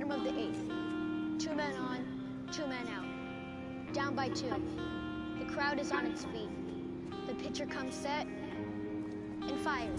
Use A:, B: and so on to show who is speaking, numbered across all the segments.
A: Bottom of the 8th. 2 men on, 2 men out. Down by 2. The crowd is on its feet. The pitcher comes set and fires.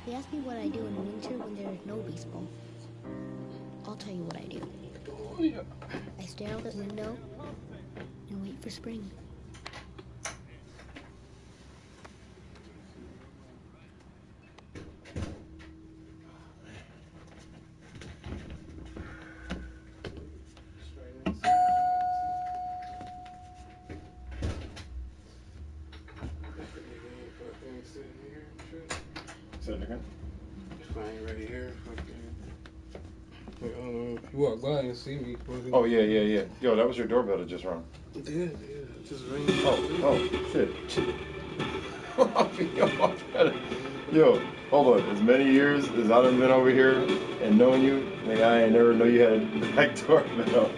B: They ask me what I do in winter when there is no baseball. I'll tell you what I do. I stare out the window and wait for spring.
C: Flying right here. You walk by and see me.
D: Oh, yeah. Yo, that was your doorbell that just rang.
C: Yeah, just ring.
D: Oh, shit. Yo, hold on. As many years as I've been over here and knowing you, nigga, I ain't never know you had a back doorbell.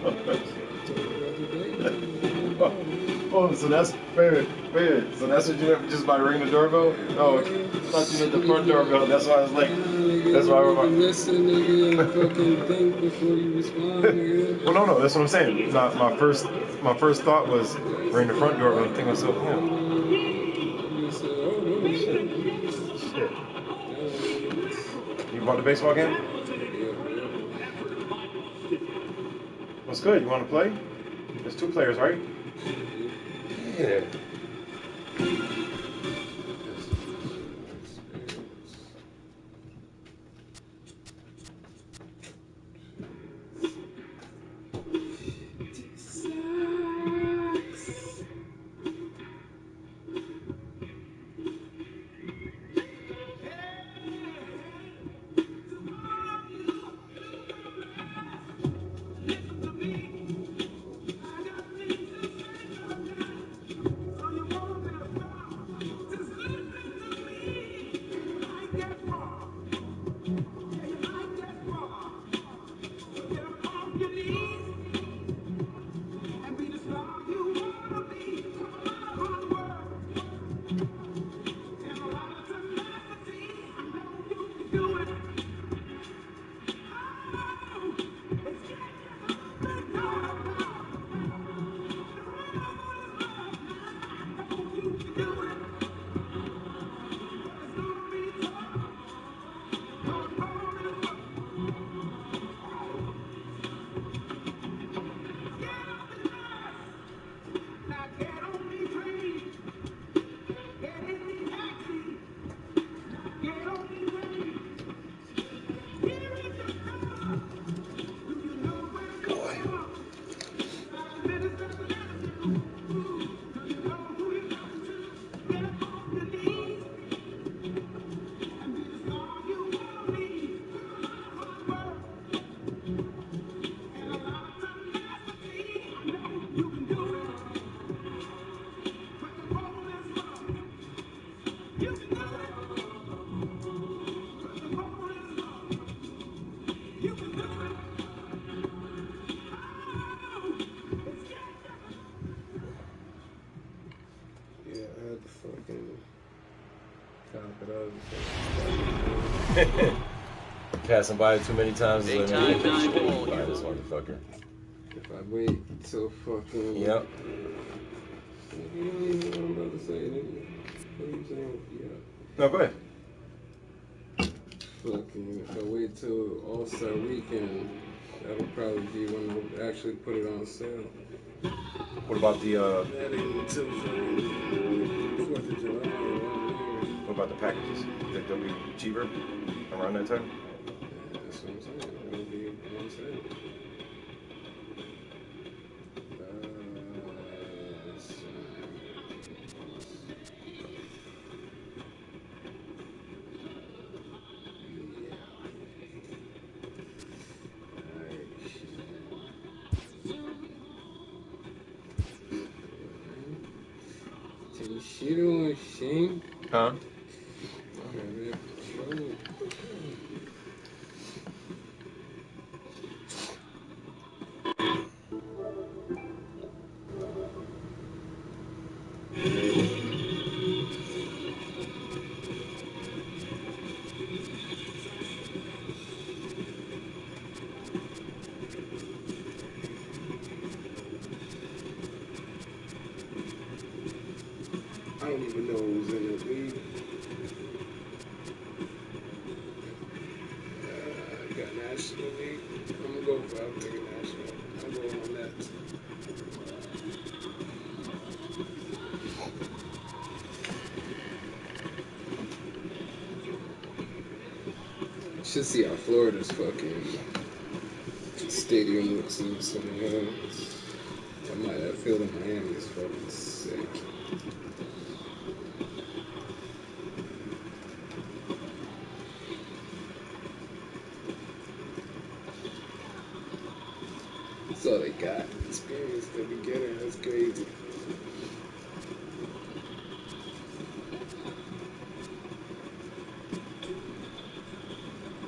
D: Oh, so that's, wait. So that's what you meant just by ringing the doorbell? Oh, okay. I thought you meant the front doorbell. That's why I was like, that's why I was like,
C: listen, nigga, and fucking think before you respond, nigga.
D: Well, no, that's what I'm saying. My first thought was ring the front doorbell and think to myself, Shit. You bought the baseball game? What's good? You want to play? There's 2 players, right? Yeah. Passing by too many times. This motherfucker.
C: If I wait till fucking.
D: Yep.
C: You don't even know what I'm about to say, nigga. What are you saying? Yeah.
D: No, go ahead.
C: Fucking, if I wait till All-Star Weekend, that'll probably be when they'll actually put it on sale.
D: What about the
C: That ain't until fucking 4th of July or
D: what about the packages? Think they'll be cheaper around that time?
C: yeah, that's what I'm saying. It'll be on sale. Let's see. Yeah. Tenshiro Shin.
D: Huh?
C: I don't even know who's in the league. I got National League. I'm gonna go for I'll take a National. I'll go on that. Should see how Florida's fucking stadium looks in somewhere else. That field in Miami is fucking sick. That's all they got. Experience the beginner. That's crazy.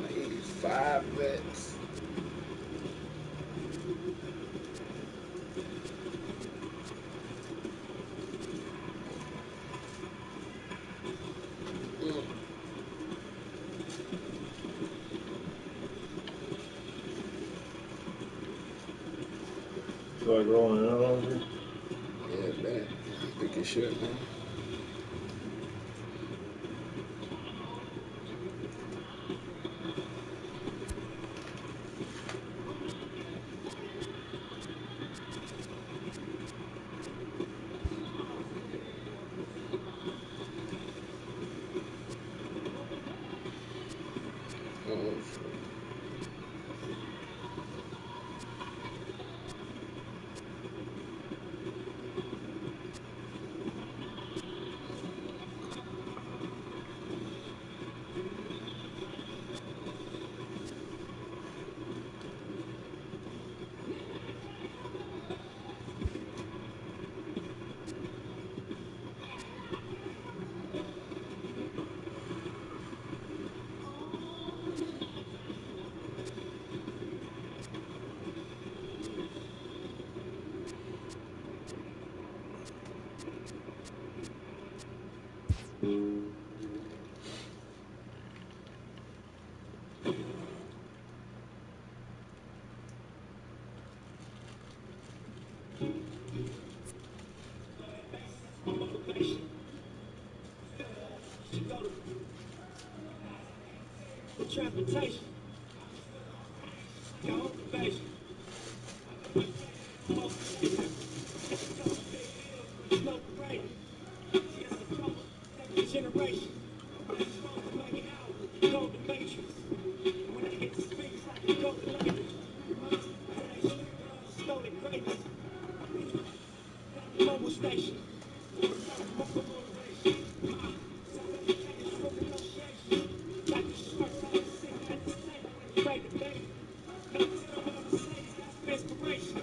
C: Like 85 vets.
D: Feel like rolling another one?
C: Yeah, bet. Pick your shit, man. Oh,
E: Transportation. Generation. Golden matrix. When I hit the speakers like a golden lady. Stolen greatness. Global station. Inspiration.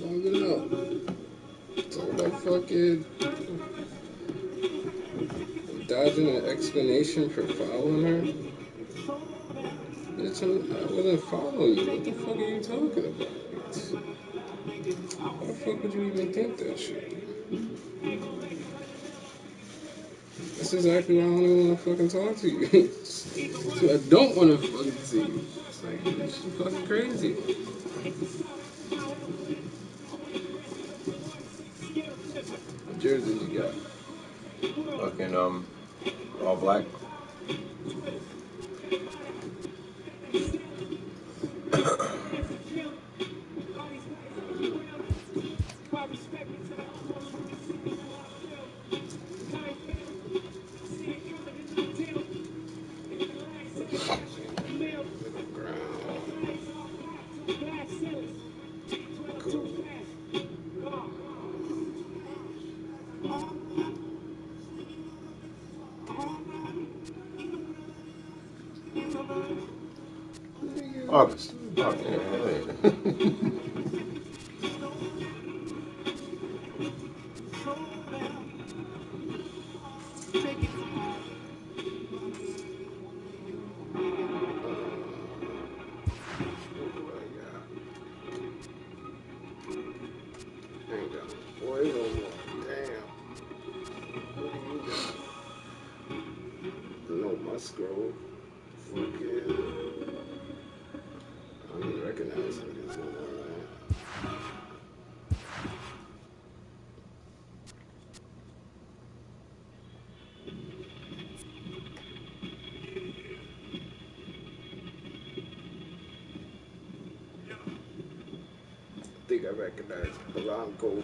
C: Long it out. Talk about fucking dodging an explanation for following her? Bitch, I wasn't following you. What the fuck are you talking about? Why the fuck would you even think that shit? That's exactly why I don't even want to fucking talk to you. So I don't want to fucking see you. It's like, bitch, you fucking crazy. What jersey you got?
D: Fucking all black. August. Okay.
C: Boy, no more. Damn. What do you got? No, my scroll. Fuck yeah. I don't even recognize niggas no more, man. I think I recognize Blanco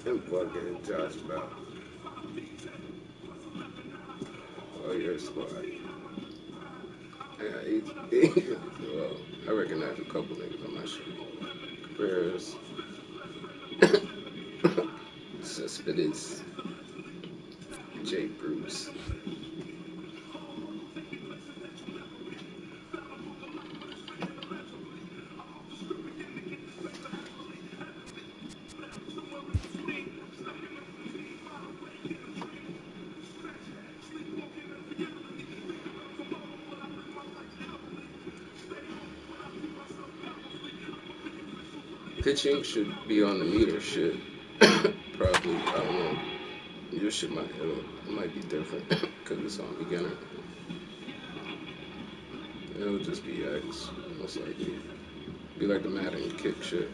C: and fucking Josh Bell. Oh, your squad. Yeah, well, I recognize a couple niggas, I'm not sure. Cabarrus, Cespedes, Jay Bruce. Pitching should be on the meter shit. Probably, I don't know. Your shit it might be different because it's on beginner. It'll just be X, most likely. Be like the Madden kick shit.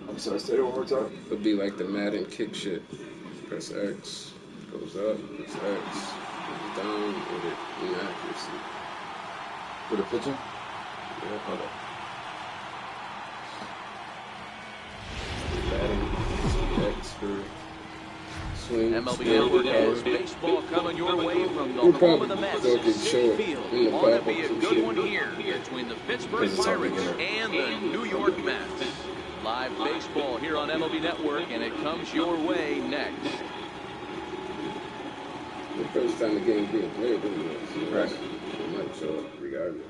D: I'm sorry, say it one more time.
C: It'll be like the Madden kick shit. Press X, goes up, press X, goes down with it, inaccuracy.
D: With a pitcher?
C: Yeah,
D: Hold up.
C: Madden, X for swing.
F: MLB Network has baseball coming your way from the
C: We'll
F: home of the
C: probably
F: Mets,
C: show
F: Citi
C: it
F: Field.
C: in the
F: Ought to
C: Bible
F: be a
C: some
F: good
C: shit.
F: one here between the Pittsburgh
D: Because it's on
F: Pirates
D: beginner.
F: and the New York Mets. Live baseball here on MLB Network, and it comes your way next.
C: The first time the game's being played, it
D: Right.
C: might show up regardless.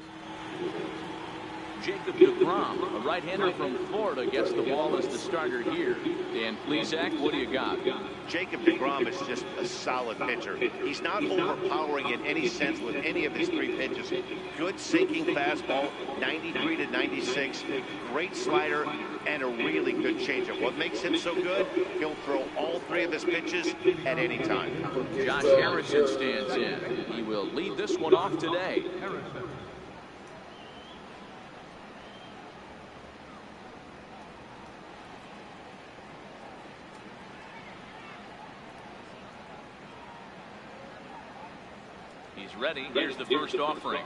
F: Jacob deGrom, a right-hander from Florida, gets the ball as the starter here. Dan Plesac, what do you got?
G: Jacob deGrom is just a solid pitcher. He's not overpowering in any sense with any of his three pitches. Good sinking fastball, 93 to 96, great slider, and a really good changeup. What makes him so good? He'll throw all three of his pitches at any time.
F: Josh Harrison stands in. He will lead this one off today. He's ready. Here's the first offering.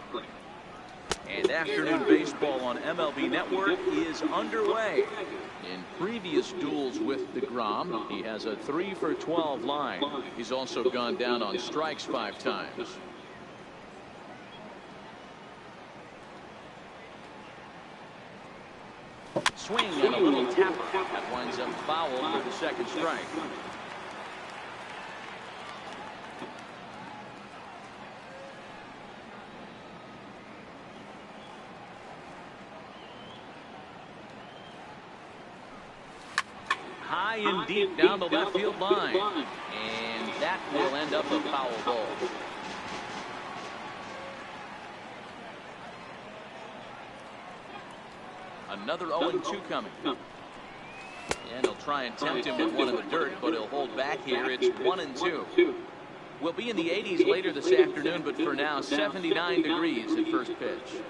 F: And afternoon baseball on MLB Network is underway. In previous duels with deGrom, he has a 3-for-12 line. He's also gone down on strikes 5 times. Swing and a little tapper. That winds up foul for the second strike. High and deep down the left field line. And that will end up a foul ball. Another 0-2 coming. And he'll try and tempt him with one in the dirt, but he'll hold back here. It's 1-2. We'll be in the 80s later this afternoon, but for now, 79 degrees at first pitch.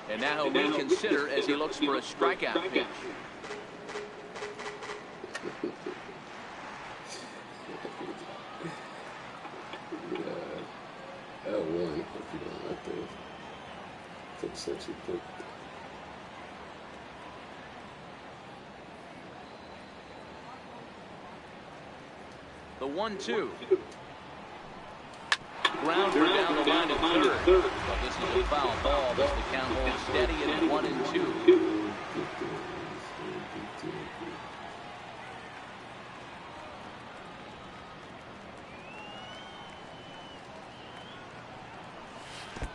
F: And now he'll reconsider as he looks for a strikeout pitch.
C: L1 if you don't like to take such a quick.
F: The 1-2. Grounder down the line at third. But this is a foul ball. Thus the count holds steady at 1-2.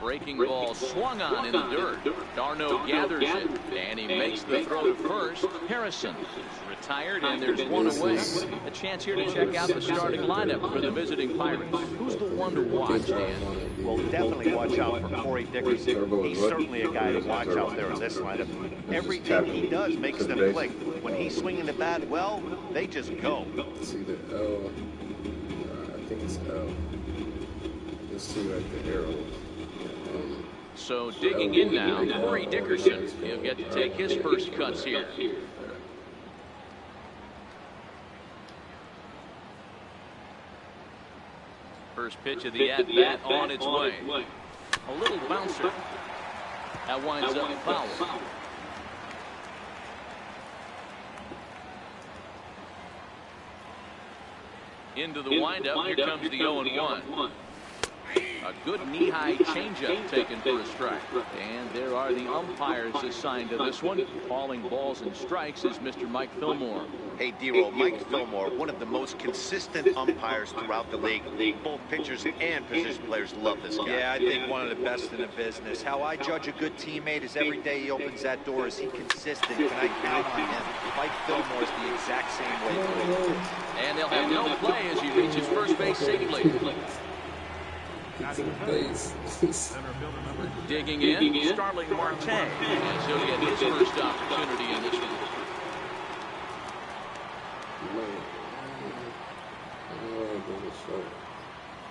F: Breaking ball swung on in the dirt. Darno gathers it, and he makes the throw to first. Harrison is retired, and there's one away. A chance here to check out the starting lineup for the visiting Pirates. Who's the one to watch, Dan?
G: Well, definitely watch out for Corey Dickerson. He's certainly a guy to watch out there in this lineup. Everything he does makes them click. When he's swinging the bat well, they just go.
C: See the L. I think it's L. Let's see like the arrow.
F: So digging in now, Corey Dickerson. He'll get to take his first cuts here. First pitch of the at-bat on its way. A little bouncer. That winds up foul. Into the windup. Here comes the 0-1. A good knee-high changeup taken for a strike. And there are the umpires assigned to this one. Calling balls and strikes is Mr. Mike Fillmore.
G: Hey, D-Roll, Mike Fillmore, one of the most consistent umpires throughout the league. Both pitchers and position players love this guy.
H: Yeah, I think one of the best in the business. How I judge a good teammate is every day he opens that door. Is he consistent? Can I count on him? Mike Fillmore is the exact same way.
F: And they'll have no play as he reaches first base safely. Digging in, Starling Marte, as he'll get his first opportunity in this one.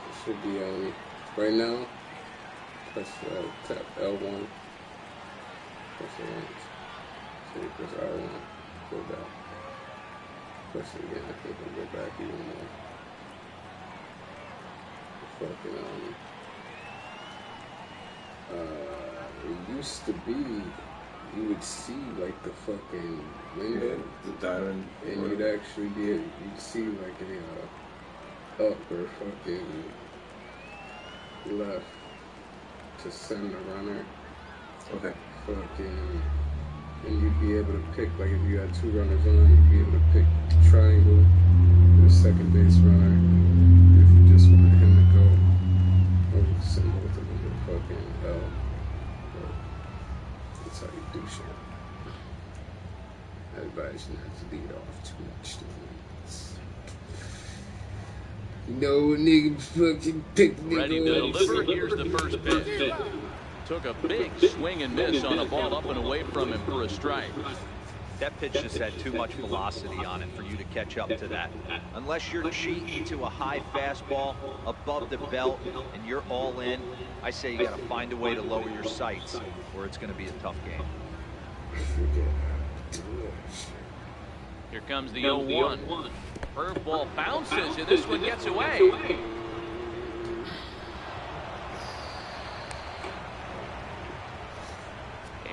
C: It should be right now. Press tap L1. Press L1. So press R1. Go back. Press it again. I think I'll go back even more. Fucking it used to be you would see like the fucking window,
D: the diamond,
C: and you'd actually you'd see like a up or fucking left to send the runner.
D: Okay.
C: Fucking, and you'd be able to pick, like if you had two runners on, you'd be able to pick triangle, the second base runner. If you just wanted him to go, or you send both of them to fucking L. That's how you do shit. I advise you not to lead off too much. No nigga fucking pick nigga.
F: Ready to deliver. Here's the first pitch. Took a big swing and miss on a ball up and away from him for a strike.
H: That pitch just had too much velocity on it for you to catch up to that. Unless you're cheating to a high fastball above the belt and you're all in, I say you got to find a way to lower your sights or it's going to be a tough game.
F: Here comes the 0-1. Curveball bounces and this one gets away.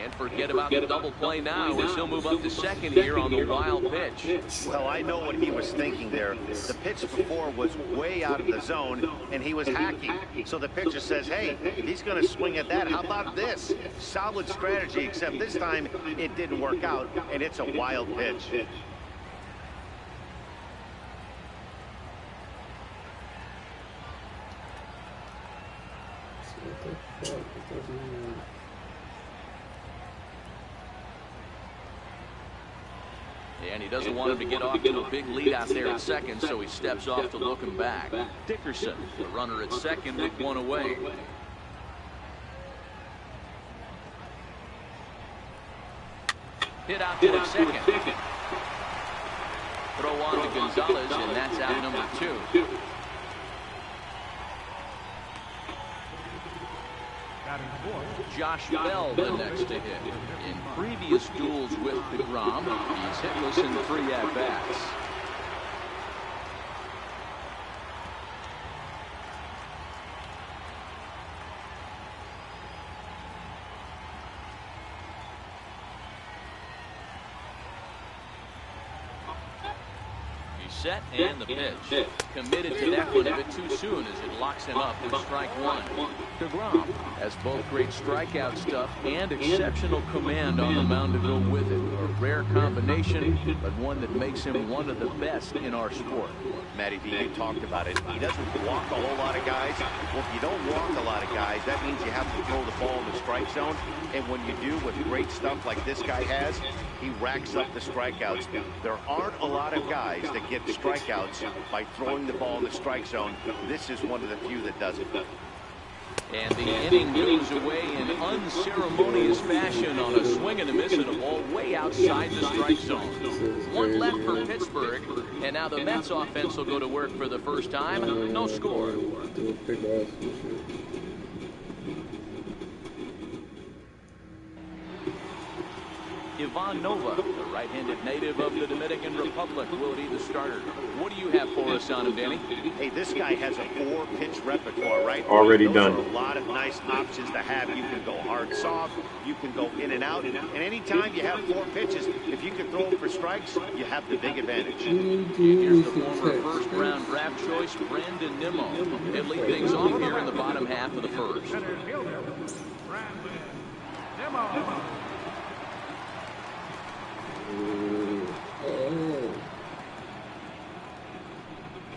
F: And forget about the double play now as he'll move up to second here on the wild pitch.
G: Well, I know what he was thinking there. The pitch before was way out of the zone, and he was hacking. So the pitcher says, hey, he's going to swing at that. How about this? Solid strategy, except this time it didn't work out, and it's a wild pitch.
F: And he doesn't want him to get off to a big lead out there at second, so he steps off to look him back. Dickerson, the runner at second with one away. Hit out towards second. Throw on to Gonzalez, and that's out number 2. Josh Bell the next to hit. In previous duels with DeGrom, he's hitless in 3 at-bats. Set and the pitch. Committed to that one a bit too soon as it locks him up with strike 1. DeGrom has both great strikeout stuff and exceptional command on the mound to go with it. A rare combination, but one that makes him one of the best in our sport.
G: Matty V, you talked about it. He doesn't walk a whole lot of guys. Well, if you don't walk a lot of guys, that means you have to throw the ball in the strike zone. And when you do with great stuff like this guy has, he racks up the strikeouts. There aren't a lot of guys that get strikeouts by throwing the ball in the strike zone. This is one of the few that does it.
F: And the inning goes away in unceremonious fashion on a swing and a miss and a ball way outside the strike zone. One left for Pittsburgh, and now the Mets offense will go to work for the first time. No score. Ivan Nova, the right-handed native of the Dominican Republic, will be the starter. What do you have for us on him, Danny?
G: Hey, this guy has a 4-pitch repertoire, right?
D: Already
G: Those
D: done.
G: Are a lot of nice options to have. You can go hard, soft. You can go in and out. And anytime you have 4 pitches, if you can throw them for strikes, you have the big advantage.
F: Here's the former first-round draft choice, Brandon Nimmo. He'll lead things off here in the bottom half of the first.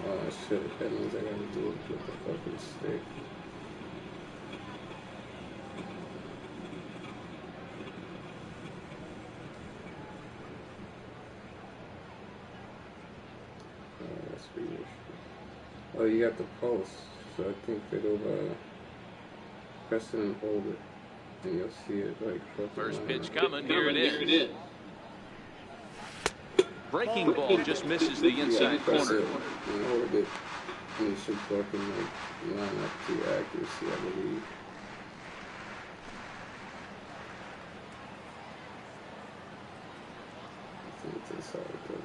C: Oh shit, that means I gotta do it with the fucking stick. Oh, that's weird. Oh, you got the pulse, so I think it'll press it and hold it, and you'll see it like.
F: First pitch coming, here it is. Breaking ball just misses the inside corner.
C: And hold it, and you should fucking like line up to your accuracy, I believe. I think that's how it does it.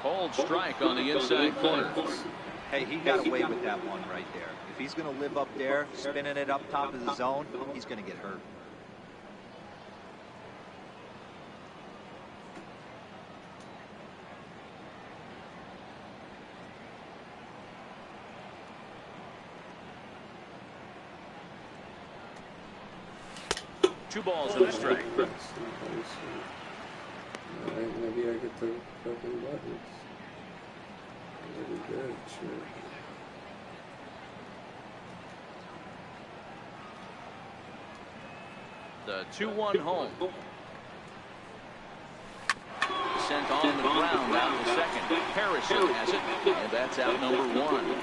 F: Cold strike on the inside corner.
H: Hey, he got away with that one right there. If he's going to live up there, spinning it up top of the zone, he's going to get hurt.
F: Two balls and a strike.
C: Alright, maybe I get the fucking buttons. Really good, sure.
F: The 2-1 home. Sent on the ground out to second. Harrison has it, and that's out number 1.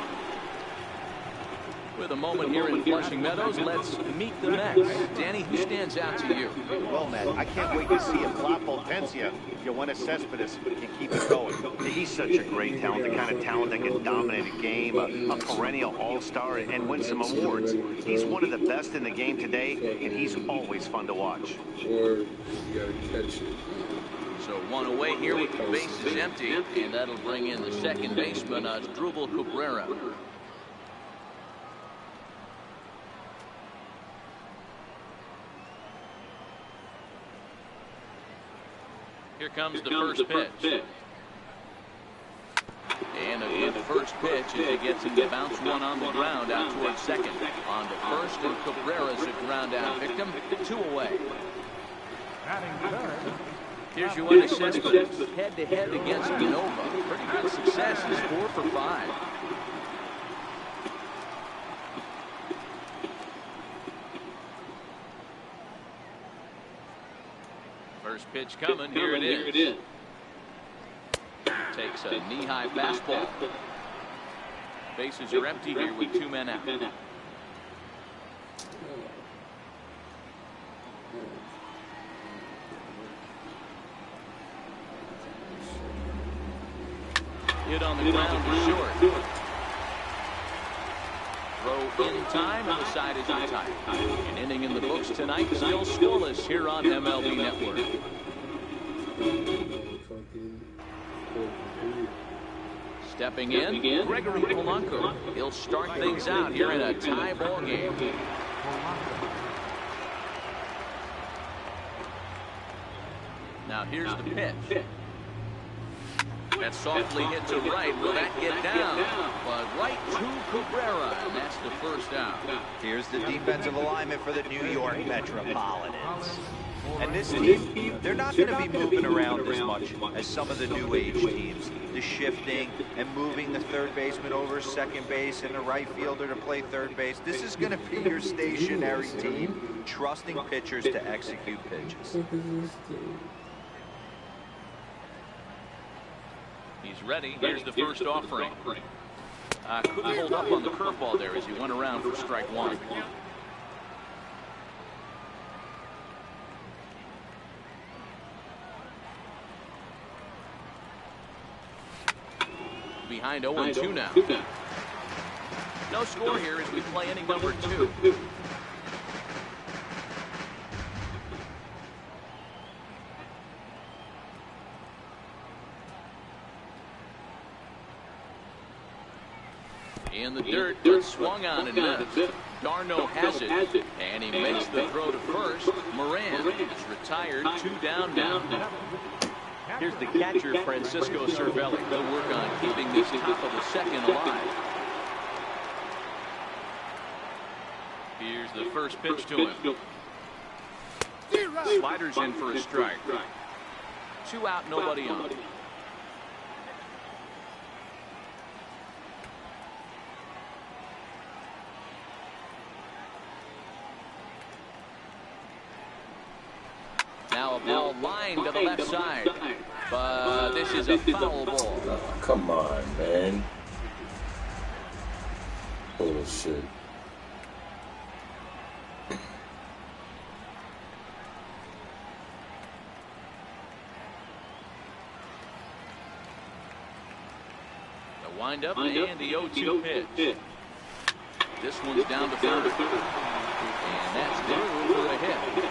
F: With a moment here in Flushing Meadows, let's meet the Mets. Danny, who stands out to you?
G: Well, Matt, I can't wait to see if Flapo Tencia, Yoenis Cespedes, can keep it going. He's such a great talent, the kind of talent that can dominate a game, a perennial all-star, and win some awards. He's one of the best in the game today, and he's always fun to watch.
C: Or you gotta catch it.
F: So one away here with the bases empty, and that'll bring in the second baseman, Asdrubal Cabrera. Here comes the first pitch. And a good first pitch as he gets him to bounce one on the ground out towards second. On to first, and Cabrera's a ground out victim. 2 away. Here's your win assessment. Head-to-head against Nova. Pretty good success. He's 4 for 5. First pitch coming. Here it is. Takes a knee-high fastball. Bases are empty here with 2 men out. Hit on the ground to short. Throw in time, and the side is retired. An inning in the books tonight, still scoreless here on MLB Network. Stepping in, Gregory Polanco. He'll start things out here in a tie ball game. Now here's the pitch. That's softly hit to right. Will that get down? But right to Cabrera, and that's the first out.
H: Here's the defensive alignment for the New York Metropolitans. And this team, they're not going to be moving around as much as some of the new age teams. The shifting and moving the third baseman over second base and the right fielder to play third base. This is going to be your stationary team, trusting pitchers to execute pitches.
F: He's ready. Here's the first offering. Couldn't hold up on the curveball there as he went around for strike 1. Behind 0-2 now. No score here as we play inning number 2. In the dirt, but swung on and missed. Darno has it, and he makes the throw to first. Moran is retired, 2 down now. Here's the catcher, Francisco Cervelli. They'll work on keeping this top of the second alive. Here's the first pitch to him. Sliders in for a strike. 2 out, nobody on. Now a ball lined to the left side, but this is a foul ball.
C: Oh, come on, man. Bullshit.
F: The windup and the 0-2 pitch. This one's down to third, and that's through for a hit.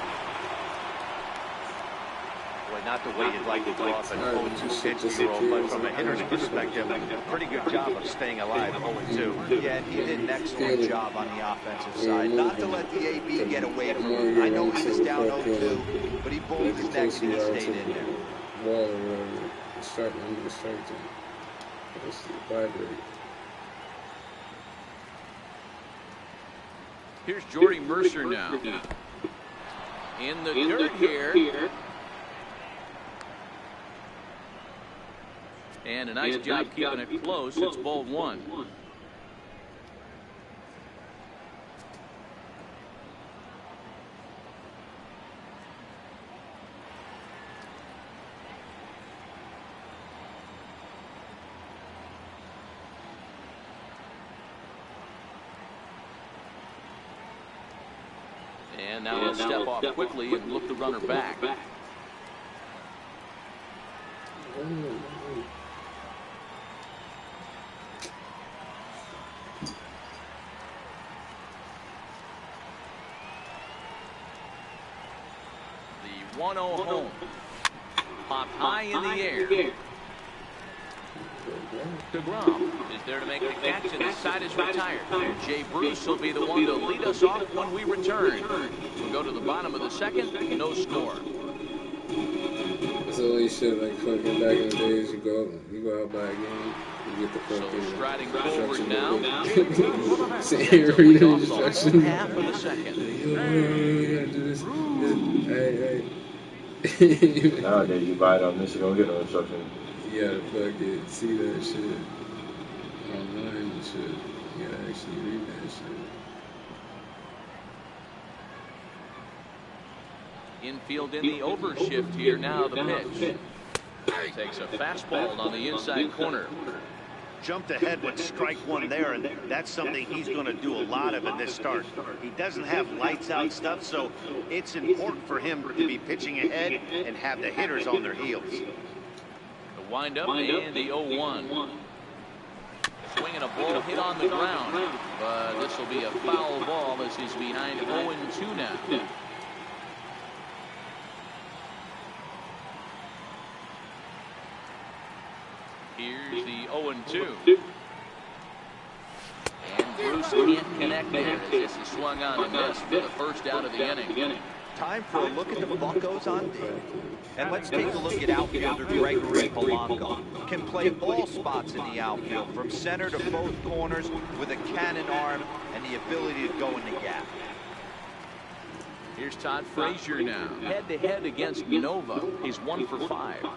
H: Not the way you'd like to go off an 0-2 but from a hitter's perspective, pretty good job of staying alive 0-2. Yeah, he did an excellent job on the offensive side. Not to let the AB get away from him. I know he was down 0-2, but he pulled his neck and he stayed in there.
C: Wall or whatever. Strike under the strike zone. That's the vibrate.
F: Here's Jordy Mercer now. In the dirt here. And a nice job keeping it close. It's ball 1. And now he'll step off quickly and look the runner back. The 1-0 home. Popped high in the air. DeGrom is there to make the catch, and the side is retired. Jay Bruce will be the one to lead us off when we return. We'll go to the bottom of the second, no score.
C: That's all you shit, like fucking back in the days, you go out by a game, you get the fucking
F: striding forward now.
C: say here, read the instructions.
F: Half of the second.
C: You gotta do this. Hey.
D: Nowadays, you buy it on this, you don't get no instructions.
C: You gotta fucking see that shit online and shit. You gotta actually read that shit.
F: Infield in the overshift here now. The pitch takes a fastball on the inside corner.
G: Jumped ahead with strike one there, and that's something he's going to do a lot of in this start. He doesn't have lights out stuff, so it's important for him to be pitching ahead and have the hitters on their heels.
F: The windup and the 0-1. Swinging a ball hit on the ground, but this will be a foul ball as he's behind 0-2 now. Here's the 0-2. And Bruce can't connect there as this is swung on and missed for the first out of the inning.
H: Time for a look at the Buccos on D. And let's take a look at outfielder Gregory Polanco. Can play all spots in the outfield, from center to both corners, with a cannon arm and the ability to go in the gap.
F: Here's Todd Frazier now, head-to-head against Nova. He's 1 for 5.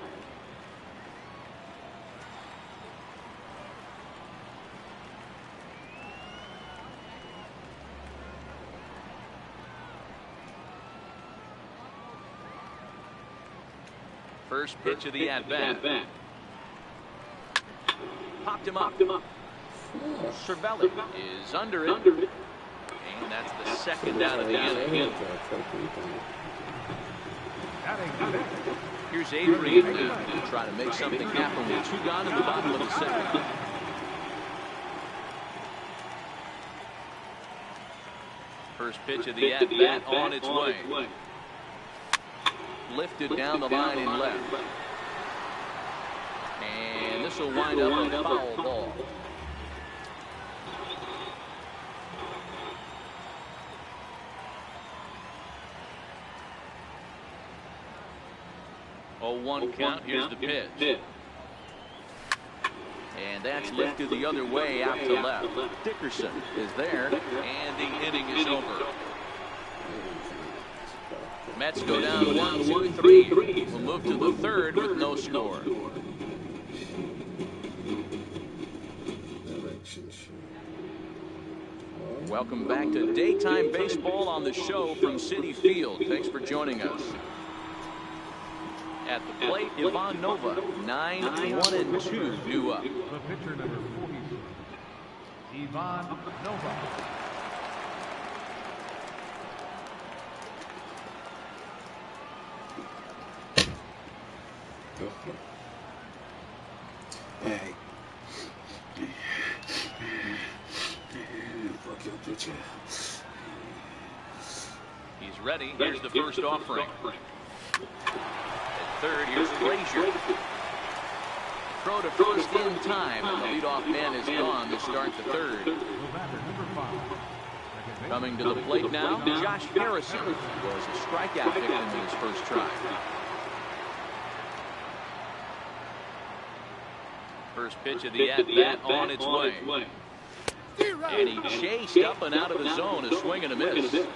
F: First pitch of the at-bat. Popped him up. Cervelli is under it. And that's the second out of the inning. Here's Adrian now to try to make something happen with 2 gone in the bottom of the second. First pitch of the at-bat on its way. Lifted down the line and left. And this will wind up a foul ball. Oh, 1 count. Here's the pitch. And that's lifted the other way out to left. Dickerson is there, and the inning is over. Mets go down 1-2-3. We'll move to the third with no score. Welcome back to daytime baseball on the show from Citi Field. Thanks for joining us. At the plate, Ivan Nova, 9-1-2 due up.
E: The pitcher number 46, Ivan Nova.
C: Hey. Fuck your pitcher.
F: He's ready. Here's the first offering. At third, here's Frazier. Throw to first in time, and the leadoff man is gone to start the third. Coming to the plate now, Josh Harrison was a strikeout victim in his first try. First pitch of the at-bat on its way. And he chased up and out of the zone, a swing and a miss.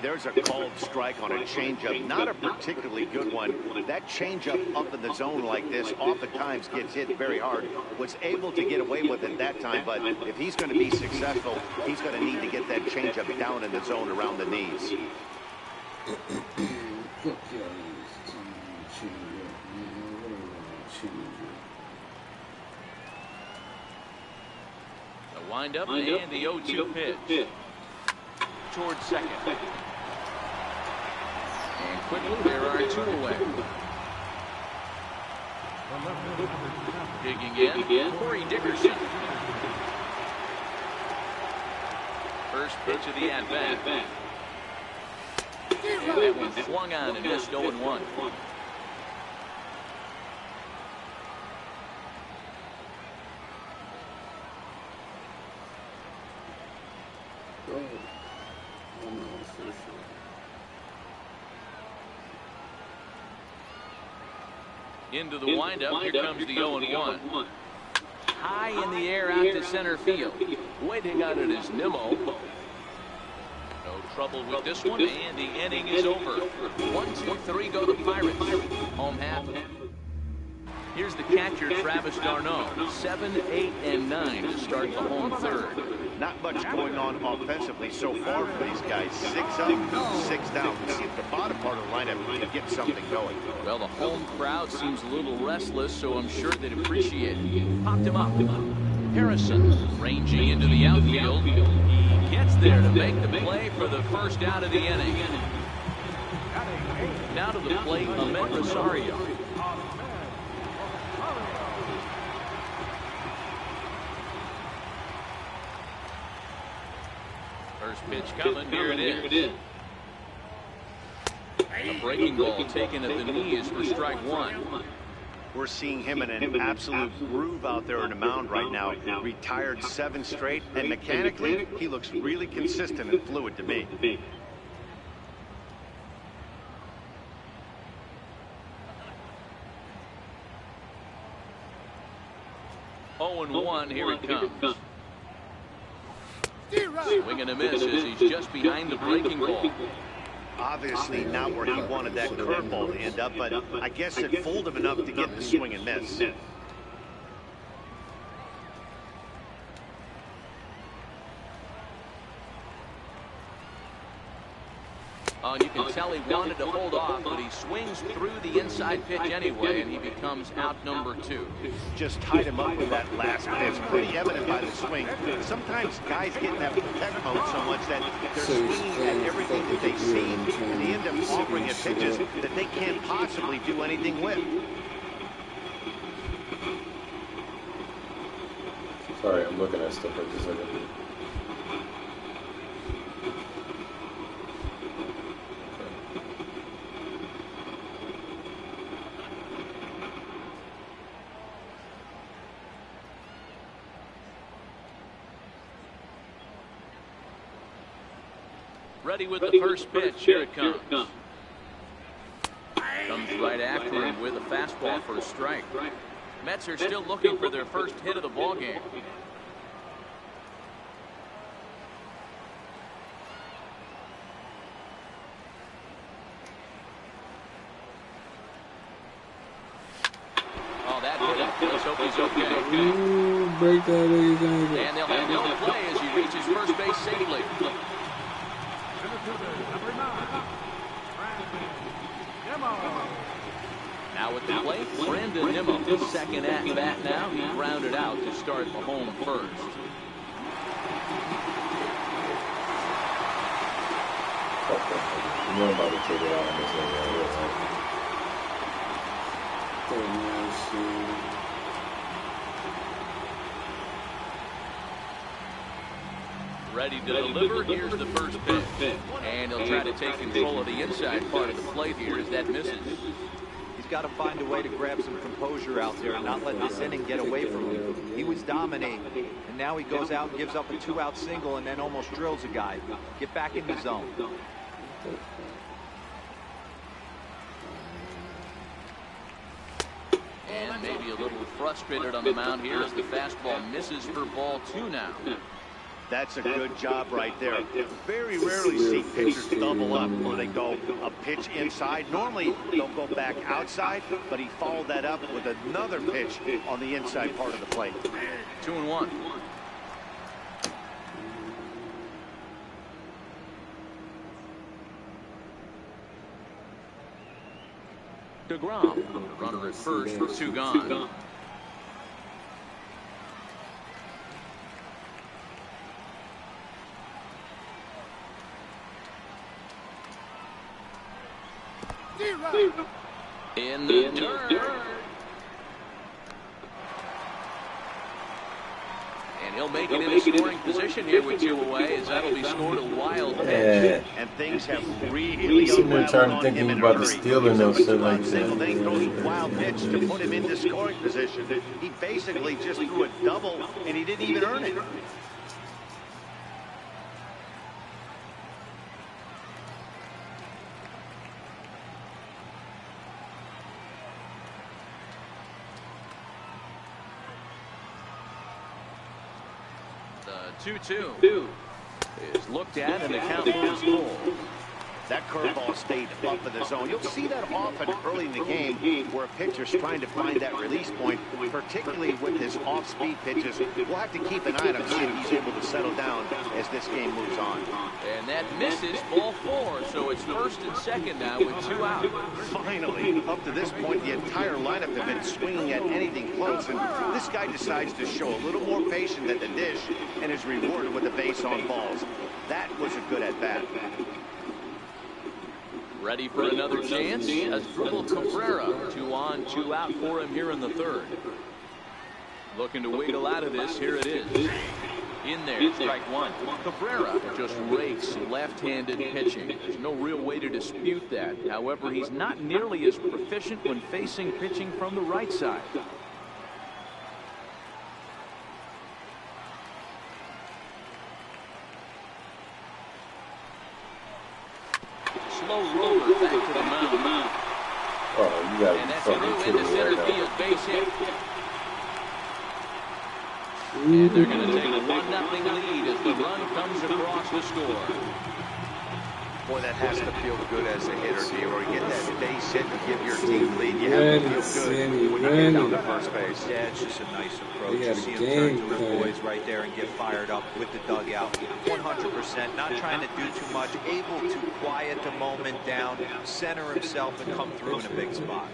G: There's a called strike on a changeup, not a particularly good one. That changeup up in the zone like this oftentimes gets hit very hard. Was able to get away with it that time, but if he's going to be successful, he's going to need to get that changeup down in the zone around the knees.
F: The windup and the 0-2 pitch. Towards second. And quickly, there are 2 away. Digging in, Corey Dickerson. First pitch of the at-bat. And that one swung on and missed 0-1. Into the windup, here comes the 0-1. High in the air out to center field. Waiting on it is Nimmo. No trouble with this one, and the inning is over. 1, 2, 3 go the Pirates. Home half. Here's the catcher, Travis d'Arnaud. 7, 8, and 9 to start the home third.
G: Not much going on offensively so far for these guys. 6 up, 6 down. Let's see if the bottom part of the lineup can get something going.
F: Well, the home crowd seems a little restless, so I'm sure they'd appreciate it. Popped him up. Harrison ranging into the outfield. He gets there to make the play for the first out of the inning. Now to the plate, Ahmed Rosario. First pitch coming, here it is. A breaking ball taken at the knees for strike one.
G: We're seeing him in an absolute groove out there on the mound right now. Retired 7 straight, and mechanically, he looks really consistent and fluid to me.
F: 0-1, here it comes. Swing and a miss as he's just behind the breaking ball.
G: Obviously not where he wanted that curveball to end up, but I guess it fooled him enough to get the swing and miss.
F: Oh, and you can tell he wanted to hold off, but he swings through the inside pitch anyway, and he becomes out number 2.
G: Just tied him up with that last pitch. Pretty evident by the swing. Sometimes guys get in that protect mode so much that they're swinging at everything that they see, and they end up offering at pitches that they can't possibly do anything with.
D: Sorry, I'm looking at stuff like this.
F: Ready with the first pitch. Here it comes. Comes right after him with a fastball for a strike. Mets are still looking for their first hit of the ballgame. Oh, that hit him. Let's hope he's okay.
C: Ooh, break that ankle.
F: And they'll have no play as he reaches first base safely. Now at the plate, Brandon Nimmo, his second at bat now. He grounded out to start the home first.
D: You know about to take it out on this one.
F: Ready to deliver. Here's the first pitch. And he'll try to take control of the inside part of the plate here as that misses.
H: He's got to find a way to grab some composure out there and not let this inning get away from him. He was dominating, and now he goes out and gives up a 2-out single and then almost drills a guy. Get back in the zone.
F: And maybe a little frustrated on the mound here as the fastball misses for ball 2 now.
G: That's a good job right there. Very rarely see pitchers double up where they go a pitch inside. Normally they'll go back outside, but he followed that up with another pitch on the inside part of the plate.
F: 2-1. DeGrom, runner at first with 2 gone. In the dirt. And he'll make it into scoring position here with 2 away, as that'll be scored a wild pitch.
G: And things have really unraveled on him in a hurry. Single, then he throws a wild pitch to put him into scoring position. He basically just threw a double, and he didn't even earn it.
F: The 2-2. is looked at, and the count moves full.
G: That curveball stayed up in the zone. You'll see that often early in the game where a pitcher's trying to find that release point, particularly with his off-speed pitches. We'll have to keep an eye on him, see if he's able to settle down as this game moves on.
F: And that misses, ball 4, so it's first and second now with 2 out.
G: Finally, up to this point, the entire lineup have been swinging at anything close, and this guy decides to show a little more patience at the dish and is rewarded with a base on balls. That was a good at-bat.
F: Ready for another chance? Asdrubal Cabrera, 2 on, 2 out for him here in the 3rd. Looking to wiggle out of this. Here it is. In there, strike 1. Cabrera just rakes left-handed pitching. There's no real way to dispute that. However, he's not nearly as proficient when facing pitching from the right side. Slow roller back to the mound.
D: Oh, you got
F: And that's a new into center field base hit. And they're going to take a 1-0 lead as the run comes across the score.
H: Boy, that has to feel good as a hitter, D-Roy. Get that base hit and give your team lead. You have to feel good when you get down to first base. Yeah, it's just a nice approach. You see him turn to his boys right there and get fired up with the dugout. 100%, not trying to do too much, able to quiet the moment down, center himself, and come through in a big spot.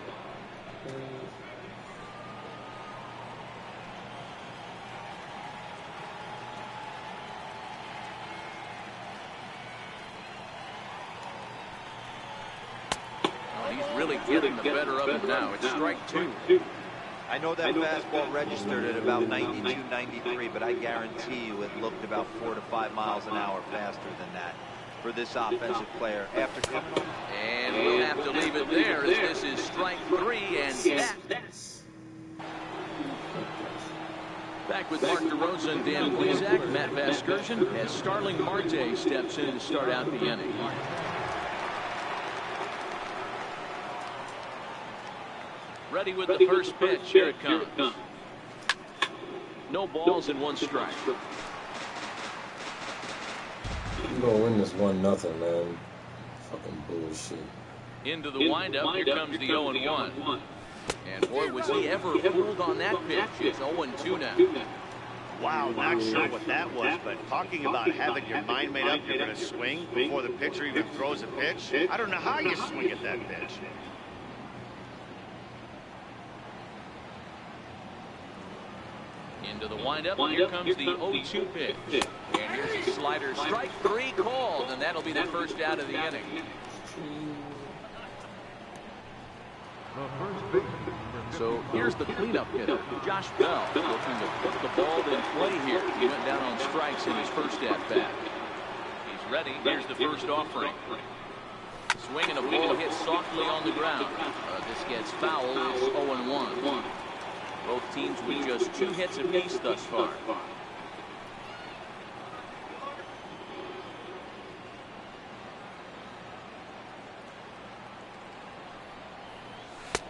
F: Really getting the better of him now. It's strike 2.
H: I know that fastball registered at about 92, 93, but I guarantee you it looked about 4 to 5 miles an hour faster than that for this offensive player after coming up.
F: And we'll have to leave it there as this is strike 3, and that's back with Mark DeRosa and Dan Plesac. Matt Vasgersian as Starling Marte steps in to start out the inning. Ready with the first pitch. Here it comes. No balls and 1 strike.
C: You're going to win this 1-0, man. Fucking bullshit.
F: Into the windup. Here comes the 0-1. And boy, was he ever fooled on that pitch. It's 0-2 now.
G: Wow, not sure what that was, but talking about having your mind made up you're going to swing before the pitcher even throws a pitch. I don't know how you swing at that pitch.
F: Into the windup. Here comes the 0-2 pitch. And here's a slider. Strike 3 called, and that'll be the first out of the inning. So here's the cleanup hitter, Josh Bell, looking to put the ball in play here. He went down on strikes in his first at-bat. He's ready. Here's the first offering. Swinging a ball hit softly on the ground. This gets foul. It's 0-1. Both teams with just 2 hits apiece thus far.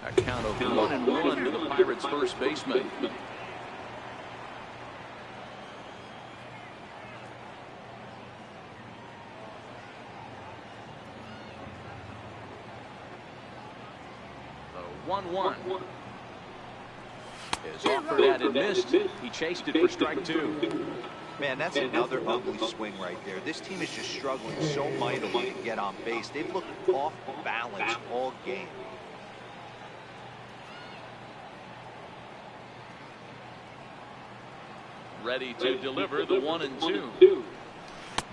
F: A count of 1-1 to the Pirates' first baseman. The 1-1. Is offered at and missed. He chased it for strike 2.
H: Man, that's another ugly swing right there. This team is just struggling so mightily to get on base. They've looked off balance all game.
F: Ready to deliver the 1-2.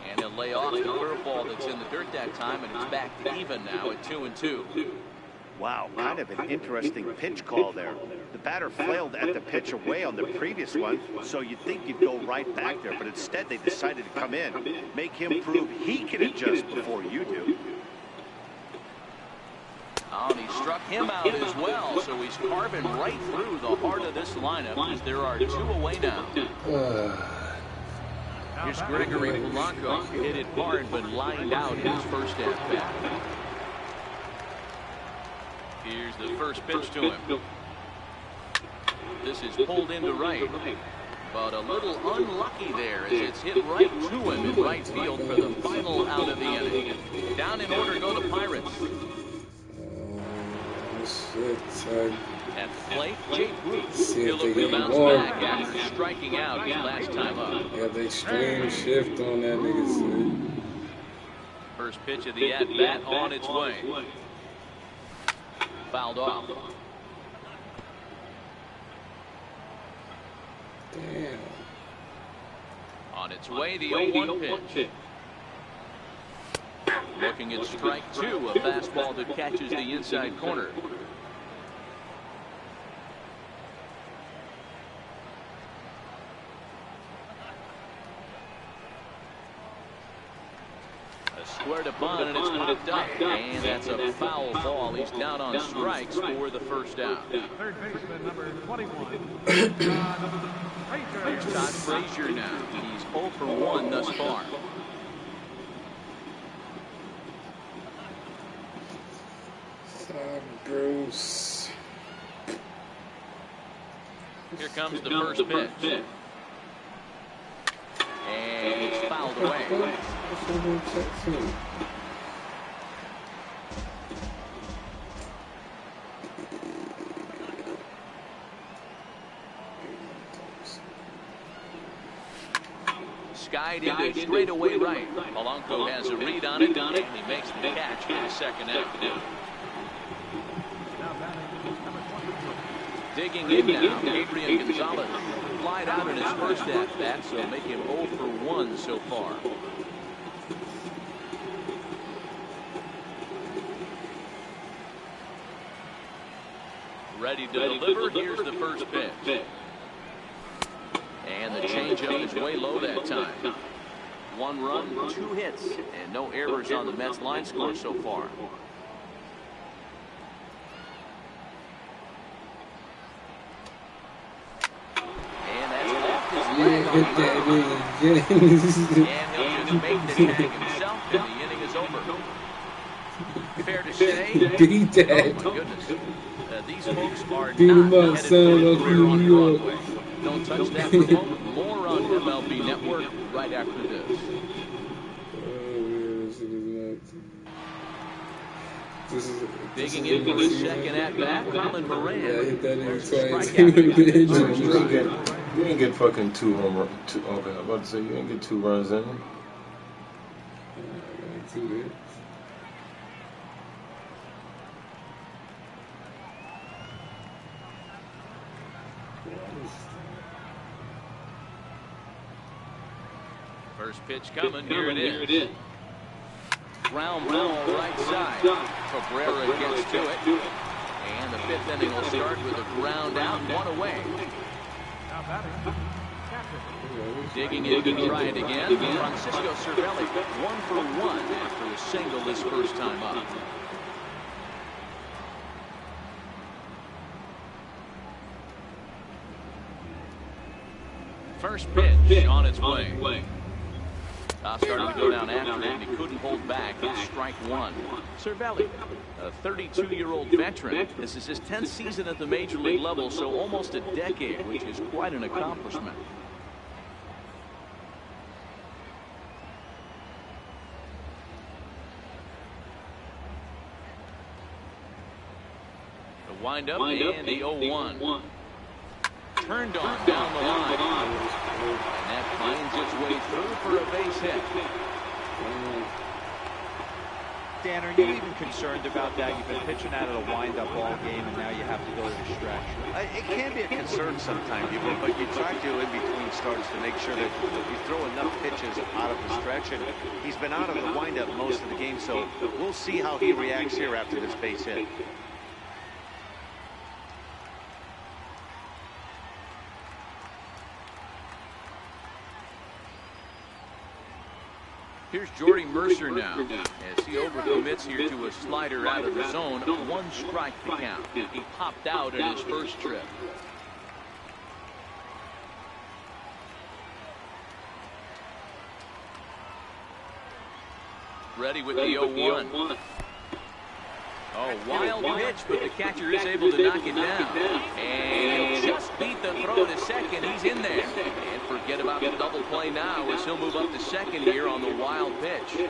F: And he'll lay off the curveball that's in the dirt that time, and it's back to even now at 2-2.
G: Wow, kind of an interesting pitch call there. The batter flailed at the pitch away on the previous one, so you'd think you'd go right back there, but instead they decided to come in, make him prove he can adjust before you do.
F: Oh, and he struck him out as well, so he's carving right through the heart of this lineup as there are 2 away now. Here's Gregory Polanco. Hit it hard, but lined out in his first at-bat. Here's the first pitch to him. This is pulled into right. But a little unlucky there as it's hit right to him in right field for the final out of the inning. Down in order go the Pirates.
C: Shit, son.
F: At the plate, Jay Bruce.
C: See
F: He'll
C: if
F: look
C: they
F: to
C: get
F: bounce
C: more.
F: back after striking out his last time up.
C: Yeah, the extreme shift on that nigga, son.
F: First pitch of the at-bat on its way. Fouled off.
C: Damn.
F: On its way, the 0-1 pitch. Looking at strike two, a fastball that catches the inside corner. Squared upon, and it's popped up, and that's a foul ball. He's down on strikes for the first out.
E: Third baseman, number 21.
F: Here's Todd Frazier now. He's 0 for 1 thus far.
C: Bruce.
F: Here comes the first pitch. And it's fouled away. Skied into straightaway right. Polanco has a read on it, and he makes the catch for the second out. Digging in now, Adrian Gonzalez. Flied out in his first at-bat, so make him 0 for 1 so far. Ready to deliver. Here's the first pitch. And the changeup is way low that time. 1 run, 2 hits, and no errors on the Mets line score so far.
C: Yeah, hit that nigga.
F: And he'll just make the tag himself, and the inning is over. Fair to say,
C: Beat that.
F: oh my goodness, these folks are
C: Beat him
F: not
C: up,
F: headed
C: son.
F: for a
C: Up
F: career
C: New
F: on
C: York.
F: Broadway. Don't touch that remote. More on MLB Network right after this. Digging in for his second at-bat, Colin Moran.
C: Yeah, I hit that nigga twice.
D: You ain't get fucking two home runs. Okay, I was about to say you ain't get 2 runs in.
C: 2 hits.
F: First pitch coming. Here it is. Ground ball right side. Cabrera gets to it. And the 5th inning will start with a ground out, 1 away. Digging in to try it again. Francisco Cervelli 1 for 1 after a single his first time up. First pitch on its way. Started to go down after it, and he couldn't hold back. It's strike 1. Cervelli, a 32-year-old veteran. This is his 10th season at the major league level, so almost a decade, which is quite an accomplishment. The windup and the 0-1. Turned on down the line. And that finds its way through for a base hit.
H: Dan, are you even concerned about that? You've been pitching out of a wind-up all game, and now you have to go to distraction.
G: It can be a concern sometimes, but you try to in between starts to make sure that you throw enough pitches out of distraction. He's been out of the windup most of the game, so we'll see how he reacts here after this base hit.
F: Here's Jordy Mercer now, as he overcommits here to a slider out of the zone. 1 strike to count. He popped out in his first trip. Ready with the 0-1. Oh, wild pitch, but the catcher is able to knock it down. And he'll just beat the throw to second. He's in there. And forget about the double play now as he'll move up to second here on the wild pitch.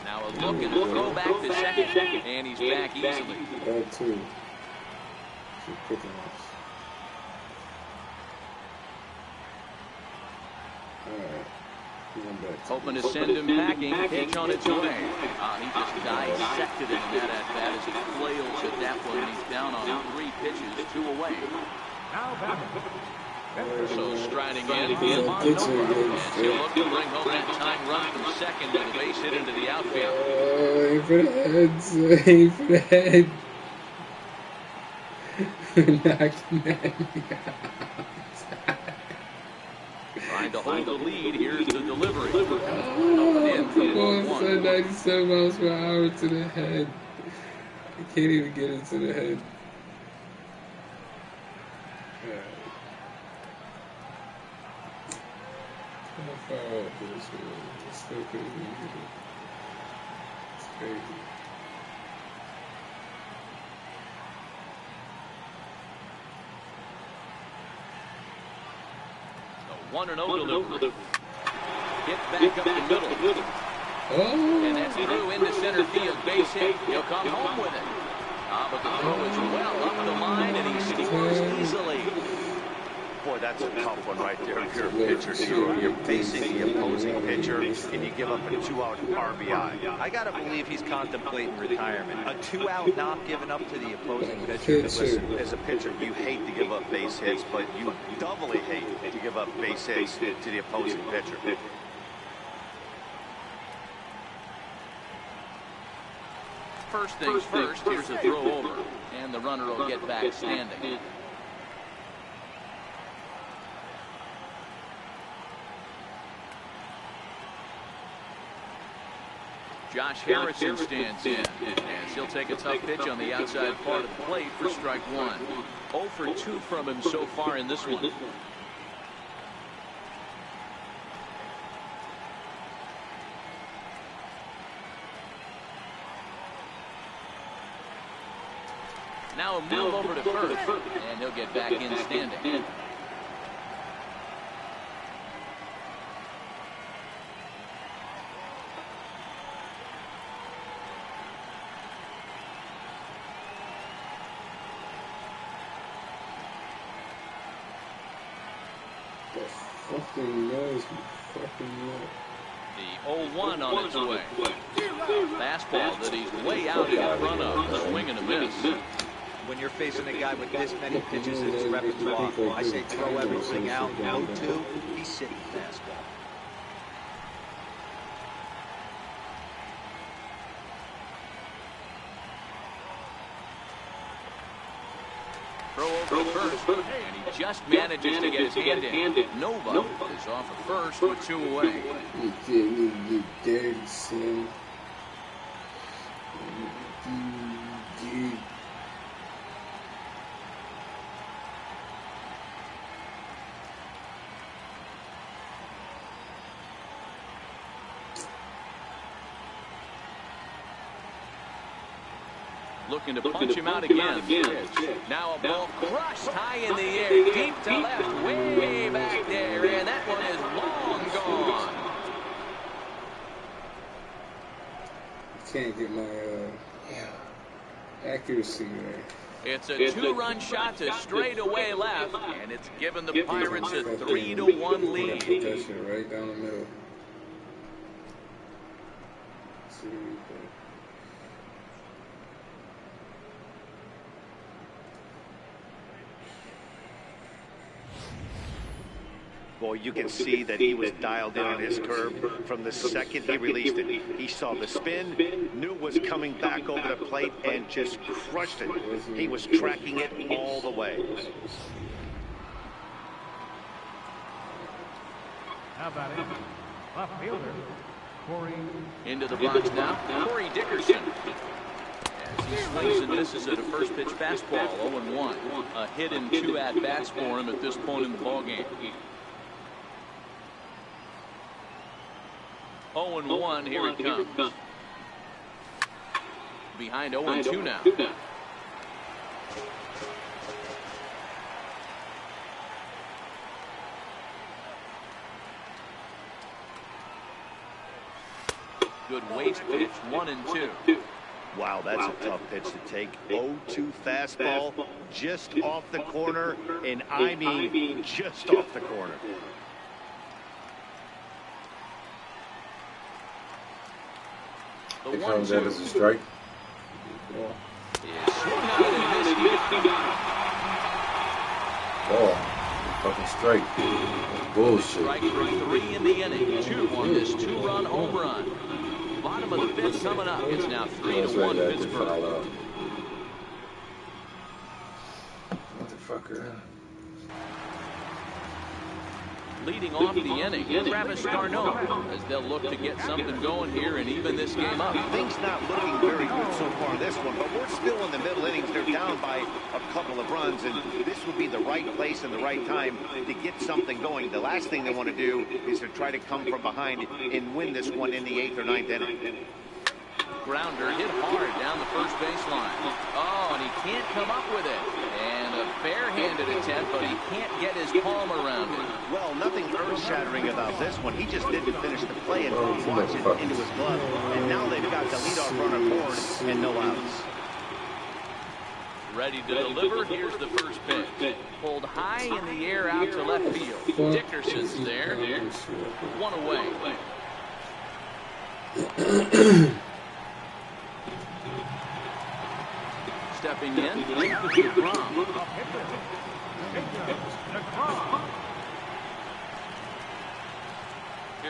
F: Now a look and throw back to second. And he's back easily.
C: Bad two.
F: Hoping to send him packing. Pitch on its way. He just dissected it in that at-bat as he flails at that one. He's down on 3 pitches, 2 away. So striding in, he'll look to bring home that tying run from second with a base hit into the outfield.
C: Oh, aim for the heads. Aim for the head. Knocking that
F: Trying to hold the lead. Here's the delivery.
C: Oh, come on, son, 97 miles per hour to the head. I can't even get into the head. How far up this one? It's still couldn't even get it. It's crazy.
F: A 1-0 delivery. Hit back up the middle.
C: Oh.
F: And that's through into center field. Base hit. He'll come home with it. But the throw is well up the line, and he scores easily.
G: Boy, that's a tough one right there. If you're a pitcher, you're facing the opposing pitcher, and you give up a 2-out RBI.
H: I got to believe he's contemplating retirement. A 2-out knock given up to the opposing pitcher.
G: Listen, as a pitcher, you hate to give up base hits, but you doubly hate to give up base hits to the opposing pitcher.
F: First things first, here's a throw over, and the runner will get back standing. Josh Harrison stands in, as he'll take a tough pitch on the outside part of the plate for strike 1. 0 for 2 from him so far in this one. Now a move over to first, and he'll get back in standing.
C: Fucking noise, fucking noise.
F: The 0-1 on its way. Fastball that he's way out in front of. Swing and a miss.
H: When you're facing a guy with this many pitches in his repertoire, I say throw everything out. 0-2, he's sitting fastball.
F: Throw over to first, and he just manages to get his hand in. Nova is off of first with 2 away.
C: You dirty son. You.
F: Looking to punch him out again. Now a ball crushed high in the air, deep to left, way back there, and that one is long gone.
C: Can't get my accuracy there.
F: It's a 2-run shot to straightaway left, and it's given the Pirates a 3-1 lead.
C: Put that shit right down the middle. Let's see.
G: Boy, you can see that he was dialed in on his curve from the second he released it. He saw the spin, knew it was coming back over the plate, and just crushed it. He was tracking it all the way.
E: How about it? Left fielder, Corey.
F: Into the box now, Corey Dickerson. As he swings and misses at a first pitch fastball, 0-1. A hit in 2 at-bats for him at this point in the ballgame. 0-1, here it comes. Behind 0-2 now. Good waist pitch, 1-2.
G: Wow, that's a tough pitch to take. 0-2 fastball, just off the corner, and I mean just off the corner.
C: It comes out as a strike. Oh, fucking strike. Bullshit.
F: Strike for 3 in the inning. 2 on this 2-run home run. Bottom of the 5th coming up. It's now 3-1 Pittsburgh.
C: Motherfucker.
F: Leading off the inning, Travis d'Arnaud, as they'll look to get something going here and even this game up.
G: Things not looking very good so far in this one, but we're still in the middle innings. They're down by a couple of runs, and this would be the right place and the right time to get something going. The last thing they want to do is to try to come from behind and win this one in the 8th or 9th inning.
F: Grounder hit hard down the first baseline. Oh, and he can't come up with it. And a bare-handed attempt, but he can't get his palm around it.
G: Well, nothing earth-shattering about this one. He just didn't finish the play and watch it into his glove. And now they've got the leadoff runner board and no outs.
F: Ready to deliver. Here's the first pitch. Pulled high in the air out to left field. Dickerson's there. 1 away. Stepping in, here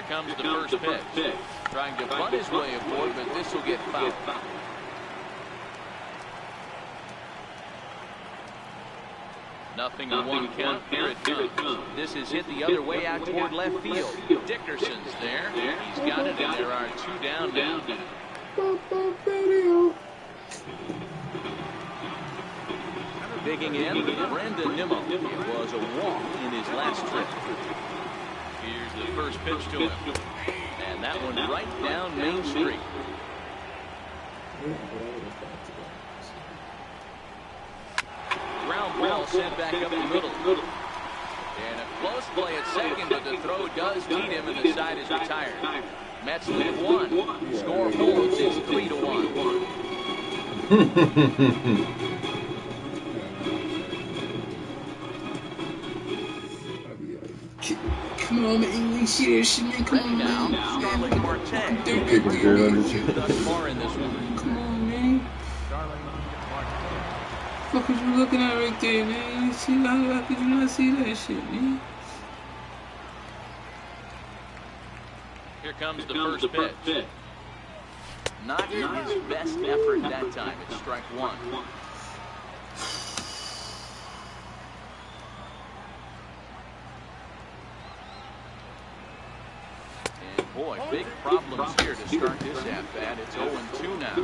F: comes the first pitch. Trying to butt his way aboard, but this will get fouled. Nothing on 1 count. Here it comes. This is hit the other way out toward left field. Dickerson's there. He's got it, and there are 2 down now. Digging in, Brandon Nimmo. It was a walk in his last trip. Here's the first pitch to him. And that one right down Main Street. Ground ball sent back up the middle. And a close play at second, but the throw does beat him, and the side is retired. Mets lead 1. Score holds. It's 3-1.
C: Come on, man. You ain't see that shit, man. Come on, man.
F: Starling Marte. Thus far in this one.
C: Come on, man. What was you looking at right there, man? You see, how could you not see that shit, man?
F: Here comes the first pitch. Not in his best effort that time. It's strike 1. Boy, big problems here to start this at-bat. It's 0-2 now.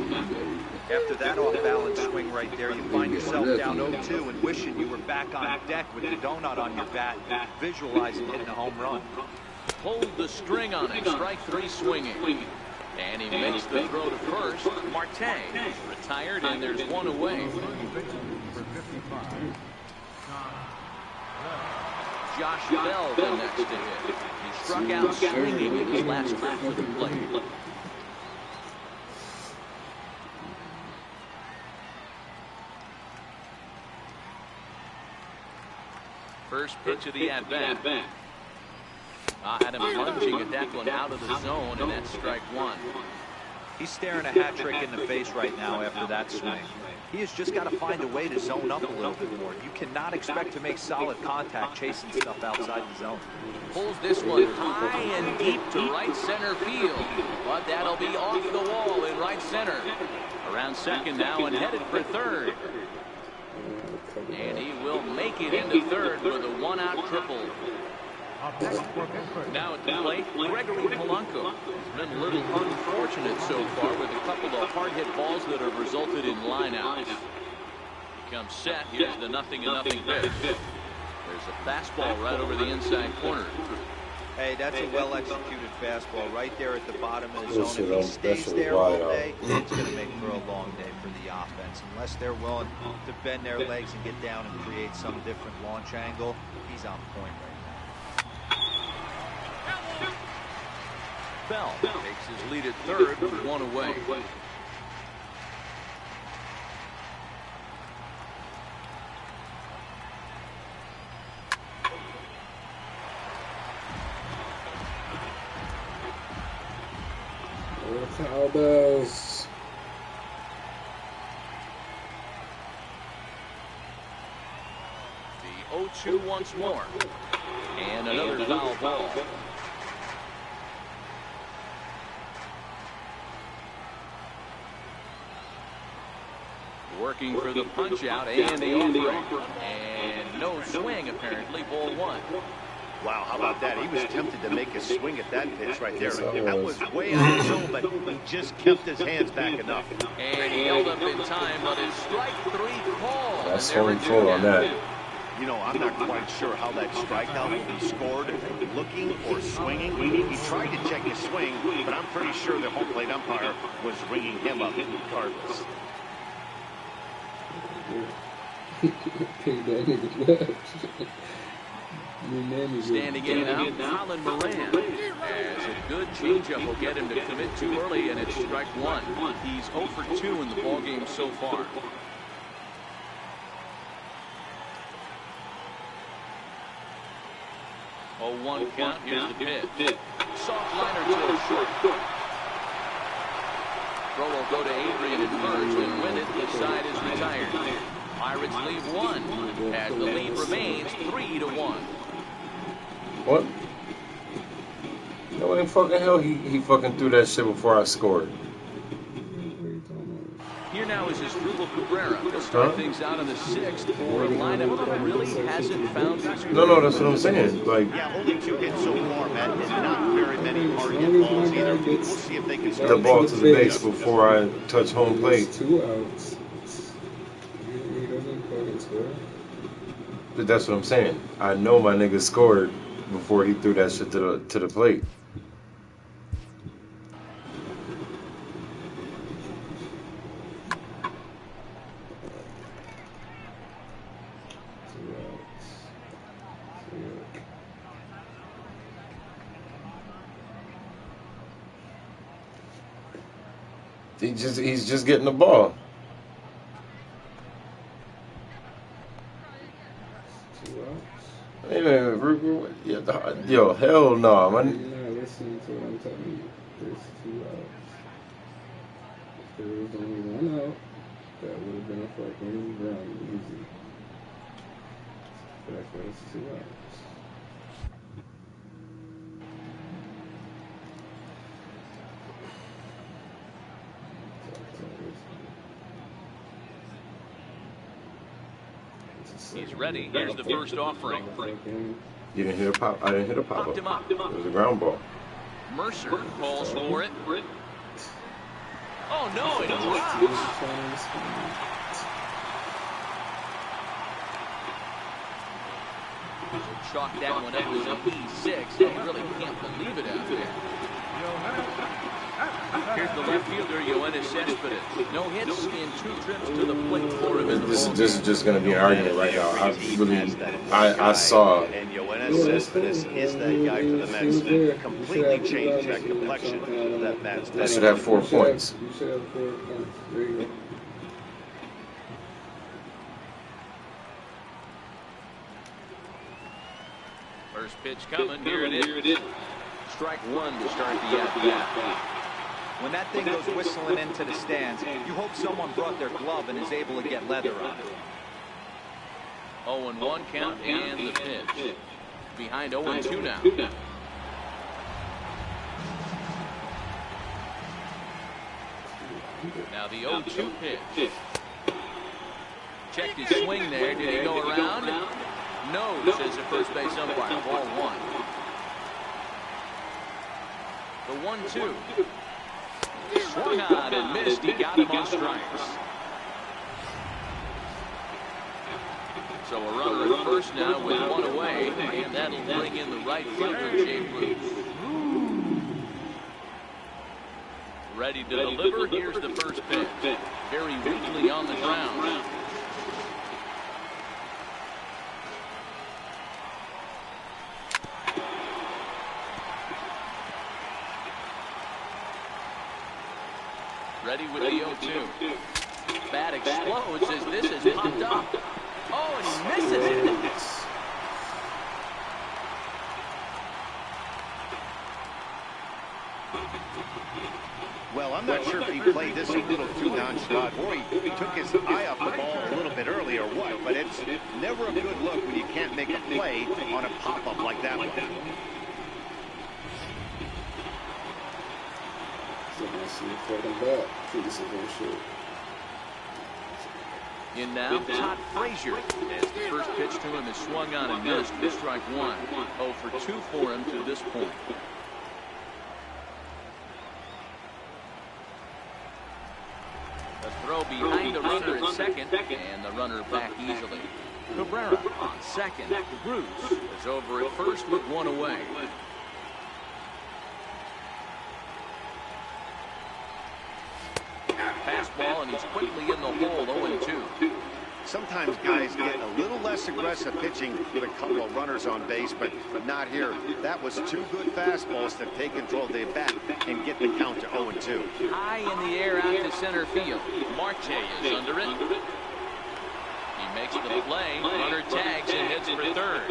H: After that off-balance swing right there, you find yourself down 0-2 and wishing you were back on deck with the donut on your bat, visualizing hitting a home run.
F: Pulled the string on it. Strike 3 swinging. And he makes the throw to first. Marte retired, and there's 1 away. Josh Bell the next to hit. He struck out swinging in his last trip to the plate. First pitch of the at-bat. Had him lunging at that one out of the zone, and that's strike 1.
H: He's staring a hat trick in the face right now after that swing. He has just got to find a way to zone up a little bit more. You cannot expect to make solid contact chasing stuff outside the zone.
F: Pulls this one high and deep to right center field, but that'll be off the wall in right center. Around second now and headed for third. And he will make it into third with a 1-out triple. Now at the plate, Gregory Polanco. He's been a little unfortunate so far with a couple of hard-hit balls that have resulted in lineouts. He comes set. Here's the 0-0 pitch. There's a fastball right over the inside corner.
H: Hey, that's a well-executed fastball right there at the bottom of the
D: Oh,
H: zone.
D: shit,
H: If he stays there all day,
D: out.
H: it's going to make for a long day for the offense. Unless they're willing to bend their legs and get down and create some different launch angle, he's on point right now.
F: Bell takes his lead at third with one away.
C: Foul balls.
F: The 0-2 once more. And another foul ball. Working for the punch out and the offering. And no swing apparently, ball one.
G: Wow, how about that? He was tempted to make a swing at that pitch right there. That was way out of zone, but he just kept his hands back enough.
F: And he held up in time, but it's strike three call.
D: That's swing full on that.
G: You know, I'm not quite sure how that strikeout will be scored, looking or swinging. He tried to check his swing, but I'm pretty sure the home plate umpire was ringing him up regardless.
F: Standing in now, Colin Moran. As a good changeup will get him to commit too early, and it's strike one. He's 0 for 2 in the ballgame so far. Oh, 1 count. Here's the pitch. Soft liner to short. Throw will go to Adrian at first, and when it, the side is retired. Pirates lead one, as the lead remains 3-1.
D: What? No way in fucking hell he fucking threw that shit before I scored.
F: Here now is his Frugal Cabrera to start things out in the 6th for a lineup that really hasn't found his groove.
D: No, that's what I'm saying. Like,
G: yeah, only 2 hits so far, Matt, and not very many hard hit balls either. We'll see if they can start
D: the ball to the base before I touch home plate.
C: 2 outs. He doesn't fucking score.
D: But that's what I'm saying. I know my nigga scored before he threw that shit to the plate. He's just getting the ball. Yo, hell no, man.
C: You're not listening to what I'm telling you. There's 2 outs. If there was only 1 out, that would have been a fucking run easy. But that's why it's 2 outs.
F: He's ready. Here's the first offering.
D: You didn't hit a pop. I didn't hit a pop up. It was a ground ball.
F: Mercer calls for it. Oh no, it drops. Chalk that one up as an E6. I really can't believe it out there. Here's the left fielder, Yoenis Cespedes. No hits in 2 trips to the plate for him in the ball.
D: This is just going to be an argument right now. I saw.
G: And Yoenis Cespedes is that guy for the Mets. Completely changed that complexion of that Mets.
D: I should have 4 points.
C: You should have 4 points. There you go.
F: First pitch coming. Here it is. Strike 1 to start the at-bat.
H: When that thing goes whistling into the stands, you hope someone brought their glove and is able to get leather on it.
F: 0-1 count and the pitch. Behind 0-2 now. Now the 0-2 pitch. Checked his swing there. Did he go around? No, says the first base umpire. Ball 1. The 1-2. Swung on and missed. He got him on strikes. So a runner at first now with one away, and that'll bring in the right fielder, Jay Bruce. Ready to deliver. Here's the first pitch. Very weakly on the ground. Ready with the 0-2. Bat explodes as this is popped up. Oh, and he misses it.
G: Well, I'm not sure if he played this a little too nonchalant, or he took his eye off the ball a little bit early or what, but it's never a good look when you can't make a play on a pop-up like that one.
F: In now, Todd Frazier, as the first pitch to him is swung on and missed for strike one. 0 for 2 for him to this point. A throw behind the runner at second, and the runner back easily. Cabrera on second. Bruce is over at first with one away. Fastball, and he's quickly in the hole, 0-2.
G: Sometimes guys get a little less aggressive pitching with a couple of runners on base, but not here. That was 2 good fastballs to take control of the bat and get the count to 0-2.
F: High in the air out to center field. Marte is under it. He makes the play. Runner tags and hits for third.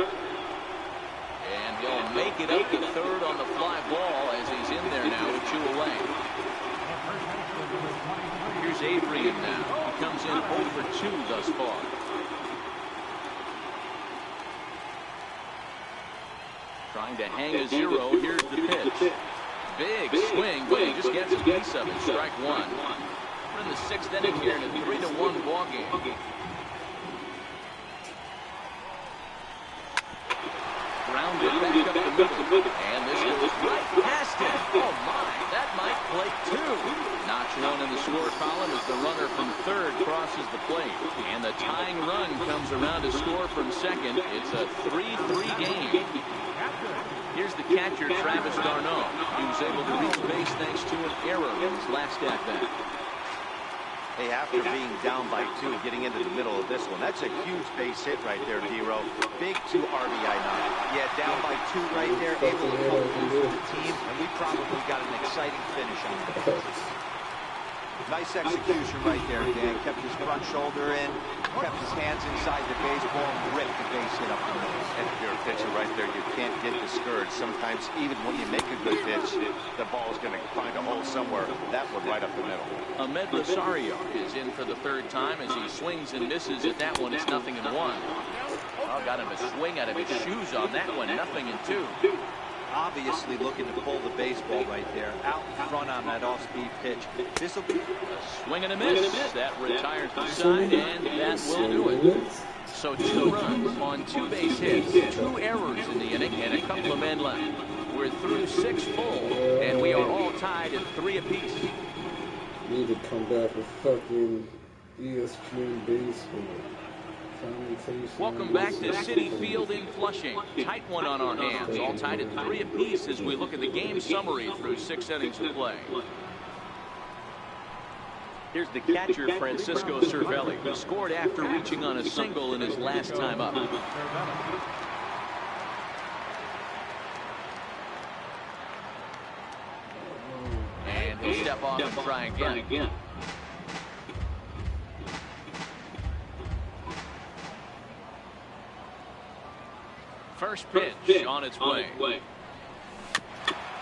F: And he'll make it up to third on the fly ball as he's in there now with 2 away. Here's Adrian now. He comes in 0 for 2 thus far. Trying to hang a 0. Here's the pitch. Big swing, but he just gets a piece of it. Strike one. We're in the 6th inning here in a 3-1 ball game. Grounded back up the middle. And this goes right past him. Oh my, that might play 2. Notch one in the score column as the runner from third crosses the plate. And the tying run comes around to score from second. It's a 3-3 game. Here's the catcher, Travis d'Arnaud. He was able to reach base thanks to an error in his last at-bat.
G: Hey, after being down by 2, getting into the middle of this one, that's a huge base hit right there, D-Row. Big 2 RBI night. Yeah, down by 2 right there, able to come through for the team, and we probably got an exciting finish on it. Nice execution right there, Dan. Kept his front shoulder in, kept his hands inside the baseball, and ripped the base hit up the middle. And if you're a pitcher right there, you can't get discouraged. Sometimes, even when you make a good pitch, the ball is going to find a hole somewhere. That one right up the middle.
F: Ahmed Rosario is in for the 3rd time as he swings and misses at that one. It's 0-1. Oh, got him a swing out of his shoes on that one. 0-2.
H: Obviously looking to pull the baseball right there. Out in front on that off-speed pitch. This will be
F: a swing and a miss. That retires the side, and that will do it. So 2 runs on 2 base hits, 2 errors in the inning, and a couple of men left. We're through 6 full, and we are all tied at 3 apiece.
C: Need to come back with fucking ESPN baseball.
F: Welcome back to Citi Field in Flushing. Tight one on our hands, all tied at 3 apiece as we look at the game summary through 6 innings of play. Here's the catcher, Francisco Cervelli, who scored after reaching on a single in his last time up. And he'll step off and try again. First pitch on its way.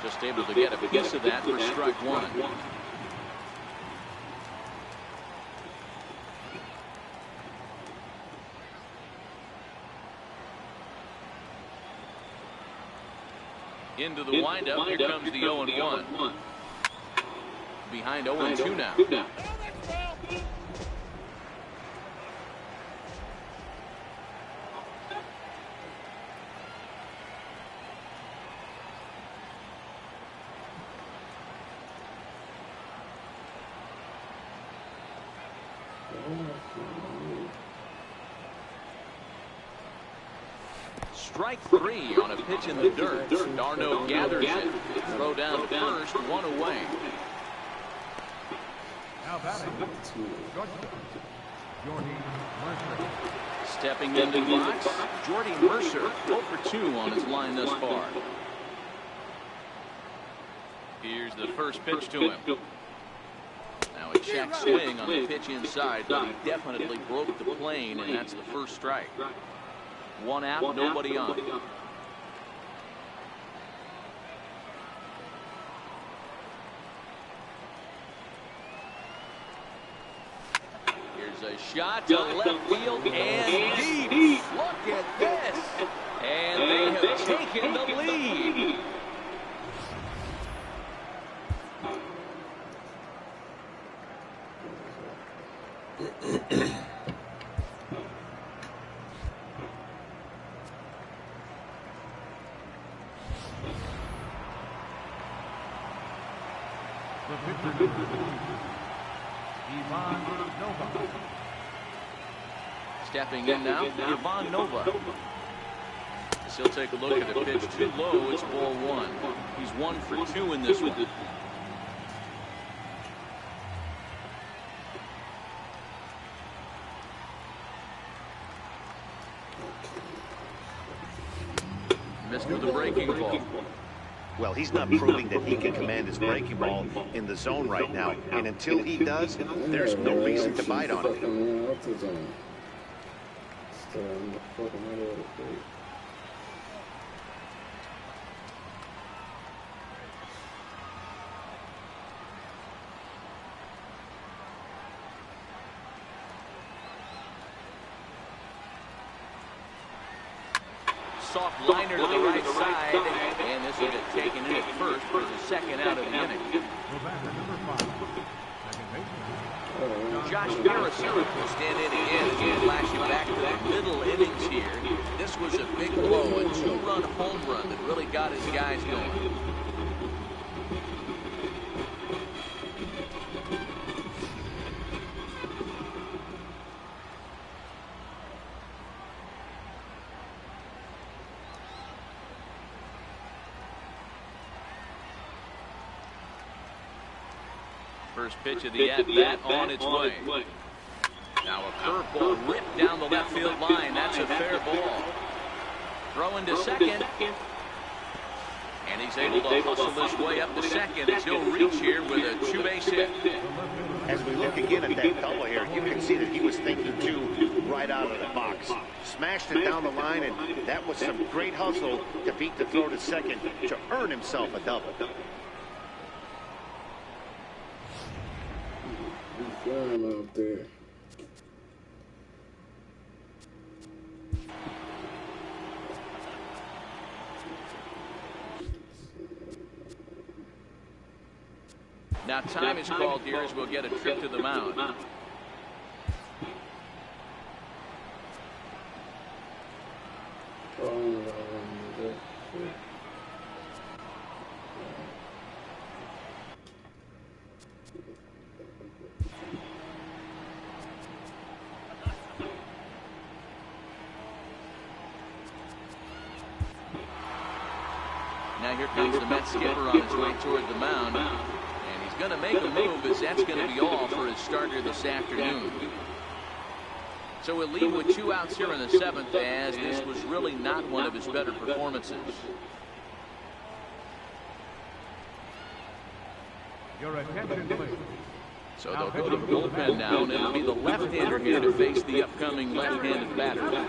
F: Just able to get a piece of that for strike one. Into the windup, here comes the 0-1. Behind 0-2 now. Strike 3 on a pitch in the dirt. Darno gathers it. Throw down to first, 1 away.
E: Now batting, Jordy Mercer.
F: Stepping into the box, Jordy Mercer, 0 for 2 on his line thus far. Here's the first pitch to him. Now a check swing on the pitch inside, but he definitely broke the plane, and that's the first strike. 1 out, nobody on. Here's a shot to left field and deep. Look at this. And they have taken the lead. Stepping in now, Ivan Nova. He'll take a look at the pitch too low. It's ball 1. He's 1 for 2 in this one. Missed with the breaking ball.
G: Well, he's not proving that he can command his breaking ball in the zone right now. And until he does, there's no reason to bite on him.
F: Soft liner to the right side, and this will get taken in at first for the second out of the inning. Josh Harrison will stand in again as we flash it back to the middle innings here. This was a big blow, a 2-run home run that really got his guys going. First pitch of the at-bat on its way. Now a curveball ripped down the left field line. That's a fair ball. Throwing to second. And he's able to hustle his way up to second as he'll reach here with a 2-base hit.
G: As we look again at that double here, you can see that he was thinking too right out of the box. Smashed it down the line, and that was some great hustle to beat the throw to second to earn himself a double.
C: Flying out there.
F: Now time is called here as we'll get a trip to the mound. Now here comes the Mets skipper on his way toward the mound. And he's going to make a move as that's going to be all for his starter this afternoon. So we'll leave with 2 outs here in the 7th, as this was really not one of his better performances.
E: Your attention, please.
F: So they'll go to the bullpen now, and it'll be the left-hander here to face the upcoming left-handed batter.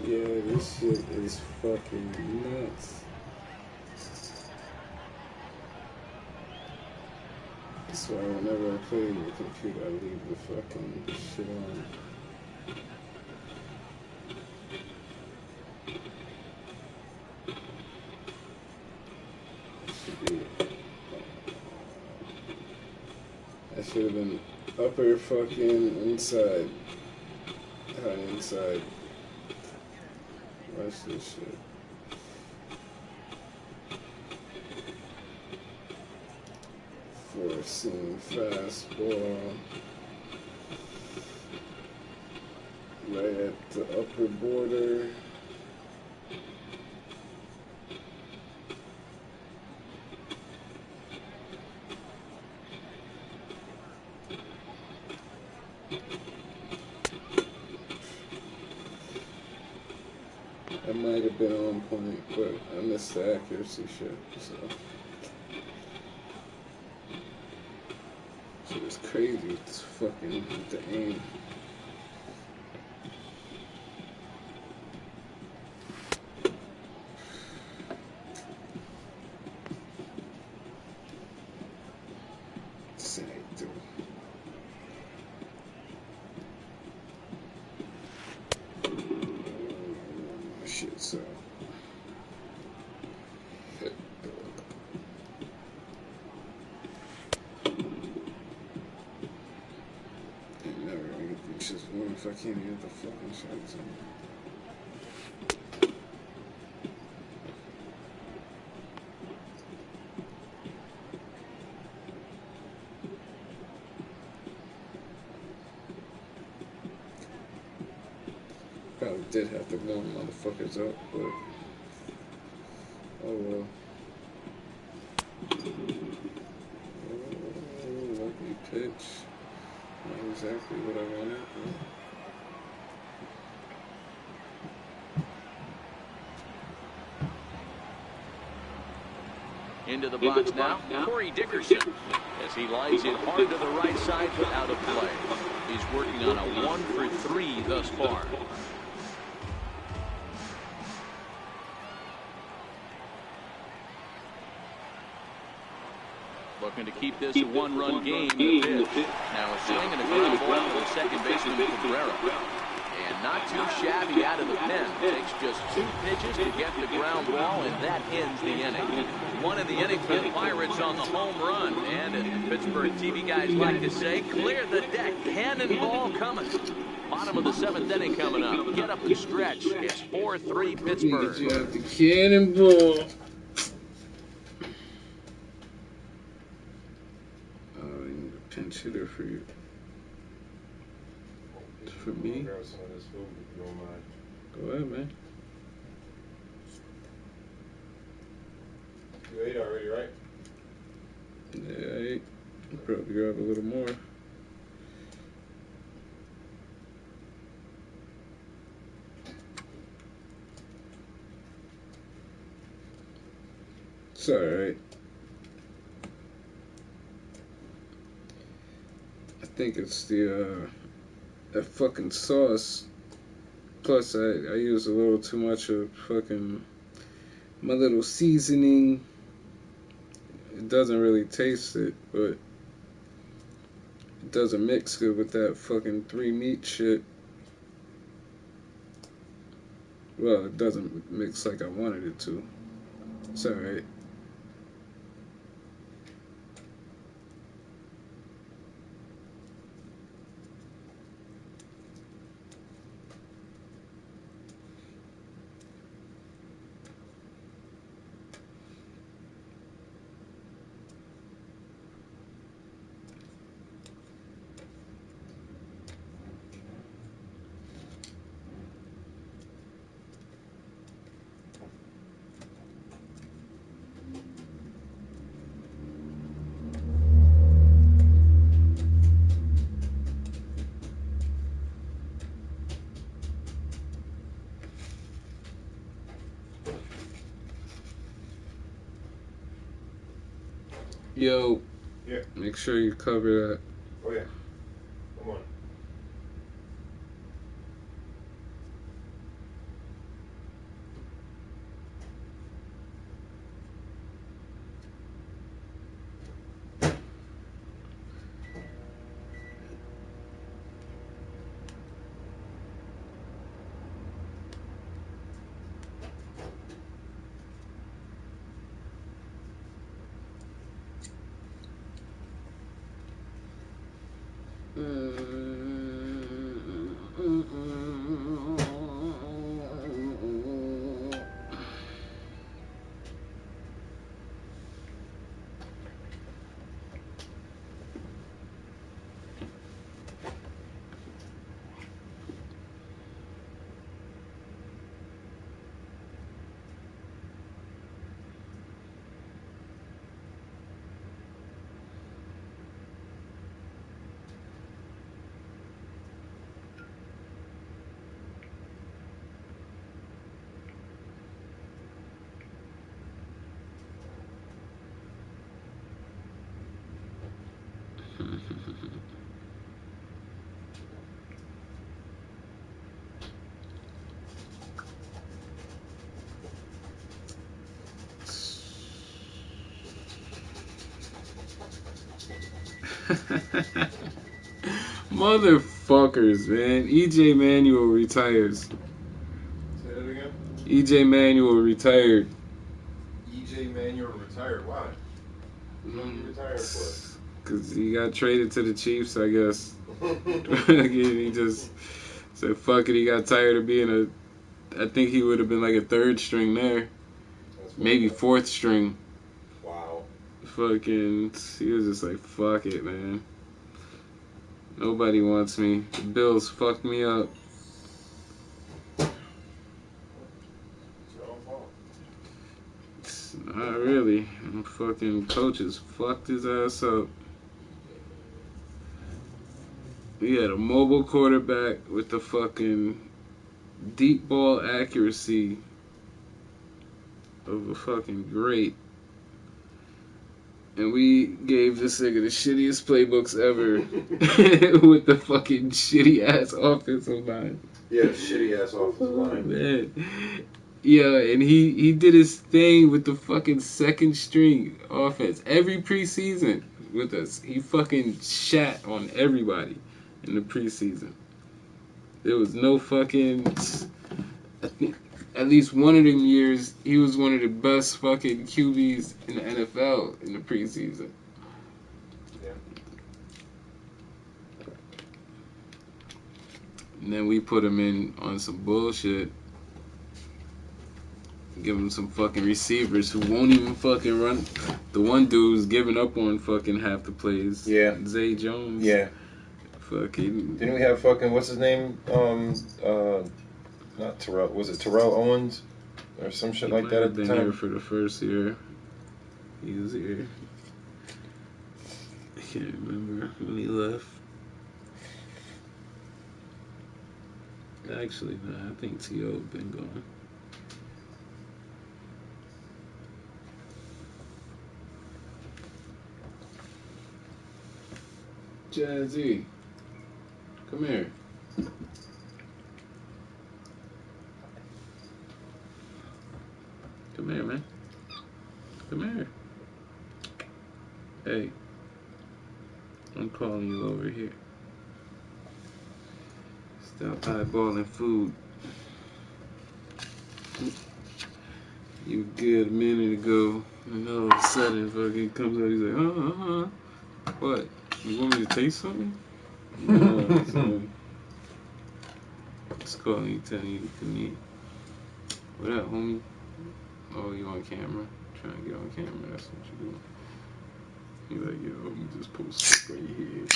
C: Yeah, this shit is fucking nuts. That's why whenever I play with the computer, I leave the fucking shit on. That should have been upper fucking inside. High inside. Watch this shit. Four seam fastball. Right at the upper border. That might have been on point, but I missed the accuracy shit, so it's crazy with this fucking, with the aim. Shit, so I'm never gonna get these shits going if I can't get the fucking shots on. Probably did have to blow motherfuckers up, but oh well. Oh, lucky pitch. Not exactly what I wanted,
F: but... Into the box now, Corey Dickerson, as he lines it hard to the right side, but out of play. He's working on a 1 for 3 thus far. Looking to keep this a one-run game in the fifth. Now a swing and a ground ball to the second baseman Cabrera. And not too shabby out of the pen. Takes just 2 pitches to get the ground ball, and that ends the inning. One in the inning for the Pirates on the home run. And as Pittsburgh TV guys like to say, clear the deck. Cannonball coming. Bottom of the 7th inning coming up. Get up and stretch. It's 4-3 Pittsburgh.
C: you have the cannonball. Pinch hitter for you. For me?
D: Grab some of this food if you don't mind.
C: Go ahead, man.
D: You ate already, right?
C: Yeah, I ate. I'll probably grab a little more. It's alright. I think it's the that fucking sauce. Plus, I use a little too much of fucking my little seasoning. It doesn't really taste it, but it doesn't mix good with that fucking 3 meat shit. Well, it doesn't mix like I wanted it to. It's alright. Yo,
D: yeah.
C: Make sure you cover that.
D: Oh yeah. Come on.
C: Motherfuckers, man. EJ Manuel retires.
D: Say that again?
C: EJ Manuel retired.
D: EJ Manuel retired. Why? What did he retire for?
C: Because he got traded to the Chiefs, I guess. Again, he just said, fuck it. He got tired of being I think he would have been like a third string there. Maybe fourth string.
D: Wow.
C: Fucking, he was just like, fuck it, man. Nobody wants me. The Bills fucked me up.
D: It's your own fault.
C: It's not really. Fucking coaches fucked his ass up. He had a mobile quarterback with the fucking deep ball accuracy of a fucking great. And we gave this nigga the shittiest playbooks ever with the fucking shitty ass offensive line.
D: Yeah, shitty ass offensive line.
C: Man. Yeah, and he did his thing with the fucking second string offense. Every preseason with us, he fucking shat on everybody in the preseason. There was no fucking... I think at least one of them years, he was one of the best fucking QBs in the NFL in the preseason.
D: Yeah.
C: And then we put him in on some bullshit. Give him some fucking receivers who won't even fucking run. The one dude's giving up on fucking half the plays.
D: Yeah.
C: Zay Jones.
D: Yeah.
C: Fucking.
D: Didn't we have fucking, what's his name? Not Terrell. Was it Terrell Owens? Or some shit like that at the
C: Been here
D: time?
C: for the first year. He was here. I can't remember when he left. Actually, no, I think T.O. been gone. Jazzy, come here. Come here, man. Come here. Hey, I'm calling you over here. Stop eyeballing food. You good a minute ago, and all of a sudden, fucking comes out. He's like, What? You want me to taste something? No, so just calling you, telling you to meet. What up, homie? Oh, you on camera? Trying to get on camera, that's what you doing. You're like, yo, let me just post it right here.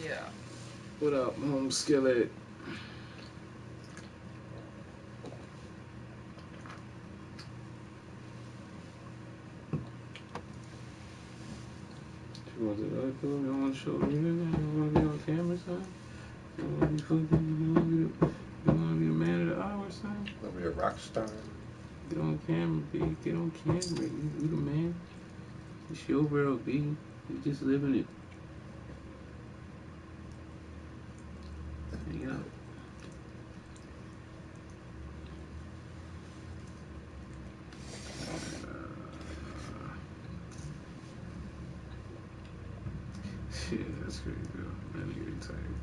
C: Yeah. What up, home skillet? She wants it like, you don't want to show me, you don't want to be on camera, son? You want to be fucking, you want to be a man of the hour, son?
D: Want to be a rock star?
C: Get on camera, B. Get on camera. You the man. It's your world, B. You just living it. Hang out. Yeah, that's crazy, though. Man, you're getting tired.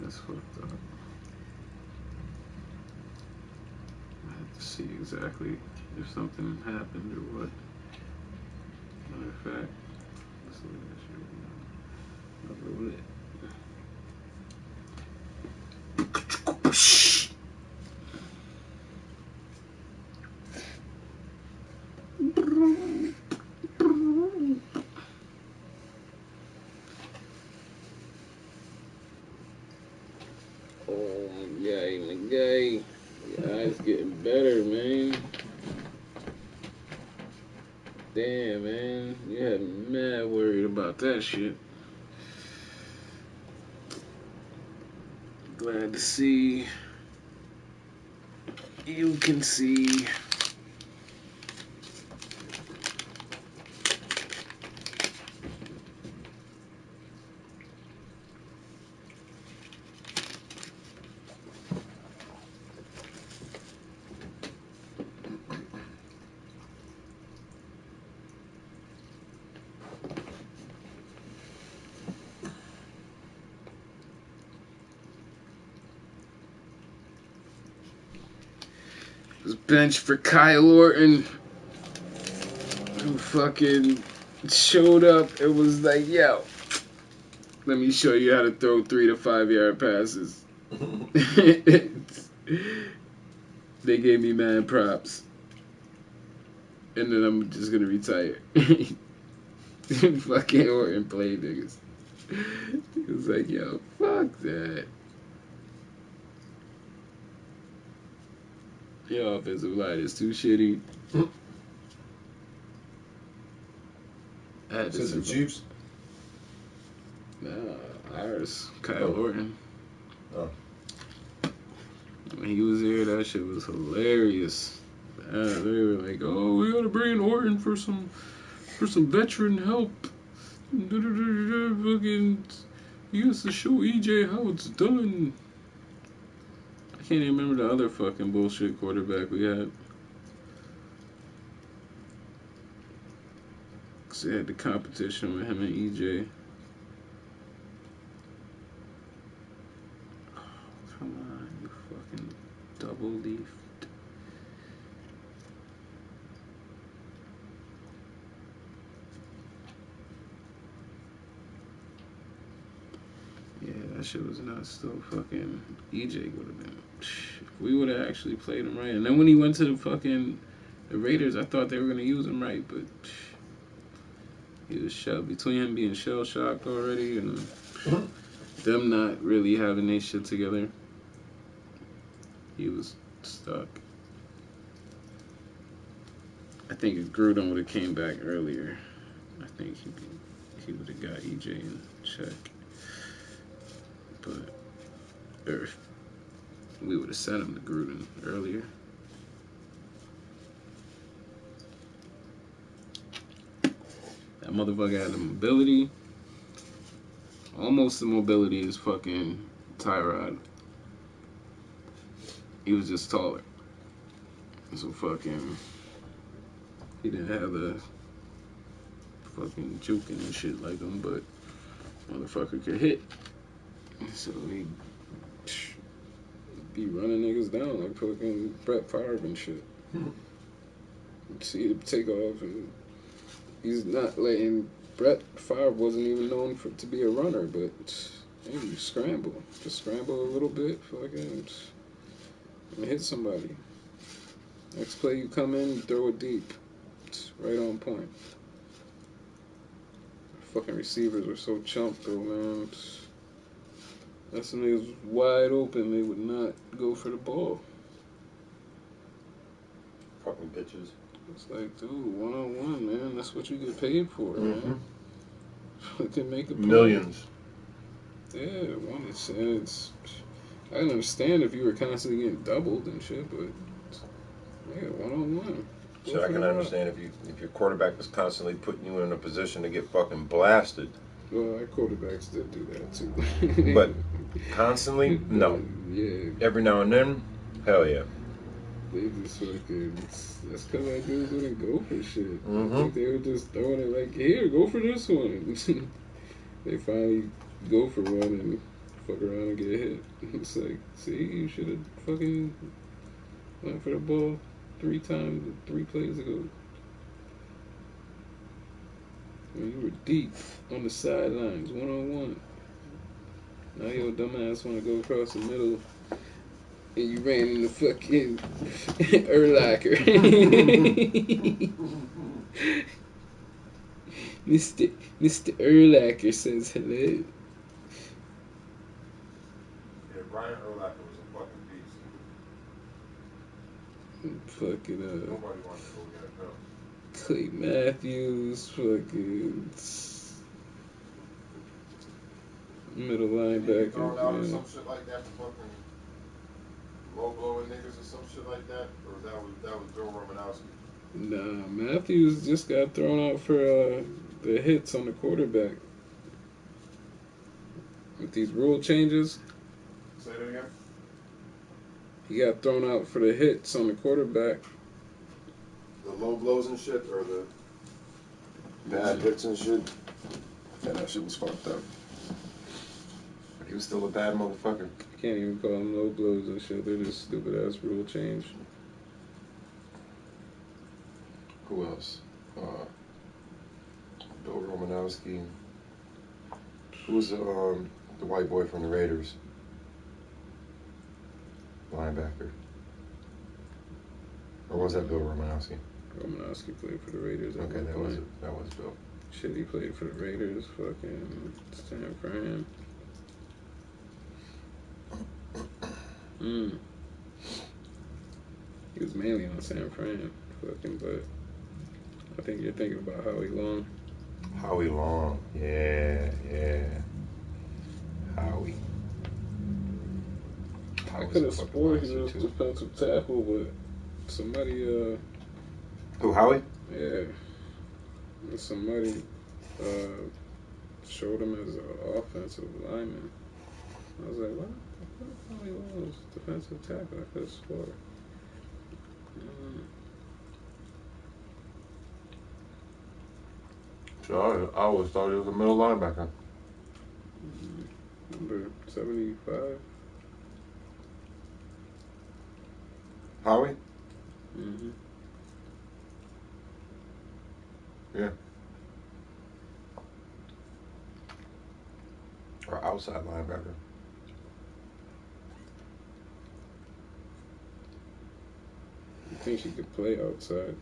C: That's fucked up. I have to see exactly if something happened or what. Matter of fact, let's look at that shit right now. I'll roll it. Oh, my guy. Your eyes getting better, man. Damn, man. You had me mad worried about that shit. Glad to see you can see. bench for Kyle Orton, who fucking showed up and was like, yo, let me show you how to throw 3 to 5 yard passes. They gave me mad props. And then I'm just gonna retire. Fucking Orton played niggas. He was like, yo, fuck that. Your offensive line is too shitty.
D: This is the Chiefs?
C: Nah, ours. Kyle Orton.
D: Oh.
C: When he was here, that shit was hilarious. They were like, oh, we gotta bring in Orton for some veteran help. Fucking, he has to show EJ how it's done. I can't even remember the other fucking bullshit quarterback we had. Cause they had the competition with him and EJ. Oh, come on, you fucking double leafed. Yeah, that shit was nuts. Still fucking EJ would have been. If we would have actually played him right. And then when he went to the Raiders, I thought they were gonna use him right, but he was between him being shell shocked already and them not really having their shit together. He was stuck. I think if Gruden would have came back earlier, I think he would have got EJ in check. But we would have sent him to Gruden earlier. That motherfucker had the mobility. Almost the mobility as fucking Tyrod. He was just taller. So fucking, he didn't have the fucking juking and shit like him, but motherfucker could hit. So he be running niggas down like fucking Brett Favre and shit. See him take off, and he's not letting. Brett Favre wasn't even known to be a runner, but hey, you scramble. Just scramble a little bit, fucking, and hit somebody. Next play you come in, you throw it deep. It's right on point. Fucking receivers are so chump though, man. That's when they was wide open, they would not go for the ball.
D: Fucking bitches.
C: It's like, dude, 1-on-1, man. That's what you get paid for, man. Fucking make a play.
D: Millions.
C: Yeah, it's. I can understand if you were constantly getting doubled and shit, but yeah, 1-on-1.
D: So I can understand if your quarterback was constantly putting you in a position to get fucking blasted.
C: Well, our quarterbacks did do that too.
D: But constantly, no.
C: Yeah.
D: Every now and then, hell yeah.
C: They just fucking. That's because our dudes wouldn't go for shit.
D: Mm-hmm.
C: I think they were just throwing it like, here, go for this one. They finally go for one and fuck around and get hit. It's like, see, you should have fucking went for the ball 3 times, 3 plays ago. When you were deep on the sidelines, 1-on-1. Now your dumbass want to go across the middle, and you ran in the fucking Urlacher. Mr. Urlacher says hello.
D: Yeah, Brian Urlacher was a fucking beast.
C: Fucking
D: Nobody wants to go get him.
C: Clay Matthews, fucking middle linebacker.
D: Thrown out or
C: Man.
D: some shit like that for fucking low blowing niggas or some shit like that, or that was Joe Romanowski.
C: Nah, Matthews just got thrown out for the hits on the quarterback. With these rule changes,
D: Say that again.
C: he got thrown out for the hits on the quarterback.
D: The low blows and shit, or the bad hits and shit. Yeah, that shit was fucked up. He was still a bad motherfucker.
C: Can't even call them low blows and shit. They're just stupid ass rule change.
D: Who else? Bill Romanowski. Who's the white boy from the Raiders? Linebacker. Or was that Bill Romanowski?
C: Romanowski played for the Raiders.
D: Okay, that was it. That was Bill.
C: Shit, he played for the Raiders. Fucking San Fran. He was mainly on San Fran. Fucking, but I think you're thinking about Howie Long.
D: Howie Long. Yeah. Howie.
C: I could have sworn he was defensive tackle, but somebody,
D: Who, Howie?
C: Yeah. Somebody showed him as an offensive lineman. I was like, what? Howie Long was defensive tackle. I could have swore.
D: So I always thought he was a middle linebacker.
C: Number 75.
D: Howie?
C: Mm-hmm.
D: Yeah. Or outside linebacker.
C: I think she could play outside.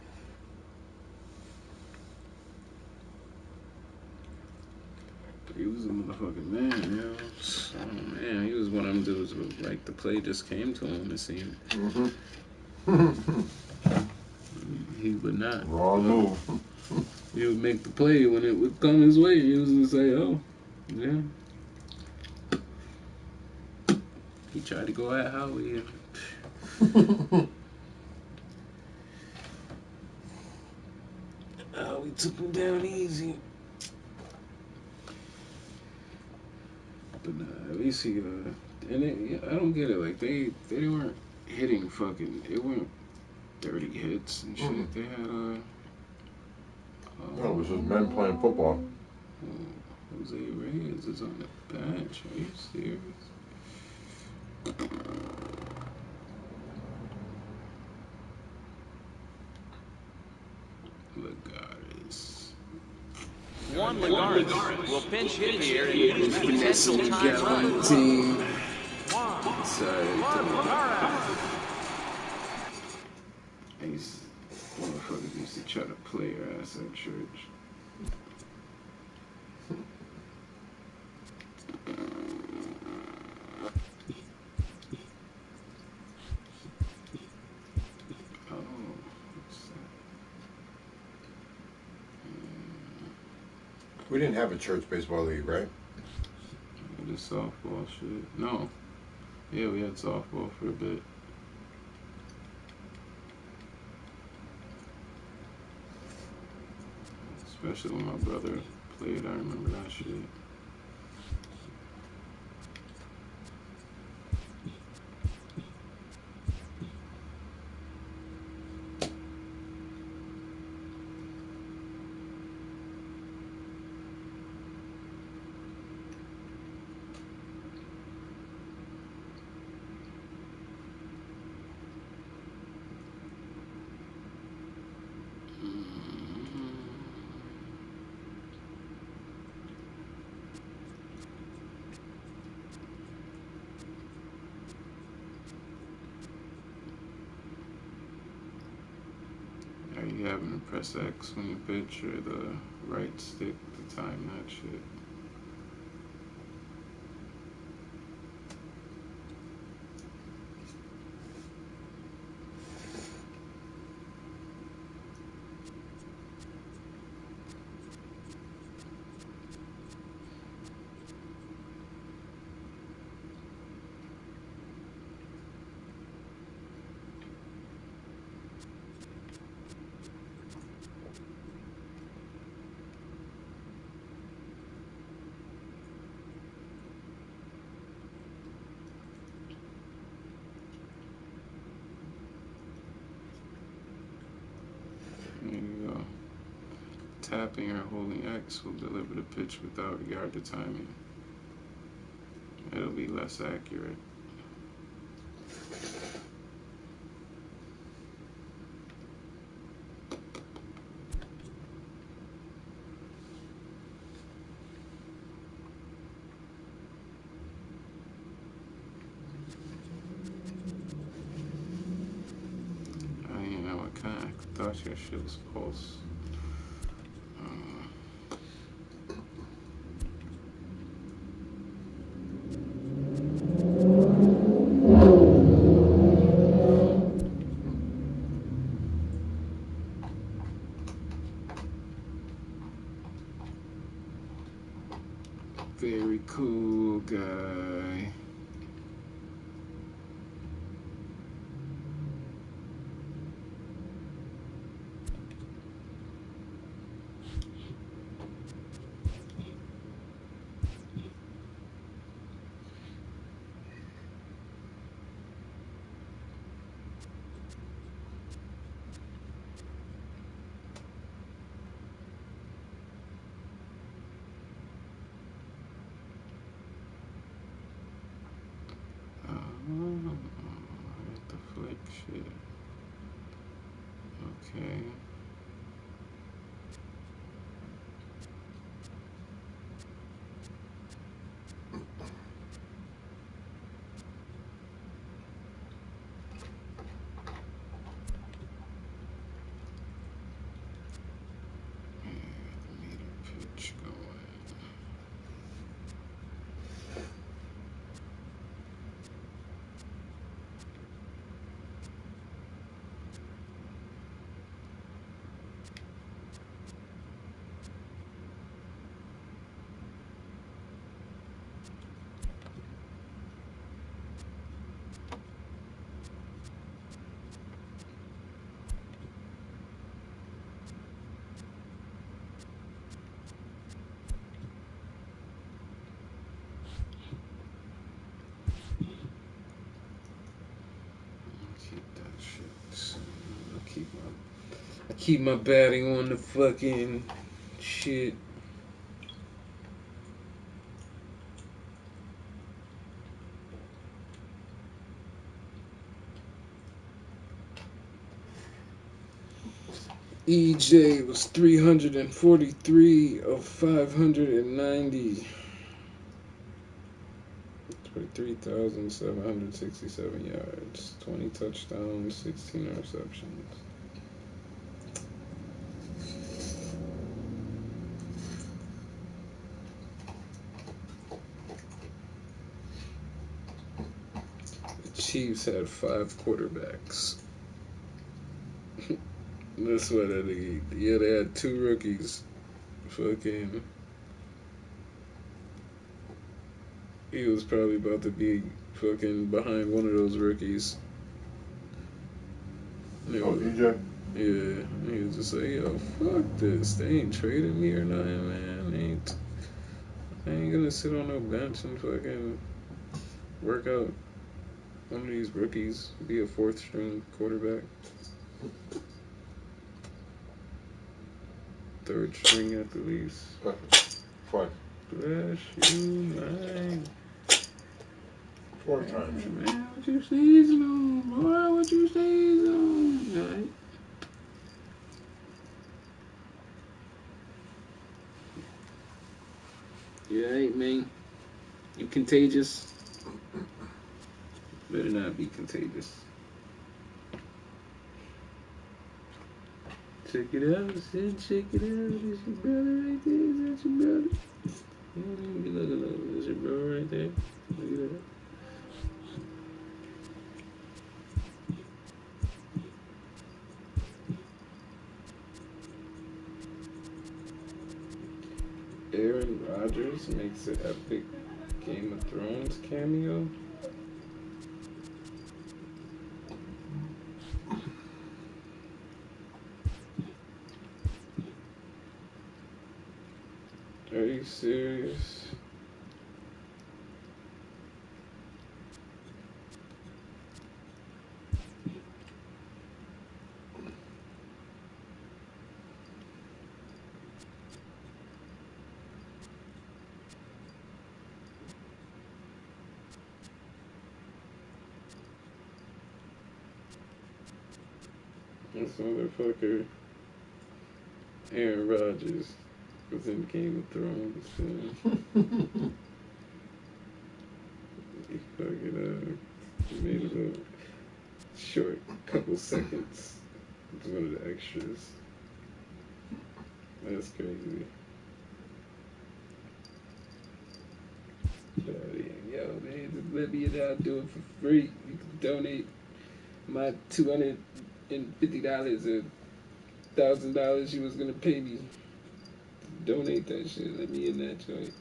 C: He was a motherfucking man, yo. Oh man, he was one of them dudes who, like, the play just came to him, it seemed. He would not.
D: Wrong move.
C: He would make the play when it would come his way. He was gonna say, oh, yeah. He tried to go at Howie. Howie took him down easy. But at least he, and I don't get it. Like, they weren't hitting fucking, it weren't dirty hits and shit. They had,
D: no, it was just men playing football.
C: Jose Reyes is on the bench. Are you serious? Lagares.
F: Juan Lagares will pinch hit here and use potential timeout.
C: Team. These motherfuckers used to try to play her ass at church.
D: We didn't have a church baseball league, right?
C: The softball shit. No. Yeah, we had softball for a bit. Especially when my brother played, I remember that shit. Are you having to press X when you pitch or the right stick to time that shit? There you go. Tapping or holding X will deliver the pitch without regard to timing. It'll be less accurate. watch your shit's pulse. Very cool guy. The flick shit. Okay. Meter pitch going. I keep my batting on the fucking shit. EJ was 343 of 590. 3,767 yards, 20 touchdowns, 16 receptions. The Chiefs had 5 quarterbacks. That's why that nigga. Yeah, they had 2 rookies. Fucking. He was probably about to be fucking behind one of those rookies.
D: DJ?
C: Yeah, he was just like, yo, fuck this. They ain't trading me or nothing, man. I ain't gonna sit on no bench and fucking work out one of these rookies, be a 4th string quarterback. 3rd string at the least.
D: Perfect. Fine.
C: Bless you, man.
D: 4 times.
C: Man, what you sneezing on? Boy, what you sneezing on? Right? You ain't, man. You contagious? Better not be contagious. Check it out, Sid. Check it out. That's your brother right there. Is that your brother? Look. That's your bro right there. Look at that. Aaron Rodgers makes an epic Game of Thrones cameo. Are you serious? This motherfucker, Aaron Rodgers, was in Game of Thrones. He fucking made a little short couple seconds It's one of the extras. That's crazy. Yo, man, just let me in. I'll do it for free. You can donate my $250 or $1,000 you was gonna pay me. Donate that shit. Let me in that joint.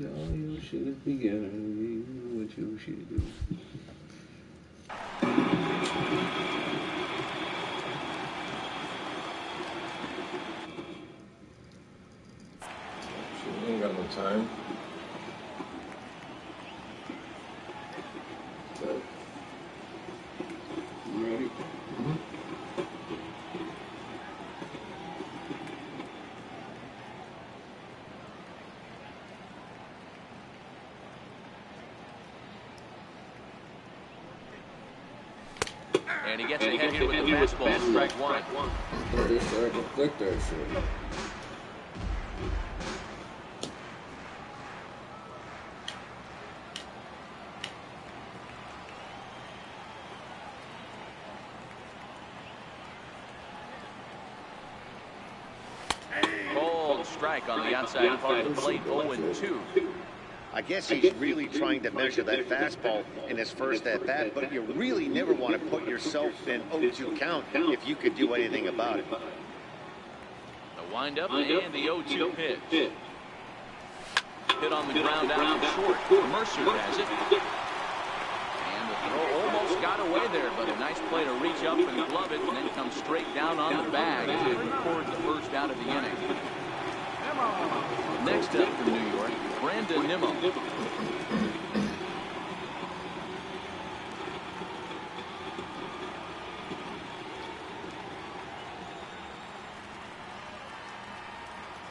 C: All your shit is beginner. You know what your shit do.
D: Shit, we ain't got no time.
C: You ready?
F: And he gets ahead here with the fastball, strike one.
C: I can flick that shit.
F: Cold strike on the outside part of the plate, 0-2.
G: I guess he's really trying to measure that fastball in his first at-bat, but you really never want to put yourself in 0-2 count if you could do anything about it.
F: The windup and the 0-2 pitch. Hit on the ground out to short. Mercer has it. And the throw almost got away there, but a nice play to reach up and glove it, and then come straight down on the bag to record the first out of the inning. Next up from New York, Brandon Nimmo.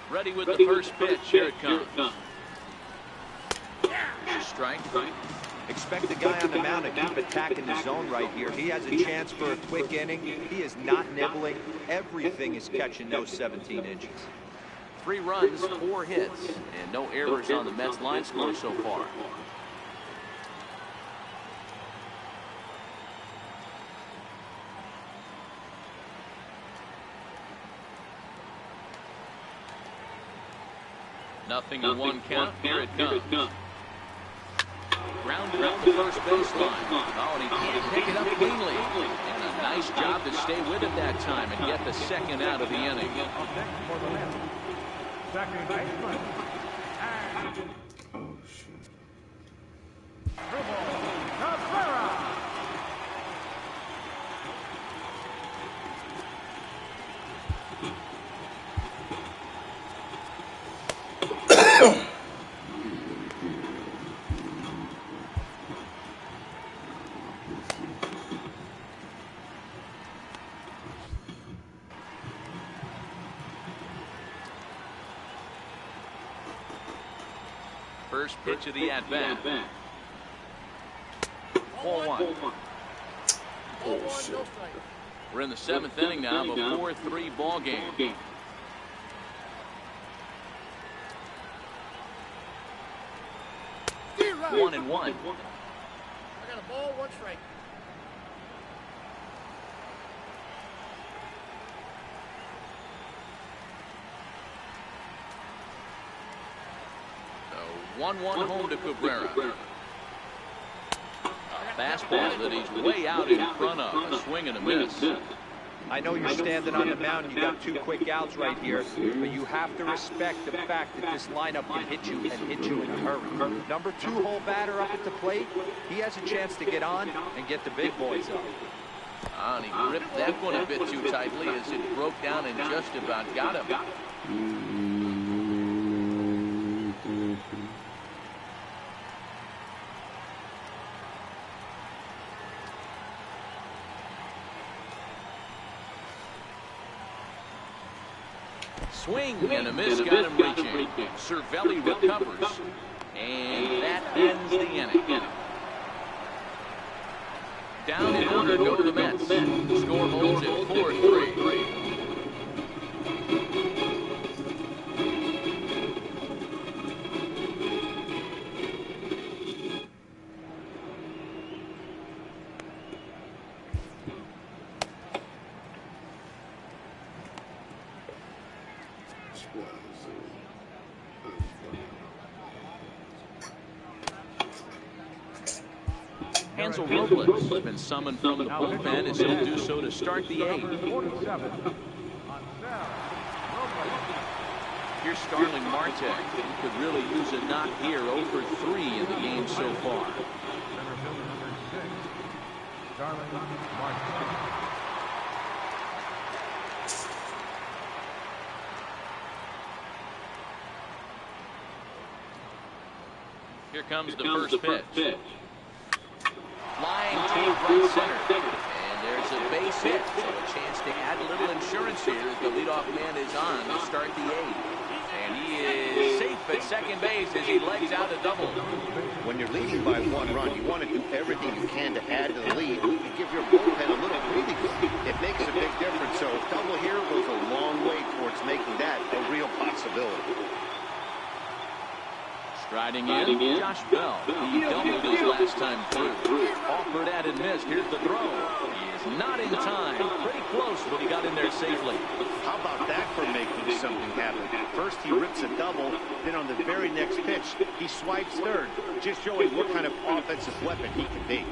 F: Ready with the first pitch. Here it comes. Strike.
H: Expect the guy on the mound to keep attacking the zone right here. He has a chance for a quick inning. He is not nibbling. Everything is catching those 17 inches.
F: 3 runs, 4 hits, and no errors on the Mets line score so far. Nothing in 1 count. Here it comes. Grounded up the first baseline. Oh, and he can't pick it up cleanly. And a nice job to stay with it that time and get the second out of the inning.
E: Second baseman.
C: Oh, shit.
E: Cabrera.
F: First pitch of the at-bat. 4-1.
C: Oh, shit.
F: We're in the 7th inning now of a 4-3 ball game. 1-1.
I: I got a ball, 1 strike.
F: So 1-1 home to Cabrera. A fastball that he's way out in front of. A swing and a miss.
H: I know you're standing on the mound and you got 2 quick outs right here, but you have to respect the fact that this lineup can hit you and hit you in a hurry. Number 2 hole batter up at the plate, he has a chance to get on and get the big boys up.
F: And he gripped that one a bit too tightly as it broke down and just about got him. Swing and a miss, got him reaching. Cervelli recovers, and that ends the inning. Down in order go to the Mets. The score holds at 4-3. Hansel Robles has been summoned from the bullpen as he'll do so to start the 8th. Here's Starling Marte. He could really use a knock here, 0 for 3 in the game so far. Here comes the first pitch. Flying to right center. And there's a base hit. So a chance to add a little insurance here as the leadoff man is on to start the 8th. And he is safe at second base as he legs out a double.
G: When you're leading by 1 run, you want to do everything you can to add to the lead and give your bullpen a little breathing room. It makes a big difference. So a double here goes a long way towards making that a real possibility.
F: Striding in, Josh Bell. He doubled his last time through. Offered at and missed. Here's the throw. He is not in time. Pretty close, but he got in there safely.
G: How about that for making something happen? First he rips a double, then on the very next pitch, he swipes third, just showing what kind of offensive weapon he can be.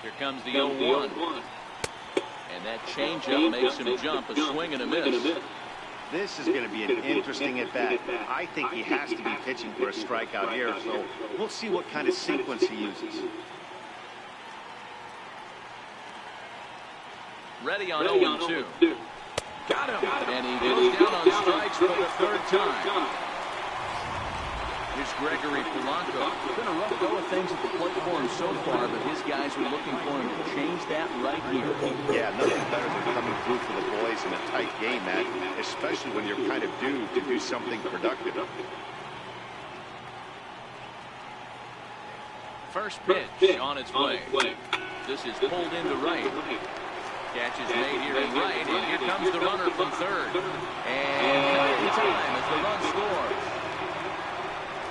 F: Here comes the 0-1. And that changeup makes him jump, a swing and a miss.
G: This is going to be an interesting at-bat. I think he has to be pitching for a strikeout here, so we'll see what kind of sequence he uses.
F: Ready on 0-2. Got him. And he goes down on strikes for the 3rd time. Here's Gregory Polanco. It's been a rough go of things at the plate for him so far, but his guys are looking for him to change that right here.
G: Yeah, nothing better than coming through for the boys in a tight game, Matt, especially when you're kind of due to do something productive.
F: First pitch on its way. This is pulled into right. Catch is made here in right, and here comes the runner from third. And not in time as the run scores.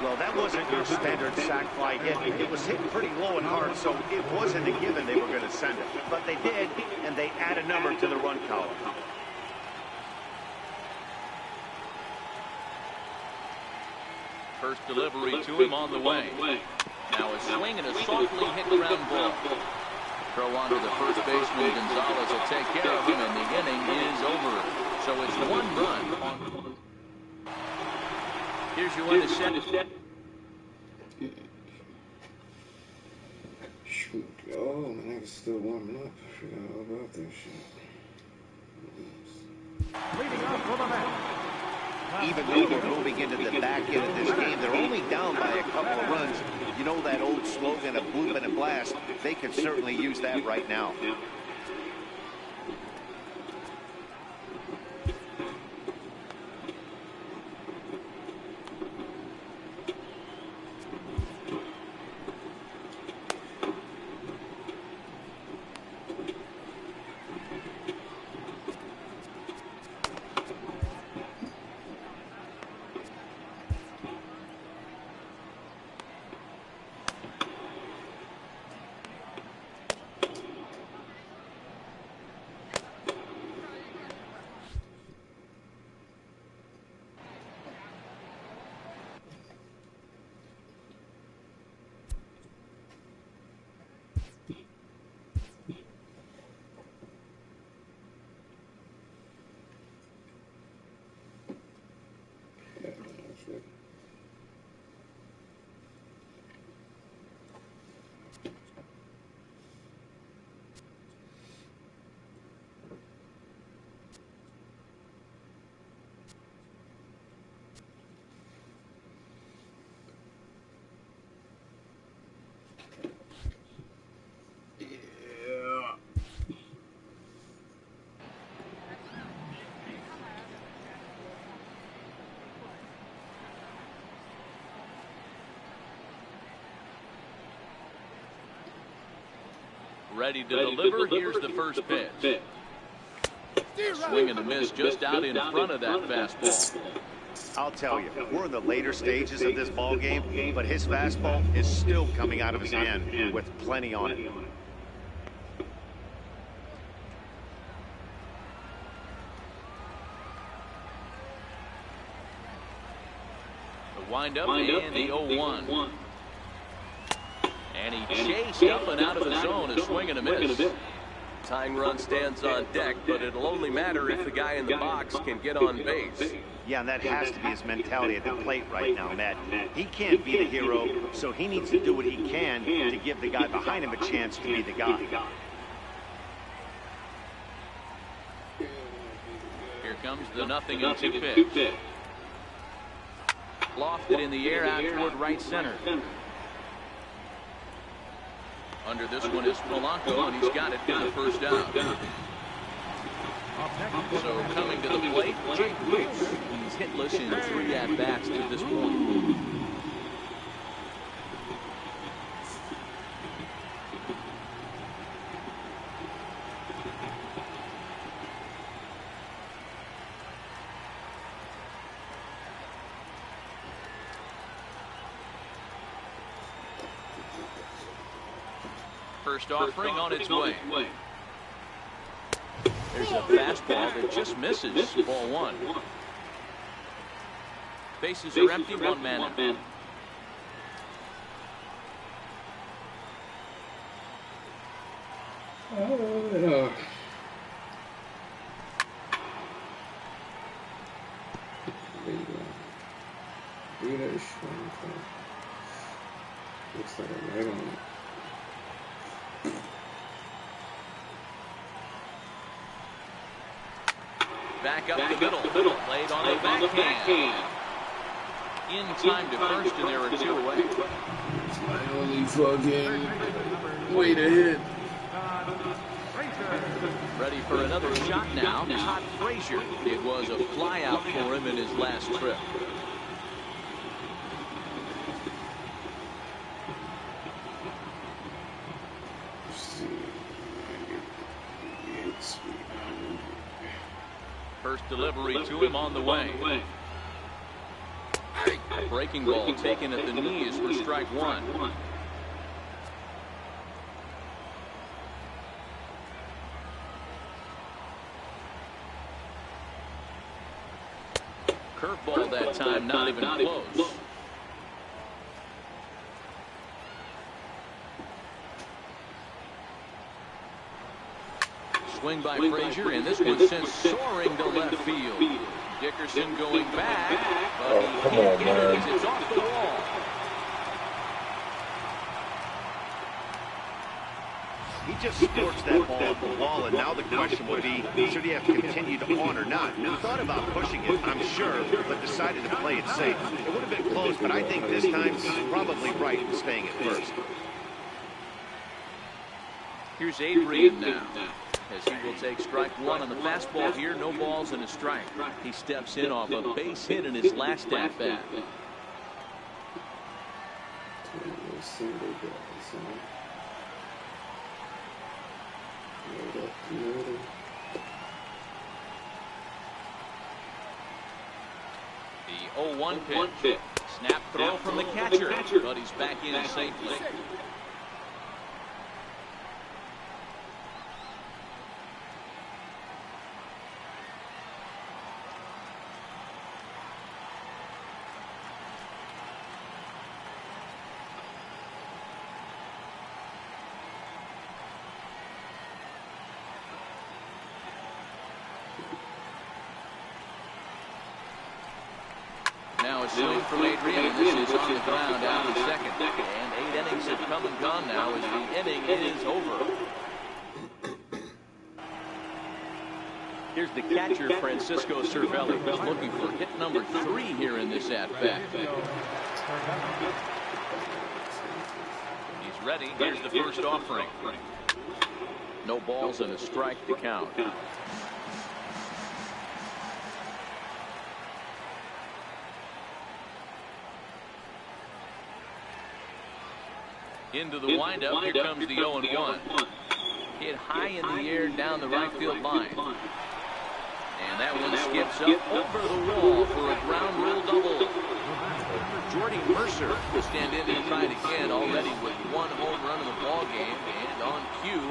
G: Well, that wasn't your standard sac fly hit. It was hit pretty low and hard, so it wasn't a given they were going to send it. But they did, and they add a number to the run column.
F: First delivery to him on the way. Now a swing and a softly hit ground ball. Throw on to the first baseman. Gonzalez will take care of him, and the inning is over. So it's 1 run. Here's your way to set it.
C: Shoot. Oh, my nigga's still warming up. I forgot all about that shit.
I: Leading off for the man.
G: Even though they're moving into the back end of this game, they're only down by a couple of runs. You know that old slogan of bloop and a blast? They could certainly use that right now.
F: Ready to deliver. Here's the first pitch. Swing and a miss just out in front of that fastball.
G: I'll tell you, we're in the later stages of this ball game, but his fastball is still coming out of his hand with plenty on it.
F: The windup and the 0-1. And he chased up and out of the zone. A swing and a miss.
J: Tying run stands on deck, but it'll only matter if the guy in the box can get on base.
G: Yeah, and that has to be his mentality at the plate right now, Matt. He can't be the hero, so he needs to do what he can to give the guy behind him a chance to be the guy.
F: Here comes the 0-2 pitch. Lofted in the air out toward right center. Under this one is Polanco, and he's got it for the first out. So coming to the plate, Jake Bruce. He's hitless in 3 at-bats to this point. First offering on its way. There's a fastball that just misses. Ball 1. Bases are empty. 1 man out.
C: Looks like I'm right on it.
F: Back up the middle. Played on the backhand. In time to first, and there are 2 away.
C: It's my only fucking way to hit.
F: Ready for another shot now. Todd Frazier. It was a fly out for him in his last trip. First delivery to him on the way. A breaking ball taken at the knees for strike 1. Curveball that time, not even close. Swing by Frazier, and this one sent soaring to left field. Dickerson going back, but he can't get it as it's off the wall.
G: He just scorched that ball off the wall, and now the question would be, should he have continued on or not? He thought about pushing it, I'm sure, but decided to play it safe. It would have been close, but I think this time he's probably right in staying at first.
F: Here's Adrian now, as he will take strike 1 on the fastball here. No balls and a strike. He steps in off a base hit in his last at-bat. The 0-1 pitch. Snap throw from the catcher, but he's back in safely. Now a swing from Adrian. This is on the ground out in second. And 8 innings have come and gone now as the inning is over. Here's the catcher, Francisco Cervelli, who's looking for hit number 3 here in this at-bat. He's ready. Here's the first offering. No balls and a strike to count. Into the windup. Here comes the 0-1. high in the air down the right field line. And that one skips up over the wall for a ground rule double. Jordy Mercer will stand in and try it again, already with one home run in the ball game. And on cue,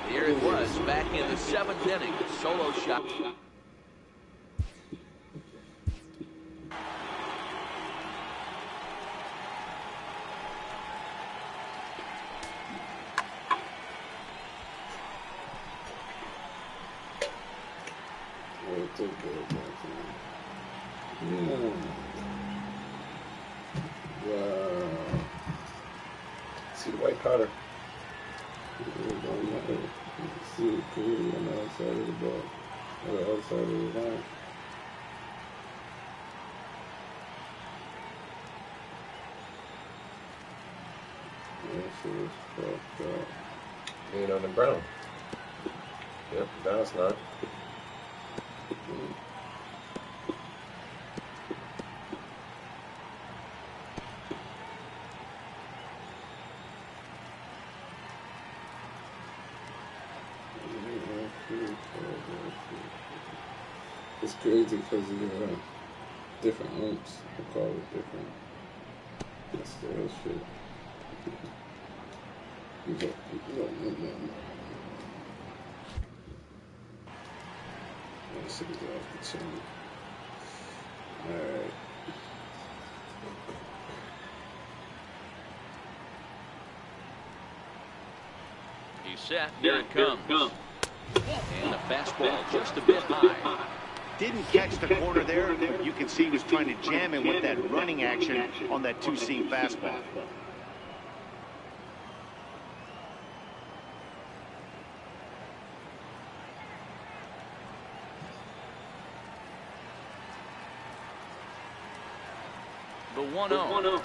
F: there it was, back in the 7th inning, solo shot.
C: Wow.
D: See the white powder.
C: See it clearly on the outside of the ball, or the outside of the line. That shit is fucked up.
D: Lean on the brown. Yep, now it's not.
C: It's crazy because of different umps. I call it different. That's the real shit. No. That shit is off the chain. Alright.
F: He's set. Here it comes. And a fastball just a bit high.
G: Didn't catch the corner there, but you can see he was trying to jam him with that running action on that two-seam fastball.
F: The 1-0.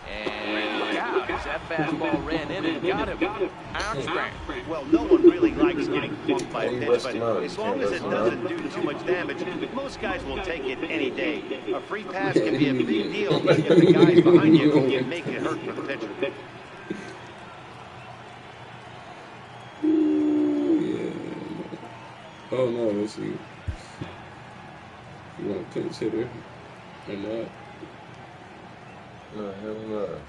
F: And look out, as that fastball ran in and got him. Outside.
G: Well, no one really likes getting bumped by a pitch, but as long as it doesn't do too much damage, most guys will take it any day. A free pass can be a big deal if the guys behind you can make it hurt for the pitcher.
C: Oh no, let's see. You want a pinch hitter or not?
D: No, hell no.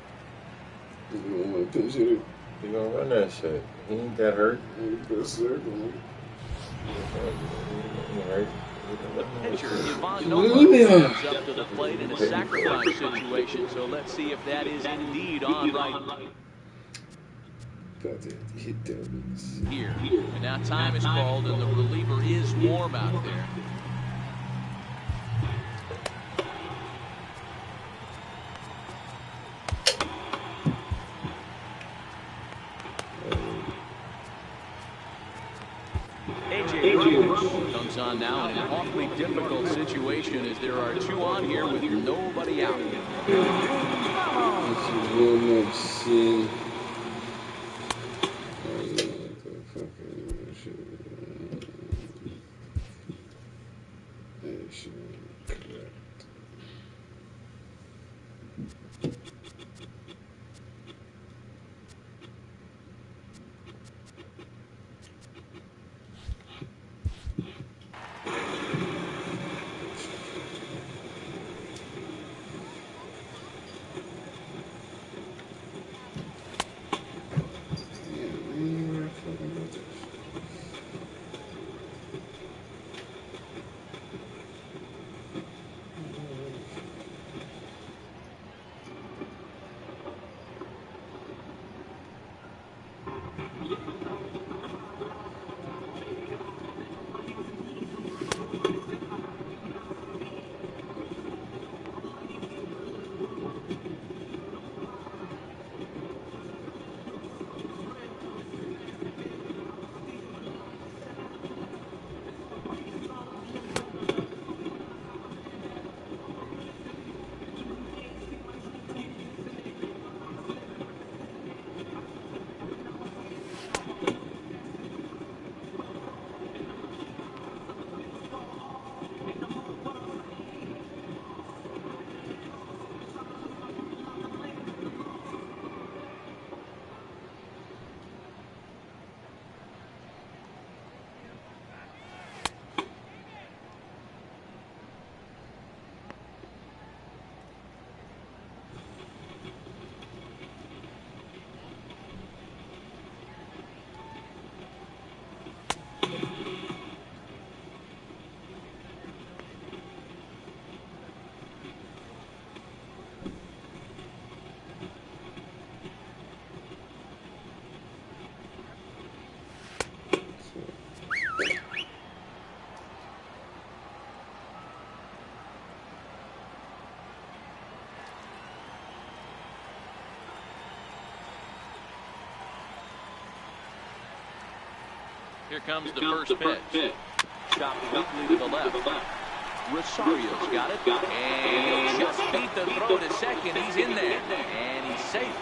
C: You want a pinch hitter?
D: He gonna run that shit. He ain't that hurt.
C: Best circle.
D: He ain't hurt.
F: Pitcher Yvonne Nola steps up to the plate in a sacrifice situation, so let's see if that is indeed on right
C: Got to hit that
F: here. And now time is called, and the reliever is warm out there. Comes on now in an awfully difficult situation as there are two on here with nobody out.
C: This is real much sin.
F: Here comes the first pitch. Chopped weakly to the left. Rosario's got it. And he'll just beat the throw to second. He's in there. And he's safe.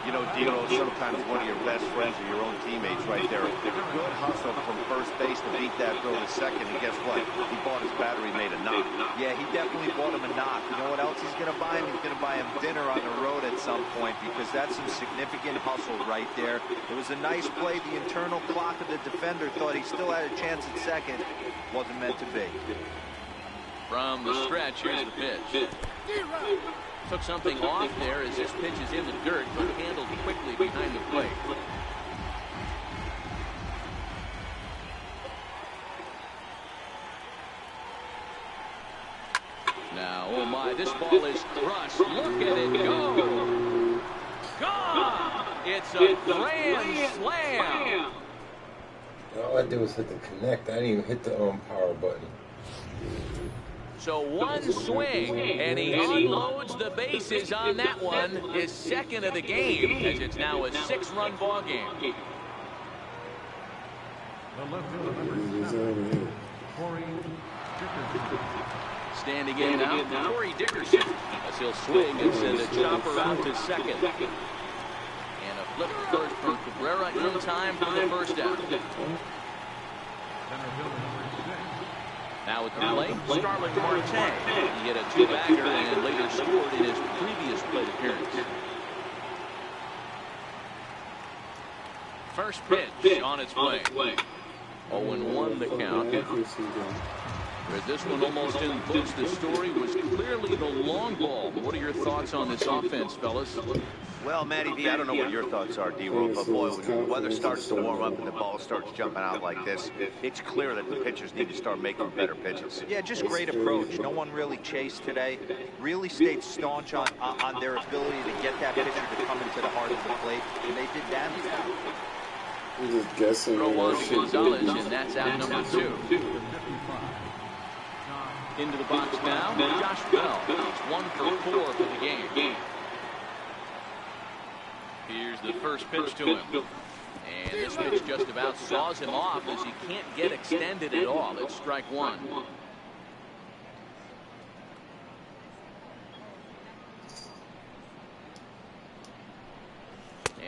G: You know, Dino, sometimes one of your best friends are your own teammates right there. Good hustle from first base to beat that throw to second. And guess what? He bought his battery made a knock.
H: Yeah, he definitely bought him a knock. You know what else he's going to buy him? He's going to buy him dinner on the road at some point, because that's some significant hustle right there. It was a nice play. The internal clock of the defender thought he still had a chance at second. Wasn't meant to be.
F: From the stretch, here's the pitch. Took something off there as this pitch is in the dirt, but handled quickly behind the plate. Now, oh my, this ball is crushed. Look at it go. Gone. It's a grand slam.
C: All I did was hit the connect. I didn't even hit the power button.
F: So one swing, and he unloads the bases on that one. His second of the game, as it's now a 6-run ball game. Standing in now, Corey Dickerson, as he'll swing and send a chopper out to second. And a flip first from Cabrera in time for the first out. Now with the plate, Starling Marte. He hit a 2-bagger and later scored in his previous plate appearance. First pitch on its way. 0-1 the count. Where this one almost didn't boost the story was clearly the long ball. What are your thoughts on this offense, fellas?
G: Well, Matty V, I don't know what your thoughts are, D-Roll, but boy, when the weather starts to warm up and the ball starts jumping out like this, it's clear that the pitchers need to start making better pitches.
H: Yeah, just great approach. No one really chased today. Really stayed staunch on their ability to get that pitcher to come into the heart of the plate, and they did damage.
C: I'm just guessing.
F: Throw on to Gonzalez, and that's out number 2. Into the box now, Josh Bell. He's 1 for 4 for the game. Here's the first pitch to him. And this pitch just about saws him off as he can't get extended at all. It's strike 1.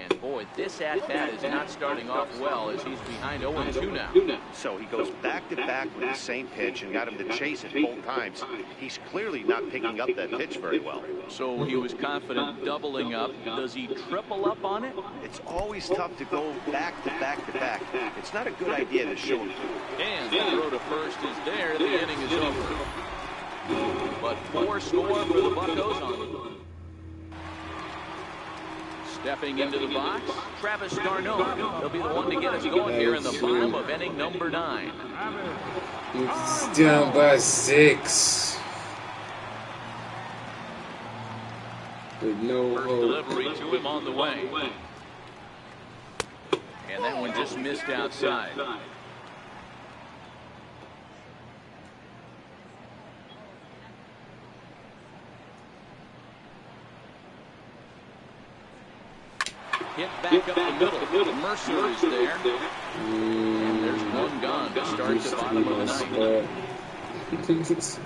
F: And boy, this at-bat is not starting off well as he's behind 0-2 now.
G: So he goes back-to-back with the same pitch and got him to chase it both times. He's clearly not picking up that pitch very well.
F: So he was confident doubling up. Does he triple up on it?
G: It's always tough to go back-to-back-to-back. It's not a good idea to show him.
F: And the throw to first is there. The inning is over. But 4 score for the Buccos on stepping into the box, Travis d'Arnaud. He'll be the one to get us going here in the bottom of inning number 9.
C: It's down by 6. With no
F: first
C: hope.
F: delivery to him on the way. And that one just missed outside. Hit back up the middle. Mercer is there. And there's one gone to start the bottom of the 9th.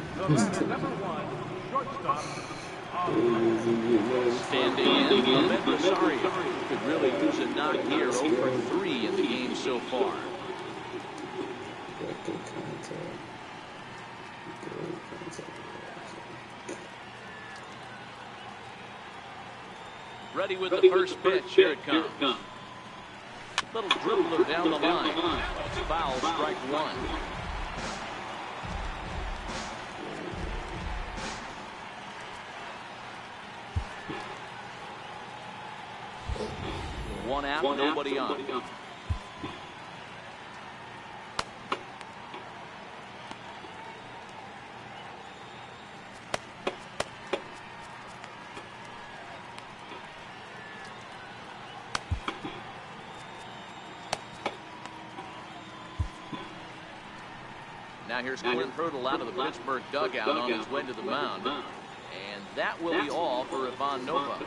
F: Standing in, Ahmed Rosario could really use a knock here. 0 for 3 in the game so far. Ready with the first pitch. Here it comes. Little dribbler down the line. It's foul, strike 1. One out, nobody on. Now here's Clint Hurdle out of the Pittsburgh dugout on his way to the mound. And that will be all for Ivan Nova.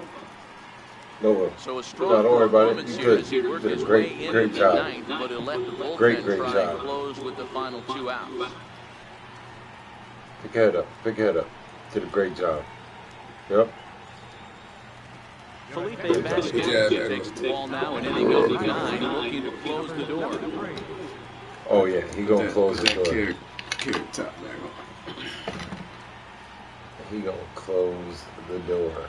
C: No,
F: So a
C: no,
F: strong
C: don't worry about it.
F: performance
C: You
F: here as he
C: did
F: worked
C: a
F: his
C: great,
F: way into
C: great
F: the
C: job.
F: ninth, but he'll let the bullpen
C: Great
F: try and
C: job.
F: close with the final 2 outs.
C: Pick your head up. Pick your head up. Did a great job. Yep.
F: Felipe
C: Great job.
F: Vasquez takes the ball now in inning number 9, looking to close the door.
C: Oh yeah, he gonna close the door.
D: Carrot top back on.
C: He gonna close the door.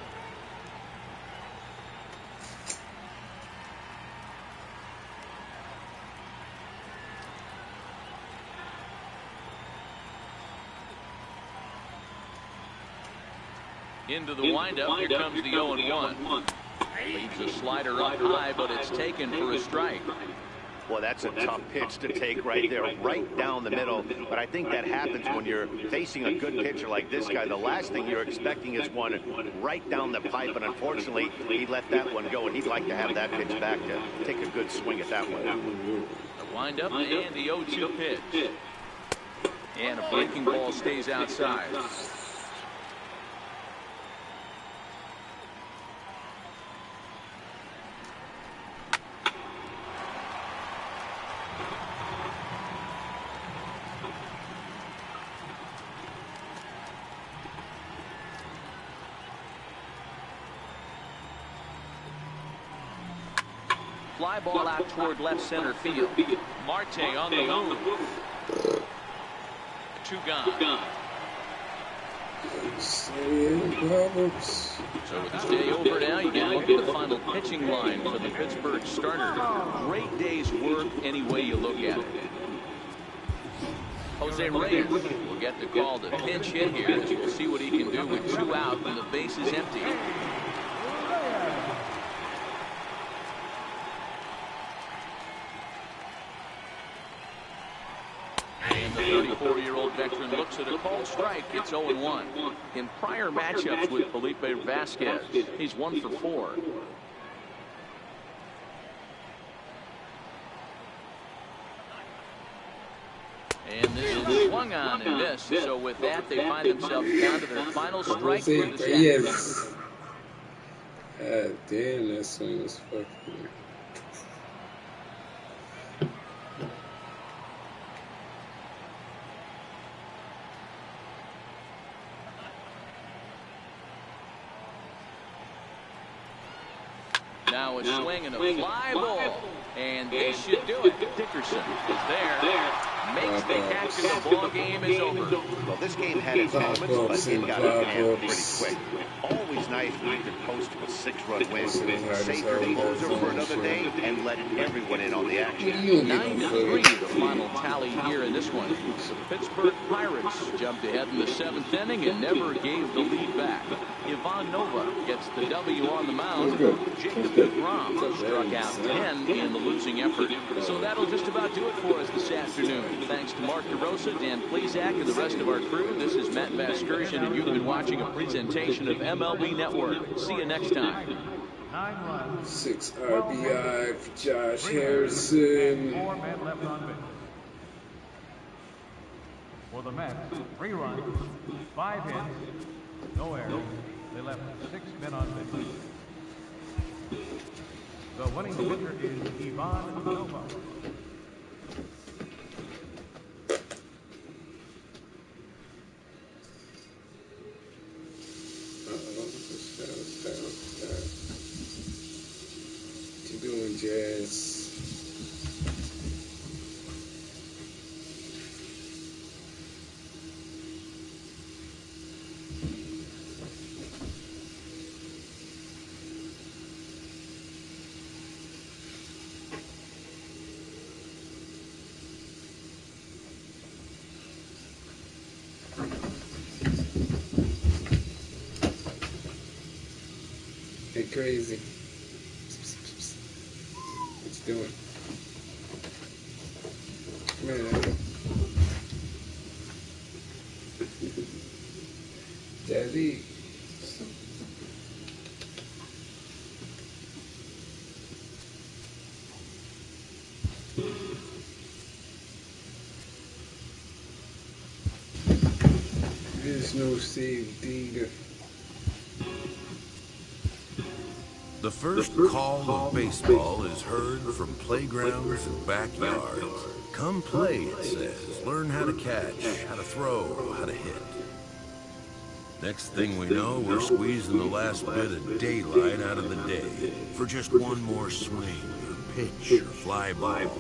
F: Into the windup, here comes the 0-1. Leaves a slider up high, but it's taken for a strike.
G: Well, that's a tough pitch to take right there, right down the middle. But I think that happens when you're facing a good pitcher like this guy. The last thing you're expecting is one right down the pipe, and unfortunately, he let that one go, and he'd like to have that pitch back to take a good swing at that one.
F: The windup and the 0-2 pitch. And a breaking ball stays outside. Fly ball out toward left center field. Marte on the move. 2 gone.
C: So
F: with this day over now, you can look at the final pitching line for the Pittsburgh starter. Great day's work any way you look at it. Jose Reyes will get the call to pinch hit here, as we'll see what he can do with 2 out and the base is empty. And the 34-year-old veteran looks at a called strike. It's 0-1. In prior matchups with Felipe Vasquez, he's 1 for 4. And this is swung on and missed. So with that, they find themselves down to their final strike for this afternoon.
C: Yes. Damn, that swing was fucking.
F: Now a swing and a fly ball. And they should do it. Dickerson is there. Makes the catch and the ball game is over.
G: Well, this game had its moments, but it got out of hand pretty quick. Always nice when you can post to a 6-run win. Save your closer for another day and let everyone in on the action.
F: 9-3 the final tally here in this one. The Pittsburgh Pirates jumped ahead in the 7th inning and never gave the lead back. Ivan Nova gets the W on the mound. Jacob DeGrom struck out 10 in the losing effort. So that'll just about do it for us this afternoon. Thanks to Mark DeRosa, Dan Plezak, and the rest of our crew. This is Matt Vasgersian, and you've been watching a presentation of MLB Network. See you next time.
C: 6 RBI for Josh Harrison.
I: 4 men left on base. For the Mets, 3 runs, 5 hits, no errors. They left 6 men on base. The winning pitcher is Ivan Nova.
C: What you doing, Jazz? Hey, crazy. What you doing? Come here. Jazzy. There's no save data.
K: The first call of baseball is heard from playgrounds and backyards. Come play, it says. Learn how to catch, how to throw, how to hit. Next thing we know, we're squeezing the last bit of daylight out of the day for just one more swing, or pitch, or fly ball.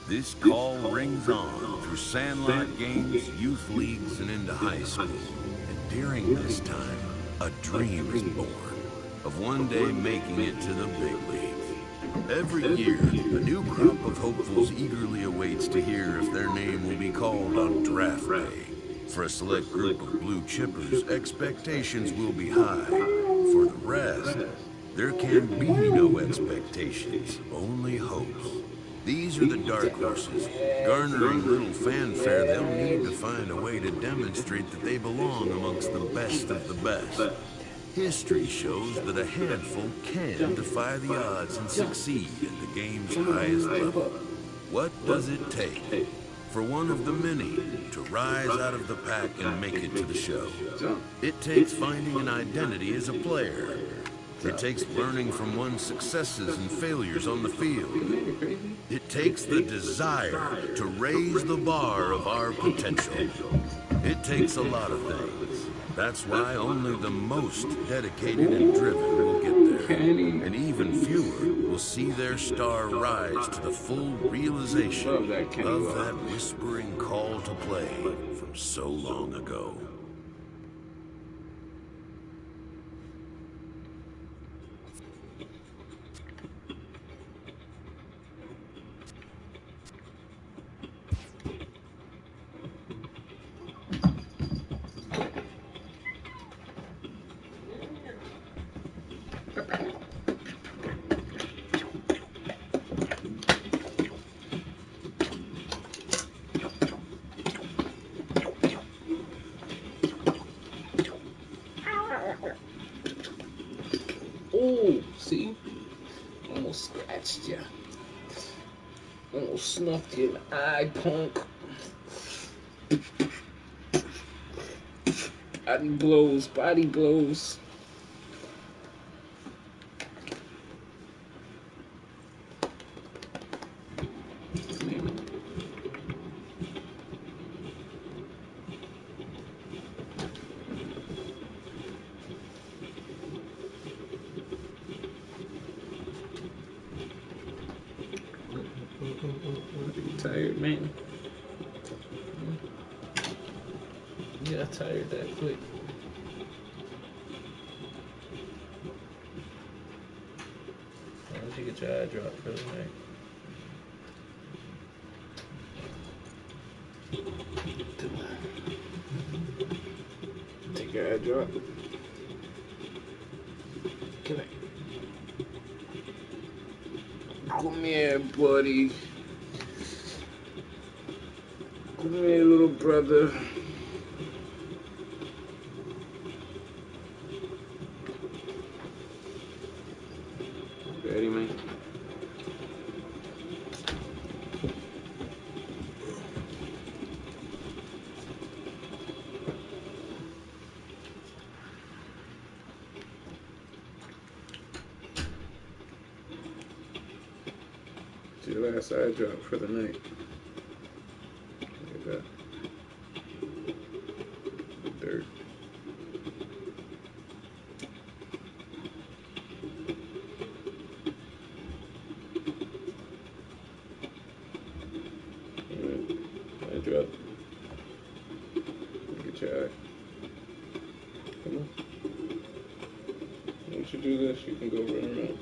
K: This call rings on through sandlot games, youth leagues, and into high school. And during this time, a dream is born of one day making it to the big leagues. Every year, a new crop of hopefuls eagerly awaits to hear if their name will be called on draft day. For a select group of blue chippers, expectations will be high. For the rest, there can be no expectations, only hopes. These are the dark horses, garnering little fanfare they'll need to find a way to demonstrate that they belong amongst the best of the best. History shows that a handful can defy the odds and succeed at the game's highest level. What does it take for one of the many to rise out of the pack and make it to the show? It takes finding an identity as a player. It takes learning from one's successes and failures on the field. It takes the desire to raise the bar of our potential. It takes a lot of things. That's why only the most dedicated and driven will get there. And even fewer will see their star rise to the full realization of that whispering call to play from so long ago.
C: Oh, see? Almost scratched ya. Almost snuffed you in the eye, punk. Body blows, body blows. Tired, man. You got tired that quick. Why don't you get your eye dropped for the night? Take your eye drop. Come here. Come here, buddy. Come here, little brother. Ready, man? It's your last eye drop for the night. Look at that. Dirt. Alright, eye drop. Look at your eye. Come on. Once you do this, you can go run around.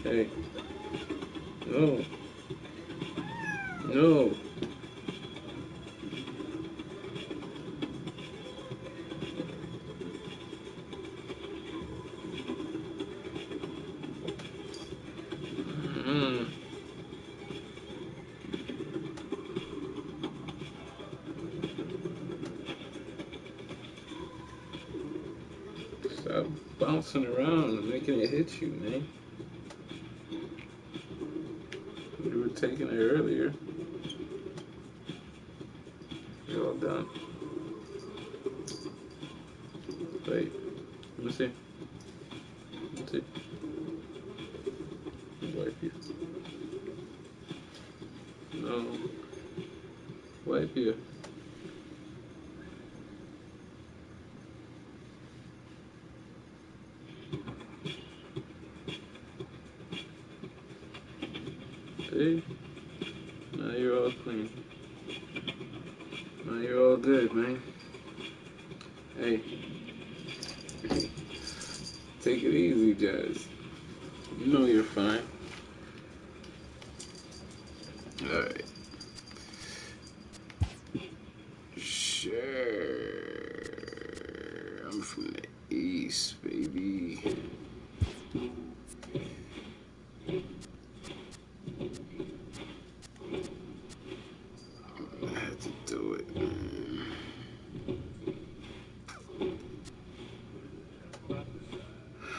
C: Hey. No. No. Stop bouncing around and making it hit you, man. You were taking it earlier. You're all done. Wait, let me see. Take. Wipe you. No. Wipe you. See? Now you're all clean. Now you're all good, man. Hey. Take it easy, Jazz. You know you're fine. Alright. Sure. I'm from the East, baby. I had to do it, man.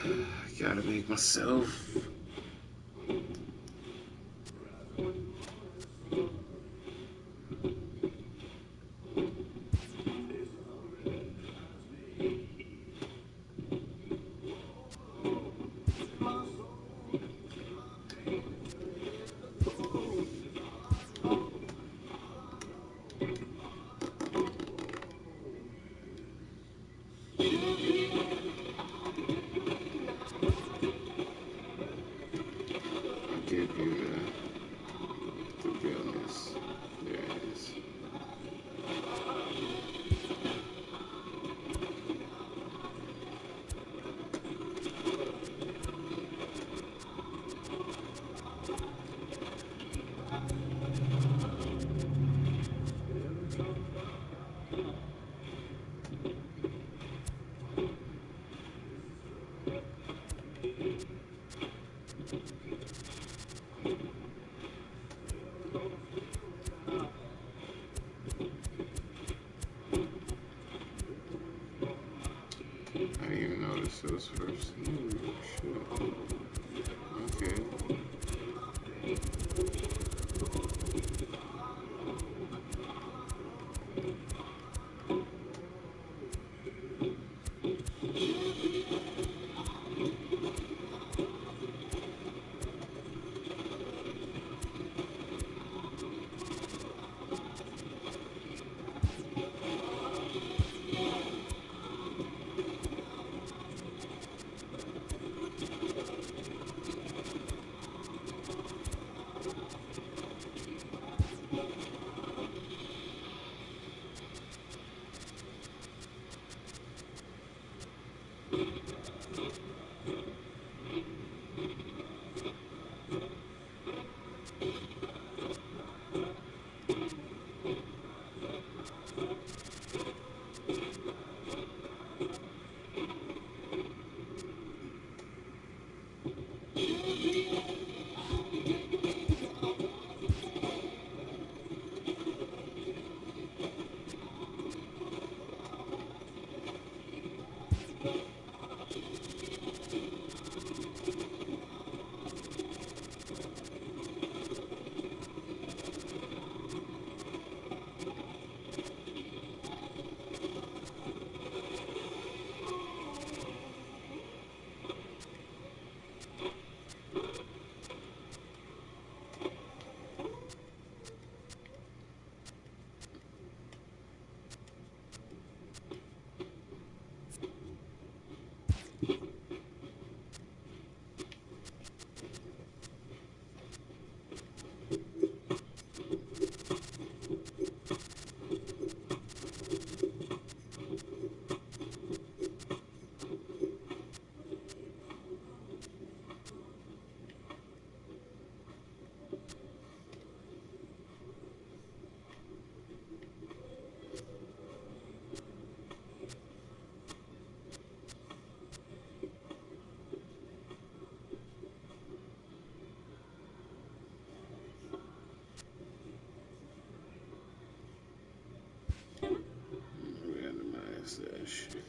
C: I gotta make myself. Give you the realness. There it is. I didn't even notice those first. Ooh, shit. Okay. Randomize that shit.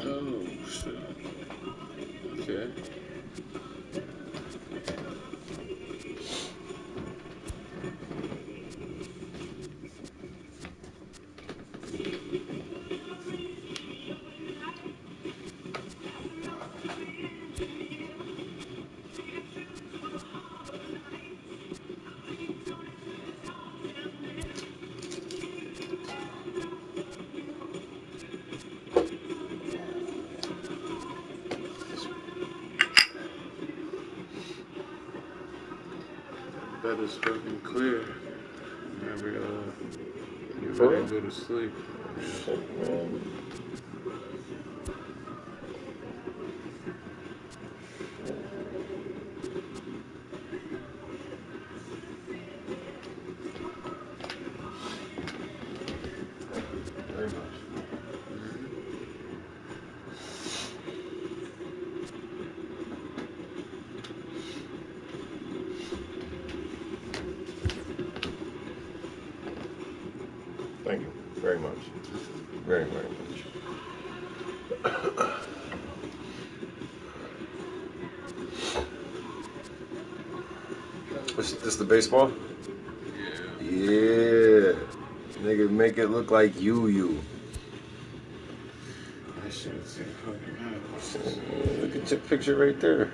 C: Oh shit. Okay. Bed is fucking clear. Whenever you're ready to go to sleep.
D: Shit, man. Very much. Thank you very much. Very, very much. This the baseball?
C: Yeah.
D: Yeah. Nigga, make it look like you.
C: That shit's fucking mad.
D: Look at your picture right there.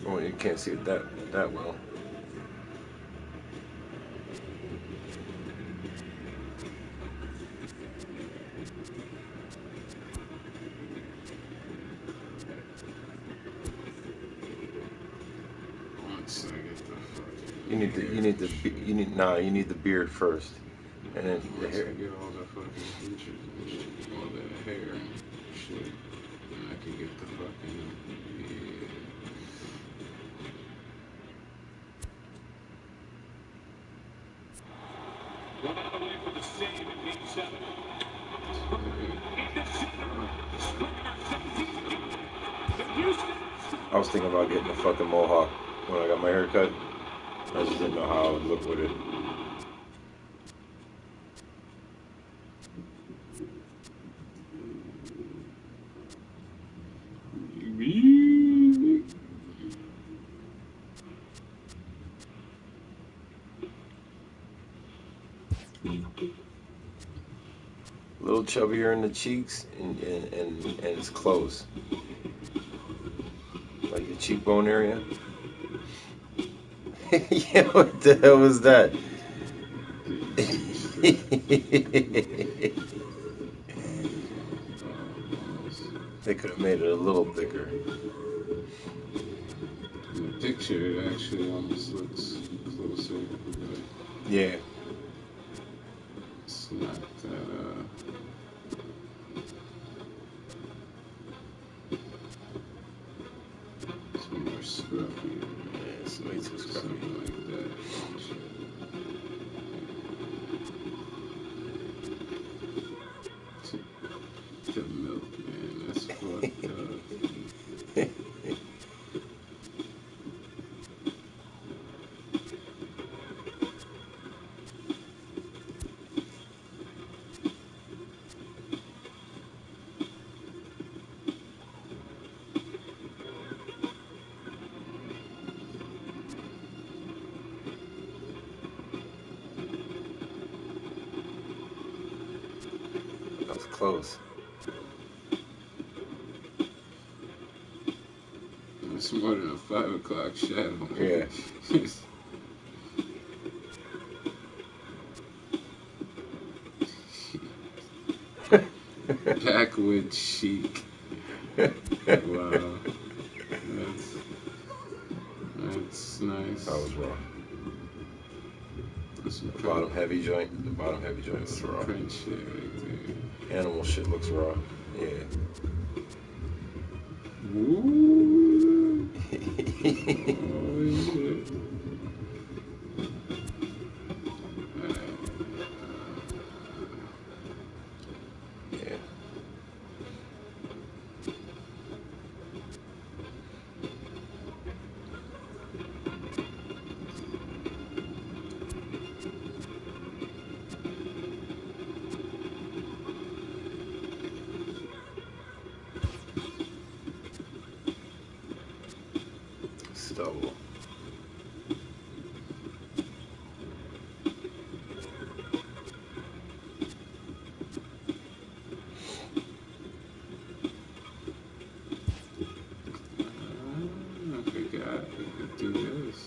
D: Oh, you can't see it that well.
C: Once I get the fucking.
D: You need the beard first, and then the
C: Once
D: hair.
C: I get all the fucking features and shit, all that hair and shit, and I can get the fucking. Yeah.
D: I was thinking about getting a fucking mohawk when I got my hair cut. I just didn't know how I would look with it. A little chubbier in the cheeks and it's close. Like the cheekbone area. Yeah, what the hell was that? They could have made it a little thicker.
C: In the picture, it actually almost looks closer. But
D: Yeah.
C: it's not that, it's more scruffy.
D: Yeah, it's way too scruffy.
C: Something like that. The milk, man, that's fucked up.
L: close.
C: It's more than a 5 o'clock shadow.
L: Yeah.
C: Backwoods chic. Wow. That's nice.
L: That was raw.
C: That's
L: The bottom heavy joint. The bottom heavy joint was raw.
C: Print shit right there.
L: Animal shit looks raw. Yeah.
C: Woo. Holy shit.
L: Yeah. Stubble.
C: I forgot we could do this.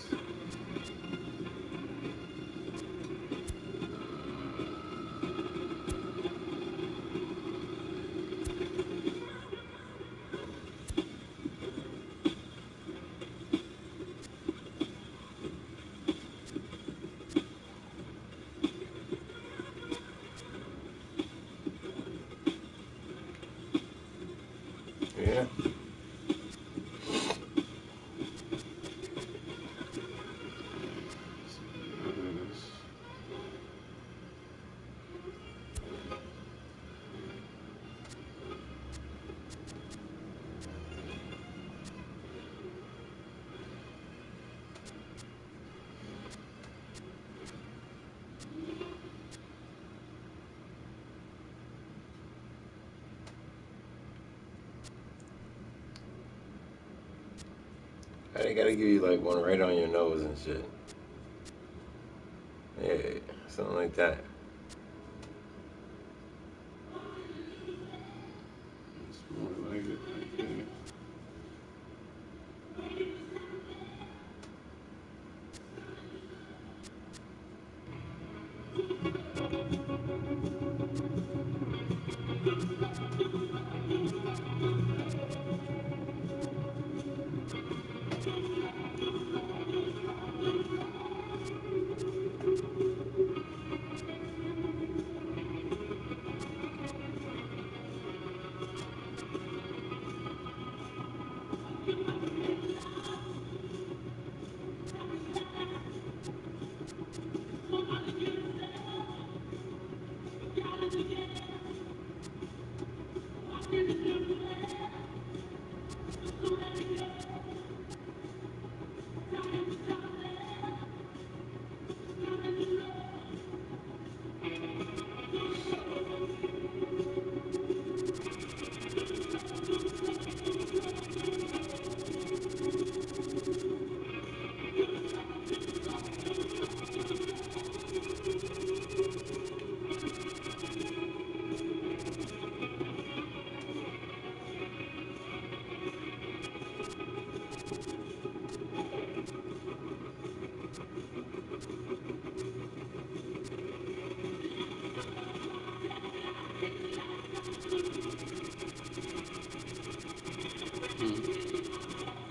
L: Yeah. They gotta give you like one right on your nose and shit. Yeah, something like that.
C: It's more like it right there.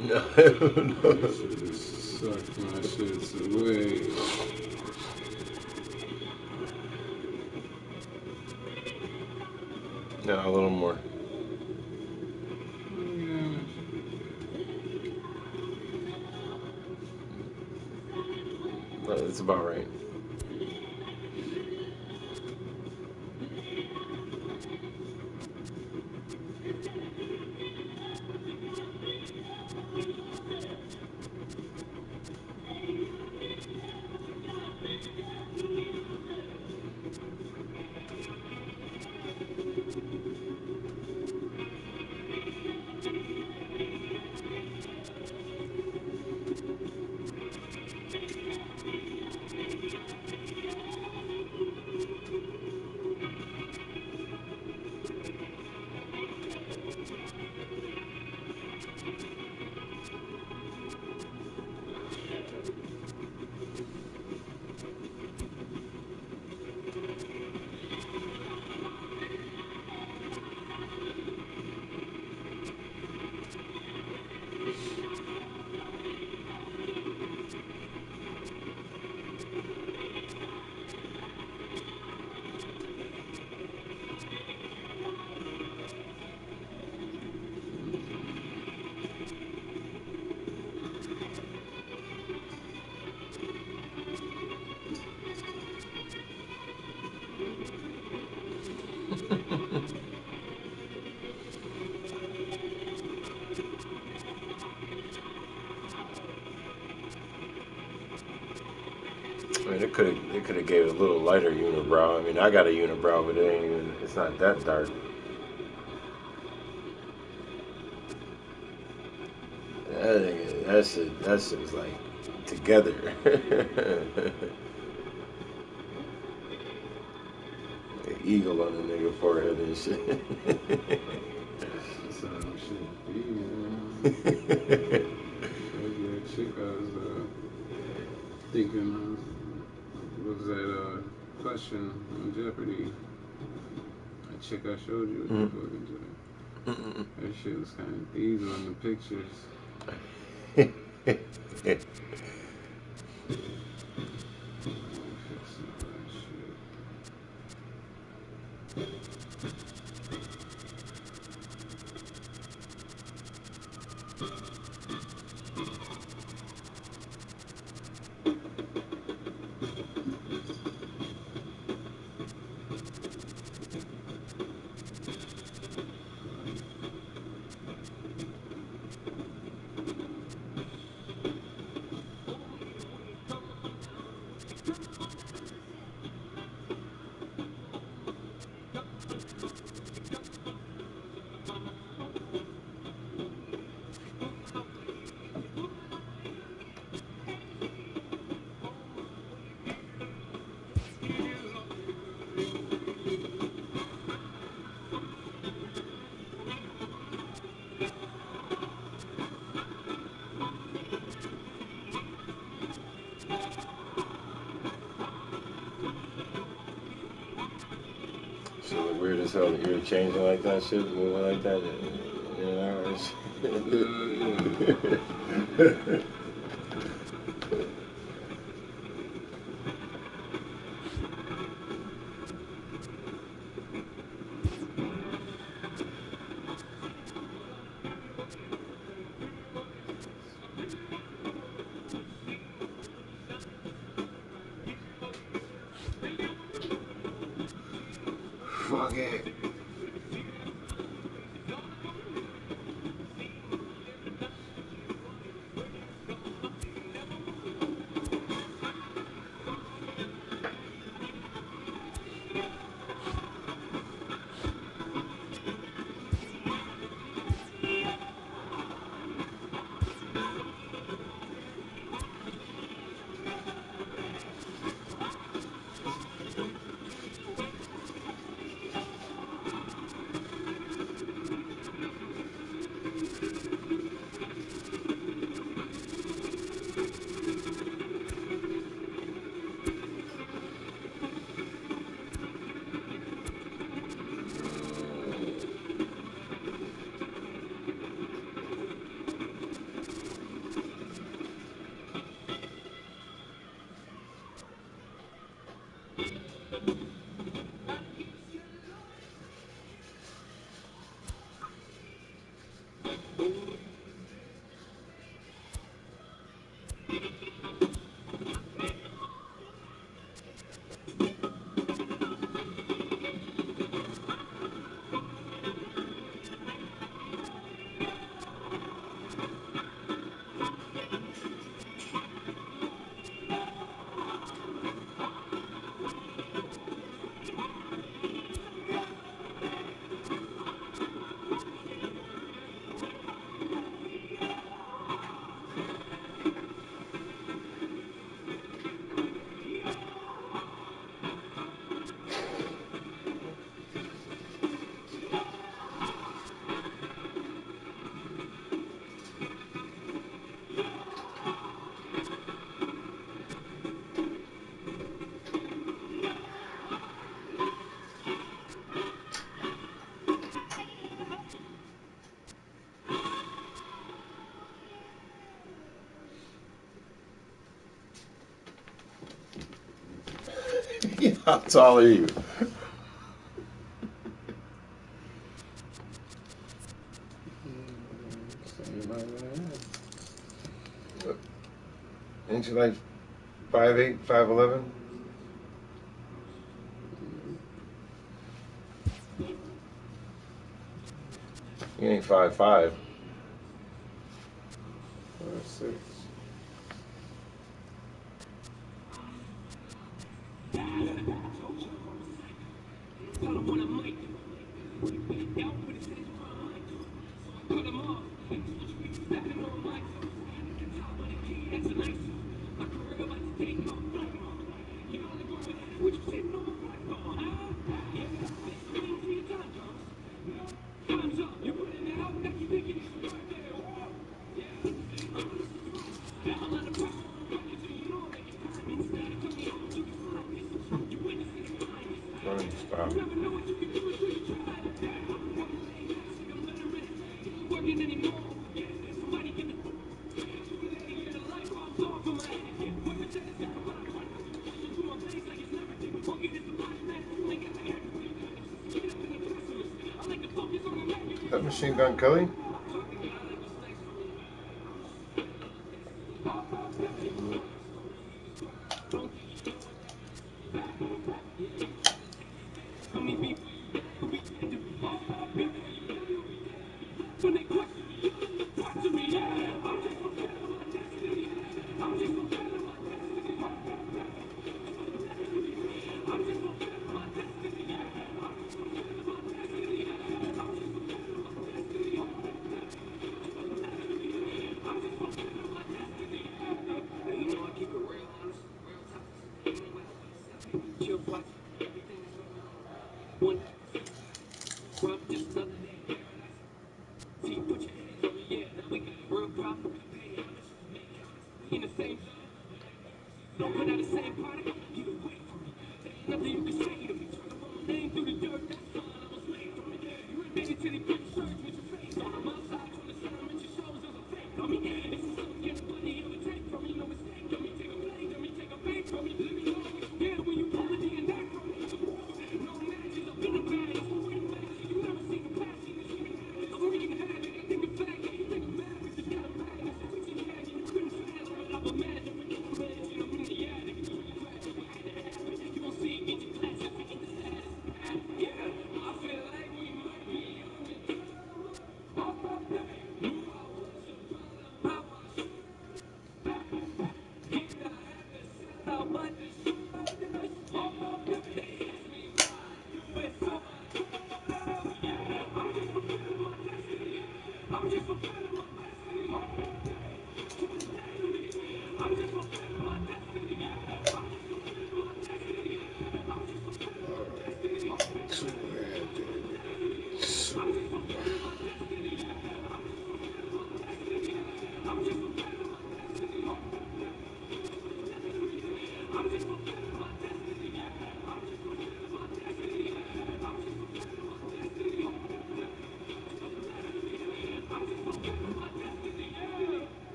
L: No, no.
C: Suck my shits away.
L: No, a little more. That's about right. I mean, they could have gave it a little lighter unibrow. I mean, I got a unibrow, but it's not that dark. That shit was like together. The eagle on the nigga forehead and shit.
C: That's how it should be, man. That chick I was thinking was that question on Jeopardy. That chick I showed you was talking to. That shit was kind of diesel in the pictures.
L: Shit look weird as hell. You're changing like that, shit, moving like that. Fuck it. How tall are you? Ain't you like 5'8", 5'11"? You ain't 5'5".
C: 5'6".
L: Running style. Is that Machine Gun Kelly?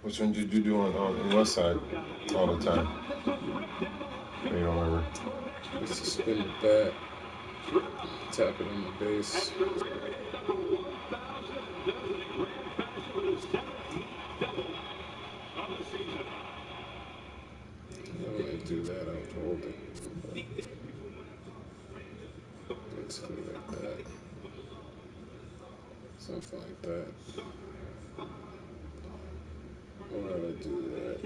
L: Which one did you do on West Side all the time? You don't remember?
C: Just to spin the bat, tap it on the base. When I do that, I'll hold it. Basically like that. Something like that. Or I do that.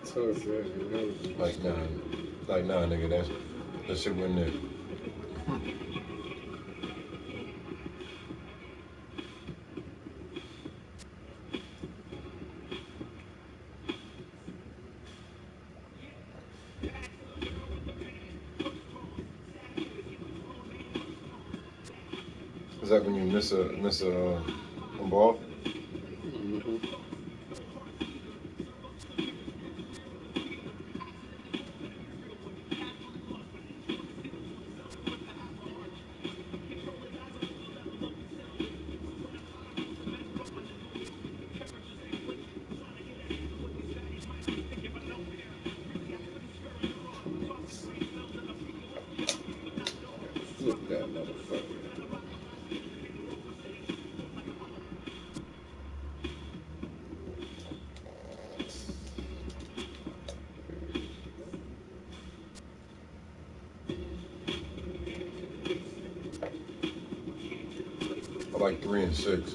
C: So it's
L: like nah, nigga. That shit wasn't there.
D: Is that when you miss a ball?
C: Mm-hmm. Flip that motherfucker.
D: I like 3 and 6.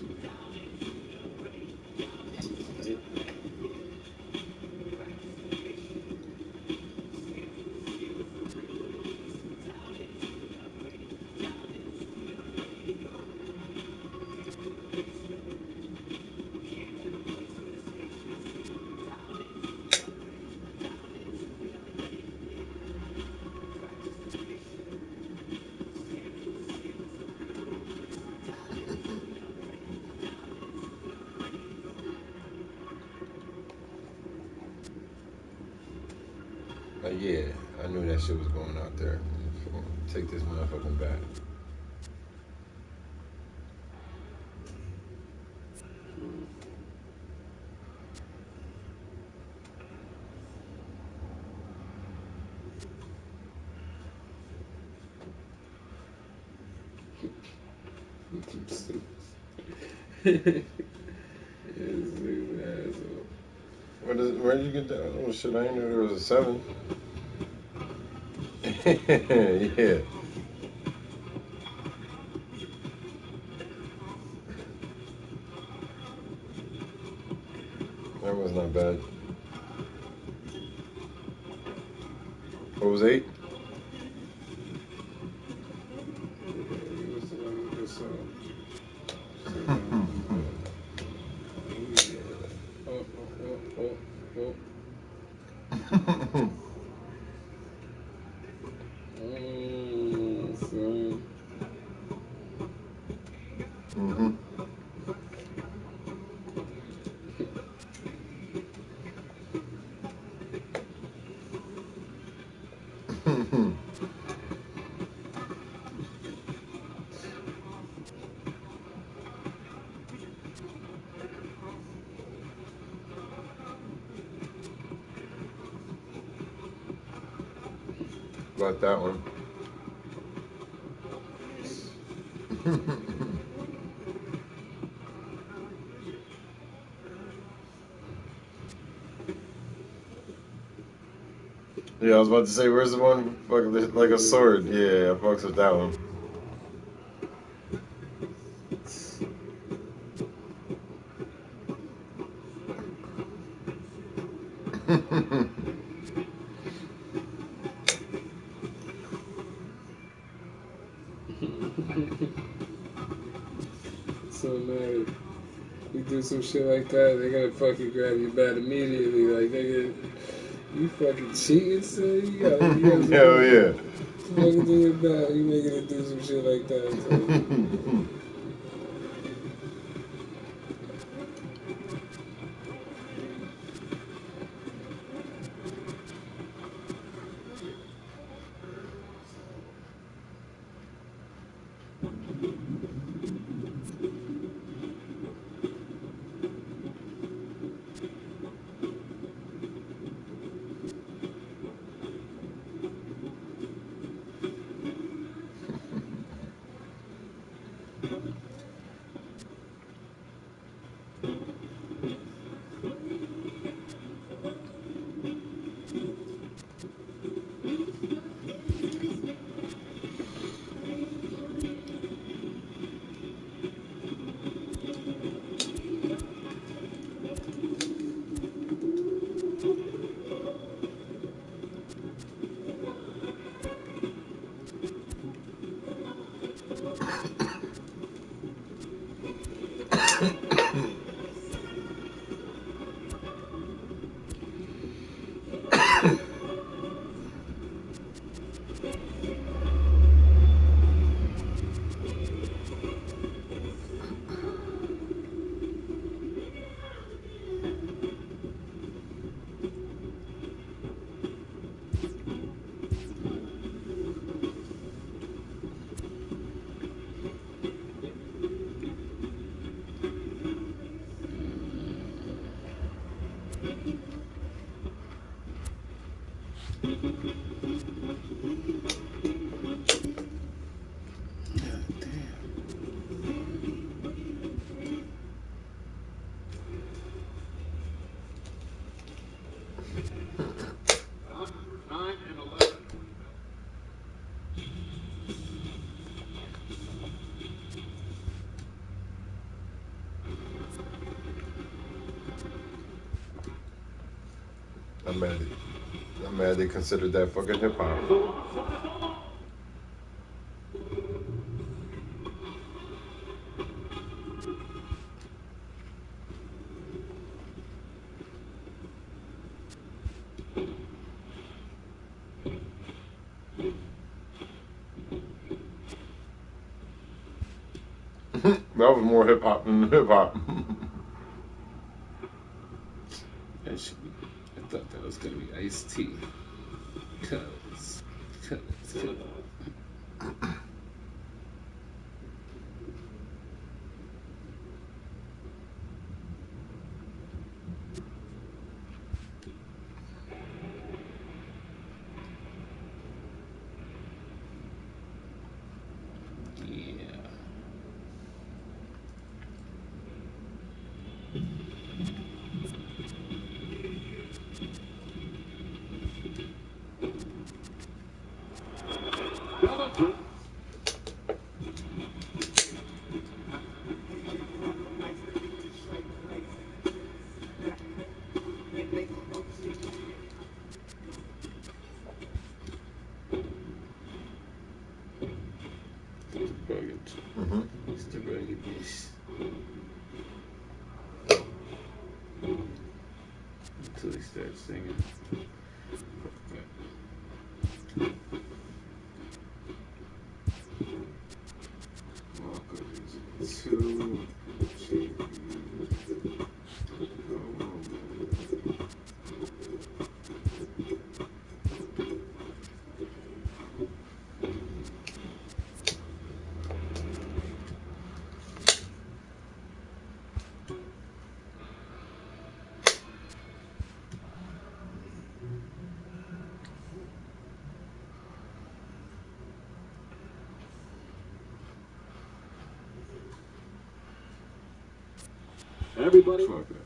D: Yeah, I knew that shit was going out there. Take this motherfucking bat. Where did you get that? Oh shit, I didn't know there was a 7. Yeah. That was not bad. What was 8? Mm-hmm. About that one. Yeah, I was about to say, where's the one fucking like a sword? Yeah, I fucks with that one.
C: So now you do some shit like that, they're gonna fucking grab you bat immediately. Like, nigga, you fucking cheating, son. You gotta
D: Hell yeah.
C: fucking do your bat. You making it do some shit like that, son.
D: I'm mad they considered that fucking hip hop. That was more hip hop than hip hop.
C: I thought that was gonna be Ice-T. Cuz. Mr. Burger Dish. Until he starts singing. Welcome to everybody. Fuck that.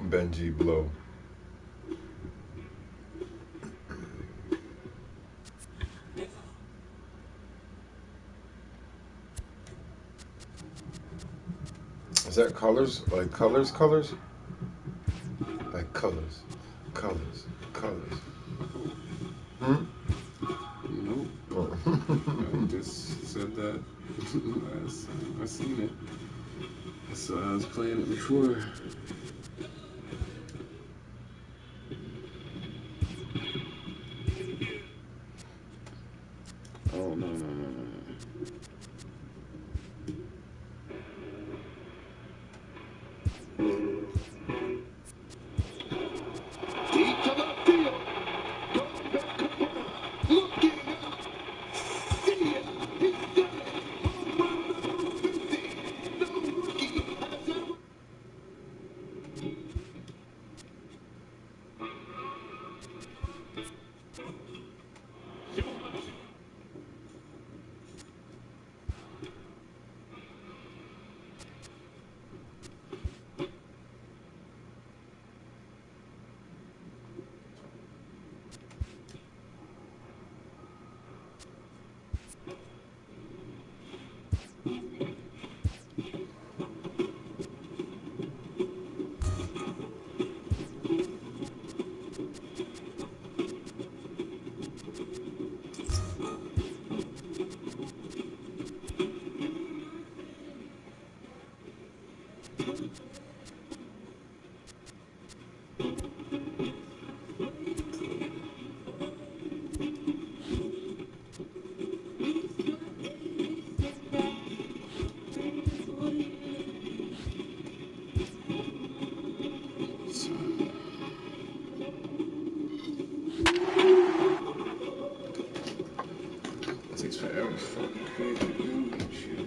D: Benji Blow. Is that colors? Like colors? Like colors. Hmm?
C: Nope. Oh. I just said that last time I seen it. So I was playing it before. Oh, no. Takes forever to fucking create the dude and shit.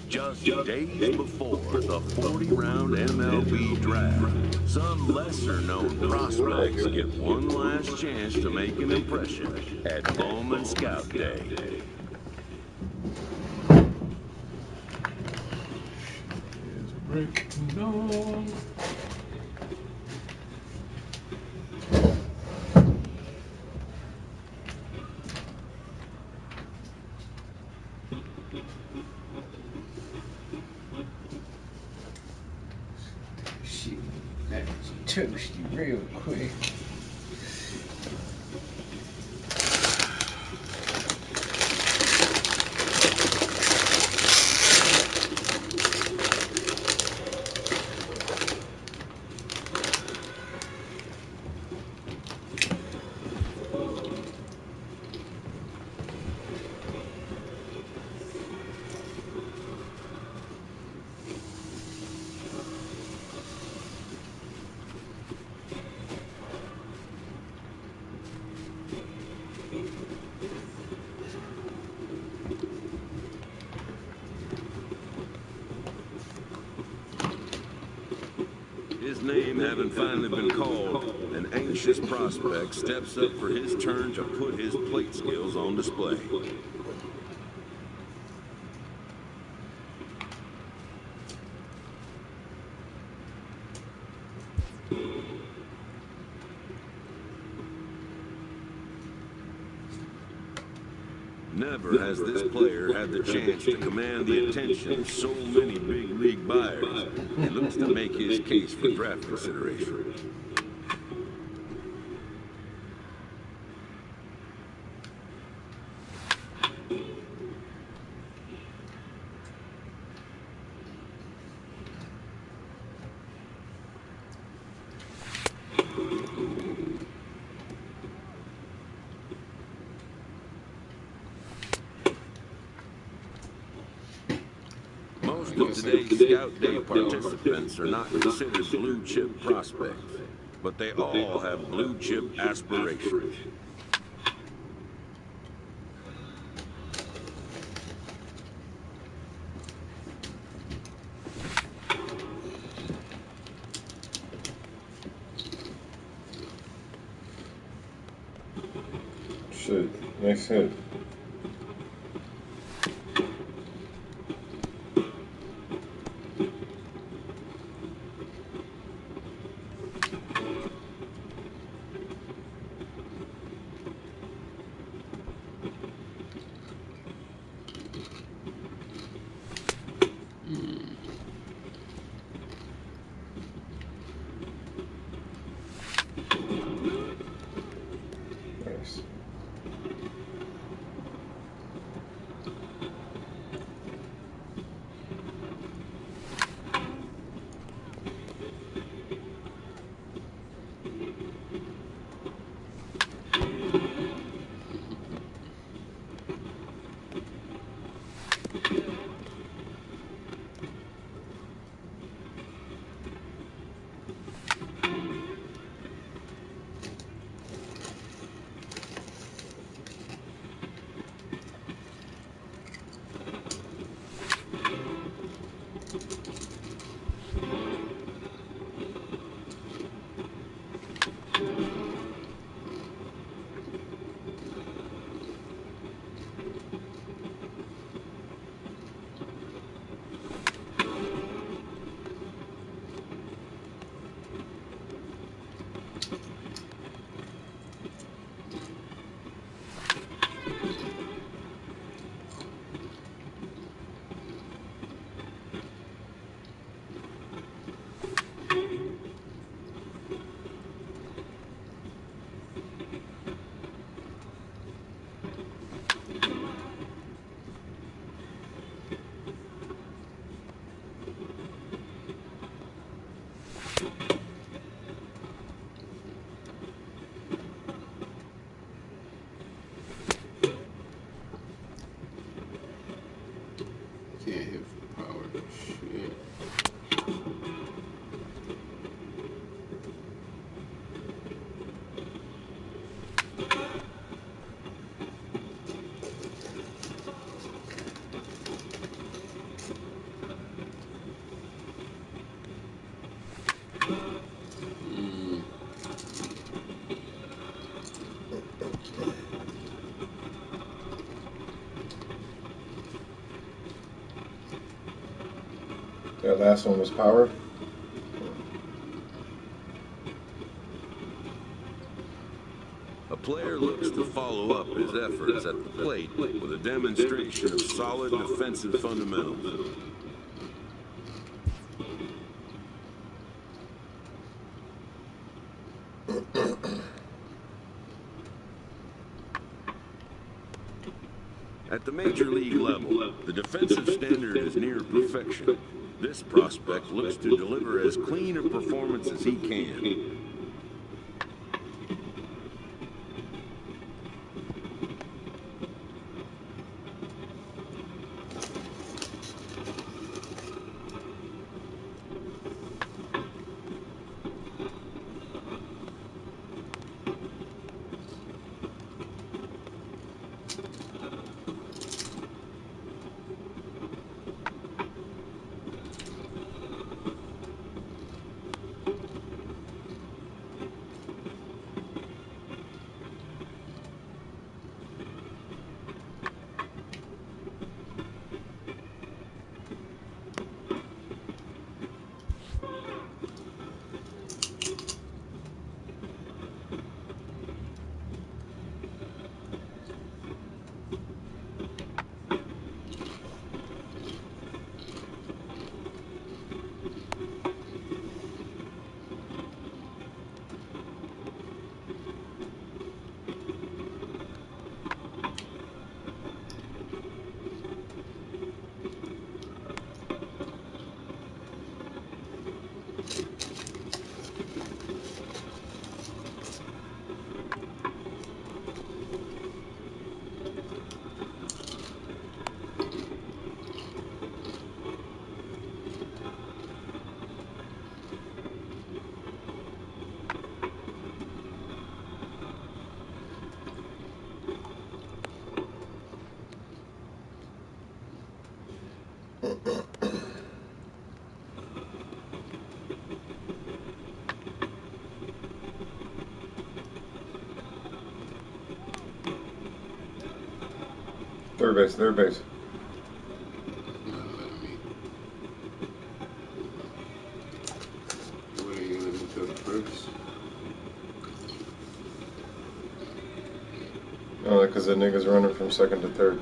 K: Just days before the 40-round MLB draft, some lesser-known prospects get one last chance to make an impression at Bowman Scout Day.
C: No. Shit, that was toasty real quick.
K: His name having finally been called, an anxious prospect steps up for his turn to put his plate skills on display. Never has this player had the chance to command the attention of so many big league buyers. He looks to make his case for draft consideration. Most of today's Scout Day participants are not considered blue-chip prospects, but they all have blue-chip aspirations.
D: Shit, nice hit. Nice.
C: Can't hit for power. Shit.
D: That last one was power.
K: A player looks to follow up his efforts at the plate with a demonstration of solid defensive fundamentals. At the major league level, the defensive standard is near perfection. This prospect looks to deliver as clean a performance as he can.
D: Third base, third base.
C: What are you gonna do to the first?
D: Oh, because the nigga's running from second to third.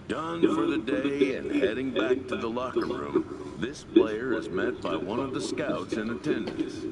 K: Done for the day and heading back to the locker room, this player is met by one of the scouts in attendance.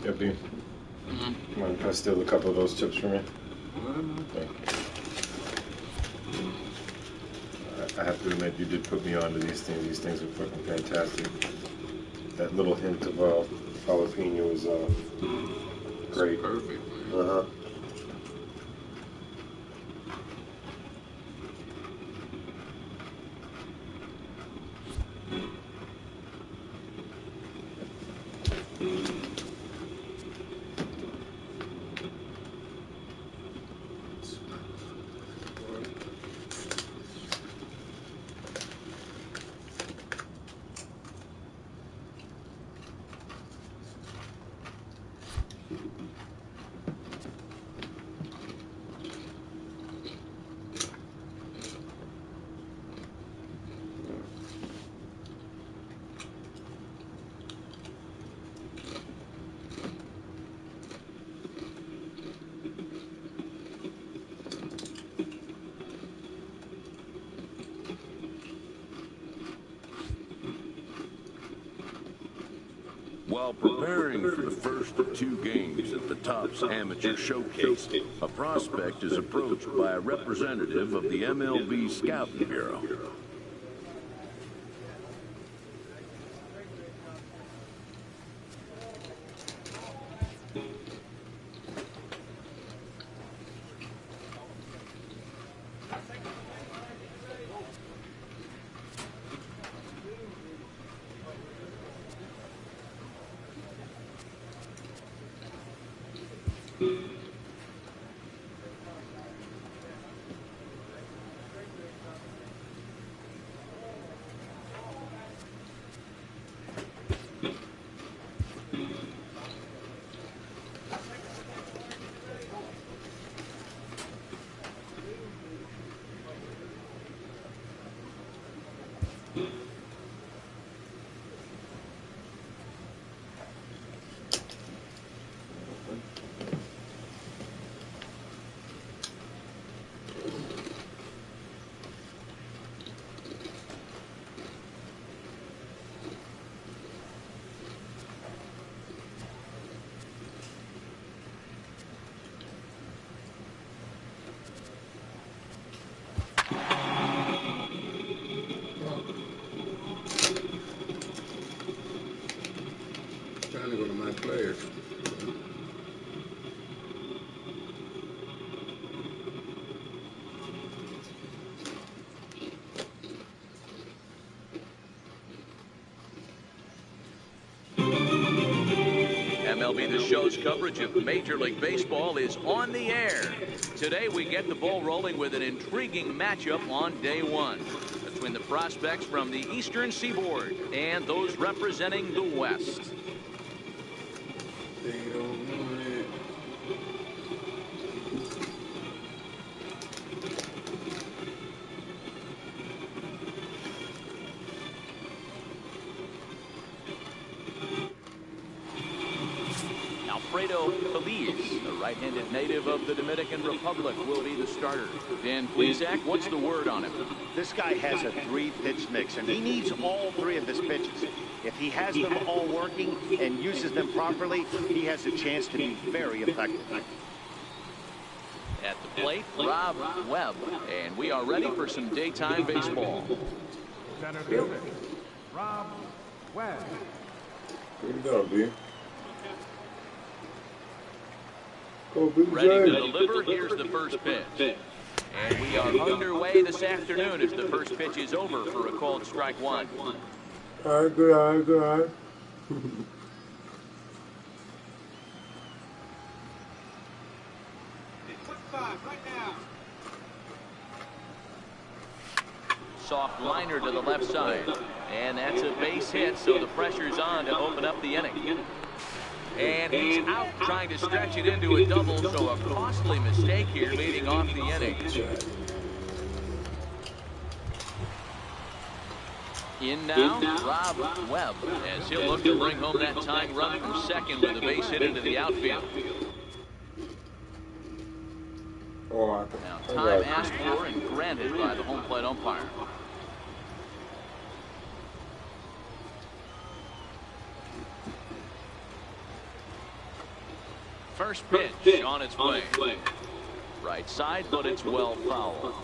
D: Yep, dude. Mind if I steal a couple of those chips from you? Thank you. I have to admit, you did put me onto these things. These things are fucking fantastic. That little hint of jalapeno is great.
C: Perfect.
D: Uh-huh.
K: While preparing for the first of 2 games at the Topps Amateur Showcase, a prospect is approached by a representative of the MLB Scouting Bureau.
C: Trying to go to my players.
F: MLB The Show's coverage of Major League Baseball is on the air. Today we get the ball rolling with an intriguing matchup on day one between the prospects from the Eastern Seaboard and those representing the West.
C: They don't want it.
F: Alfredo Feliz, a right-handed native of the Dominican Republic, will be the starter. Dan Plesac, what's the word on him?
G: This guy has a 3-pitch mix, and he needs all 3 of his pitches. If he has them all working and uses them properly, he has a chance to be very effective.
F: At the plate, Rob Webb, and we are ready for some daytime baseball.
I: Center fielder, Rob Webb.
L: Good go, B.
F: Ready to deliver. Here's the first pitch. And we are underway this afternoon as the first pitch is over for a called strike one.
L: All right, good, all right, good, all right.
F: Soft liner to the left side. And that's a base hit, so the pressure's on to open up the inning. And he's out trying to stretch it into a double, so a costly mistake here leading off the inning. In now, Rob Webb, as he'll look to bring home that tying run from second with a base hit into the outfield. Now, time asked for and granted by the home plate umpire. First pitch on its way. Right side, but it's well foul.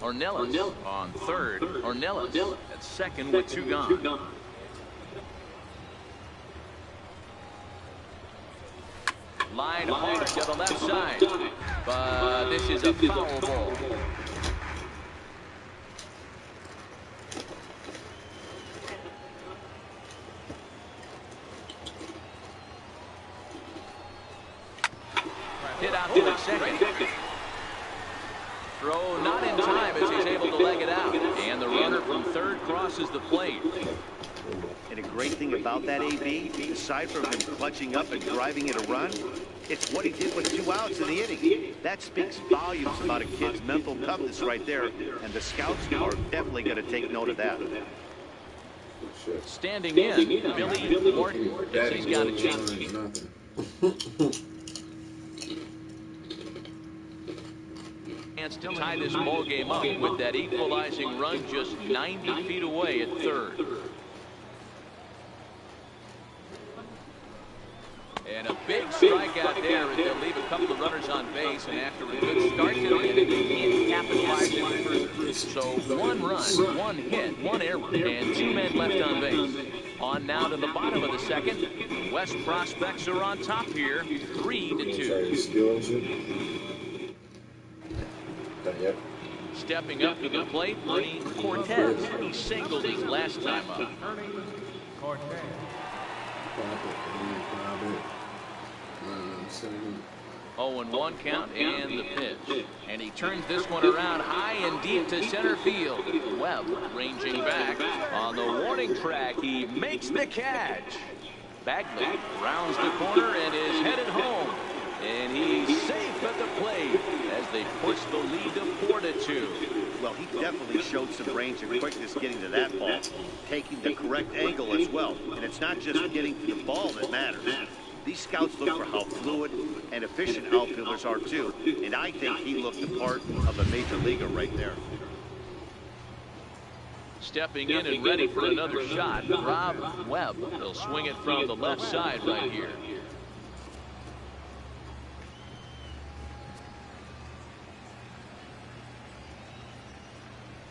F: Ornelas on third. Ornelas at second with 2 gone. Line hard to the left side, but this is a foul ball. Hit out to the second. Throw not in time as he's able to leg it out. And the runner from third crosses the plate.
G: And a great thing about that, AB, aside from him clutching up and driving it a run, it's what he did with 2 outs in the inning. That speaks volumes about a kid's mental toughness right there, and the scouts are definitely going to take note of that.
F: Standing in, Billy Morton thinks he's got a chance. To tie this ball game up with that equalizing run just 90 feet away at third. And a big strikeout there as they'll leave a couple of runners on base, and after a good start to the inning, he capitalized it further. So 1 run, 1 hit, 1 error, and 2 men left on base. On now to the bottom of the second. The West prospects are on top here, 3-2.
L: Yep.
F: Stepping up to the plate, Ernie Cortez. He singled his last time up.
I: Ernie Cortez.
F: 0-1 count and the pitch. And he turns this one around high and deep to center field. Webb ranging back on the warning track. He makes the catch. Bagley rounds the corner and is headed home. And he's safe at the plate as they push the lead to 4-2.
G: Well, he definitely showed some range and quickness getting to that ball, taking the correct angle as well. And it's not just getting to the ball that matters. These scouts look for how fluid and efficient outfielders are too. And I think he looked the part of a major leaguer right there.
F: Stepping in and ready for another shot, Rob Webb. He'll swing it from the left side right here.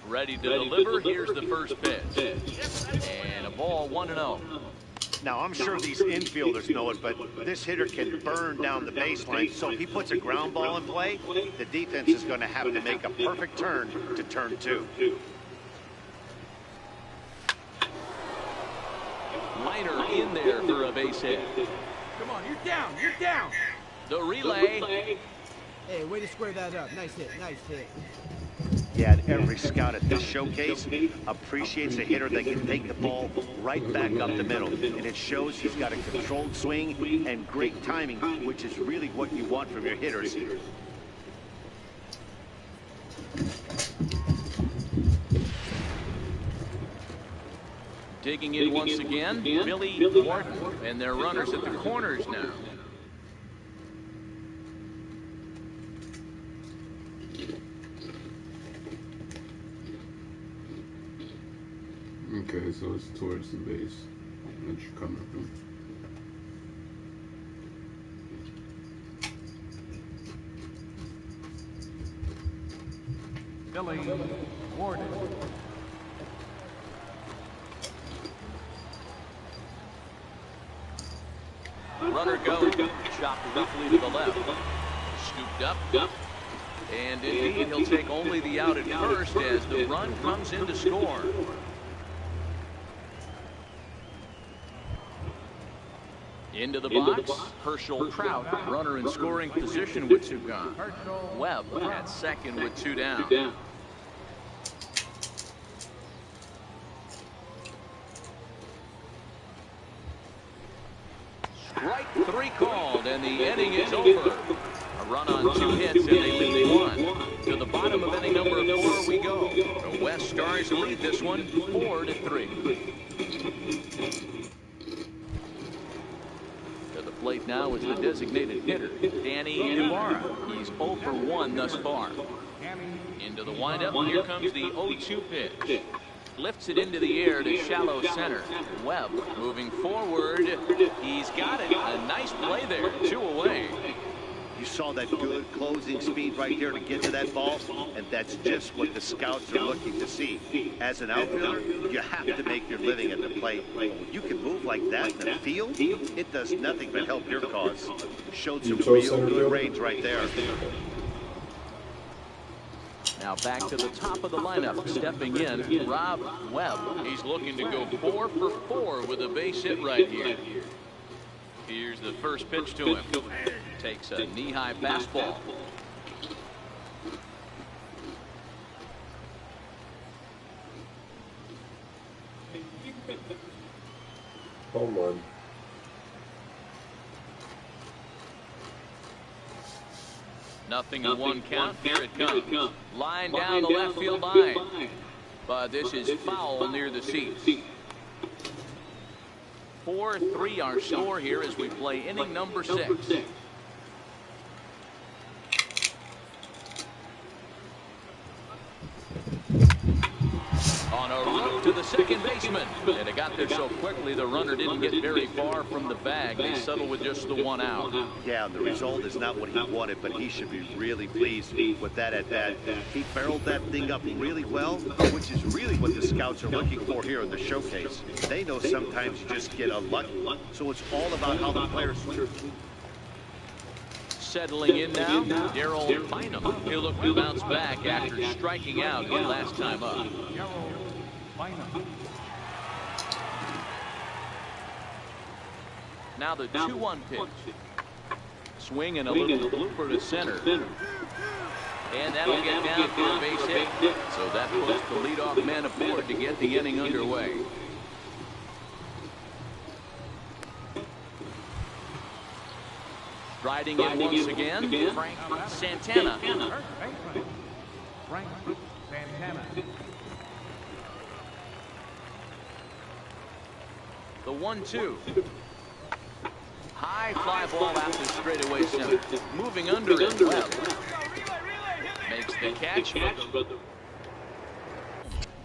F: Ready to deliver. Here's the first pitch. And a ball 1-0.
G: Now, I'm sure these infielders know it, but this hitter can burn down the baseline. So if he puts a ground ball in play, the defense is going to have to make a perfect turn to turn 2.
F: liner in there for a base hit.
E: Come on, you're down, you're down.
F: The relay.
E: Hey, way to square that up. Nice hit, nice hit.
G: Yeah, and every scout at this showcase appreciates a hitter that can take the ball right back up the middle. And it shows he's got a controlled swing and great timing, which is really what you want from your hitters.
F: Digging in once again, Billy Morton, and their runners at the corners now.
C: Okay, so it's towards the base that you're coming from.
I: Billy Warden.
F: Runner goes, chopped roughly to the left, scooped up, and indeed he'll take only the out at first as the run comes in to score. Into the box, Herschel Trout, runner in scoring position with 2 gone. Webb at second with 2 down. Strike 3 called, and the inning is over. A run on 2 hits, and they lead 1. To the bottom of inning number 4 we go. The West Stars lead this one 4-3. To the plate now is the designated hitter, Danny Ibarra. He's 0 for 1 thus far. Into the windup, here comes the 0-2 pitch. Lifts it into the air to shallow center. Webb moving forward. He's got it. A nice play there. 2 away.
G: You saw that good closing speed right there to get to that ball, and that's just what the scouts are looking to see. As an outfielder, you have to make your living at the plate. When you can move like that in the field, it does nothing but help your cause. Showed some real good range right there.
F: Now back to the top of the lineup, stepping in, Rob Webb. He's looking to go 4 for 4 with a base hit right here. Here's the first pitch to him. Takes a knee-high fastball.
L: Home run.
F: Nothing in 1 count. Here it comes. Line down the left field line. But this is foul near the seats. 4-3 our score here as we play inning number 6. On a rope to the second baseman. And it got there so quickly the runner didn't get very far from the bag. They settle with just the 1 out.
G: Yeah, the result is not what he wanted, but he should be really pleased with that at bat. He barreled that thing up really well, which is really what the scouts are looking for here in the showcase. They know sometimes you just get unlucky, so it's all about how the players
F: Settling in now, Daryl Bynum. He'll look to bounce back after striking out the last time up. Now the 2-1 pitch. Swing and a little blooper to center. And that'll get down for a base hit. So that puts the leadoff man aboard to get the inning underway. Riding in once again, Frank Santana.
I: Frank Santana.
F: The 1-2. High fly ball out to straightaway center. Moving under it, Webb makes the catch.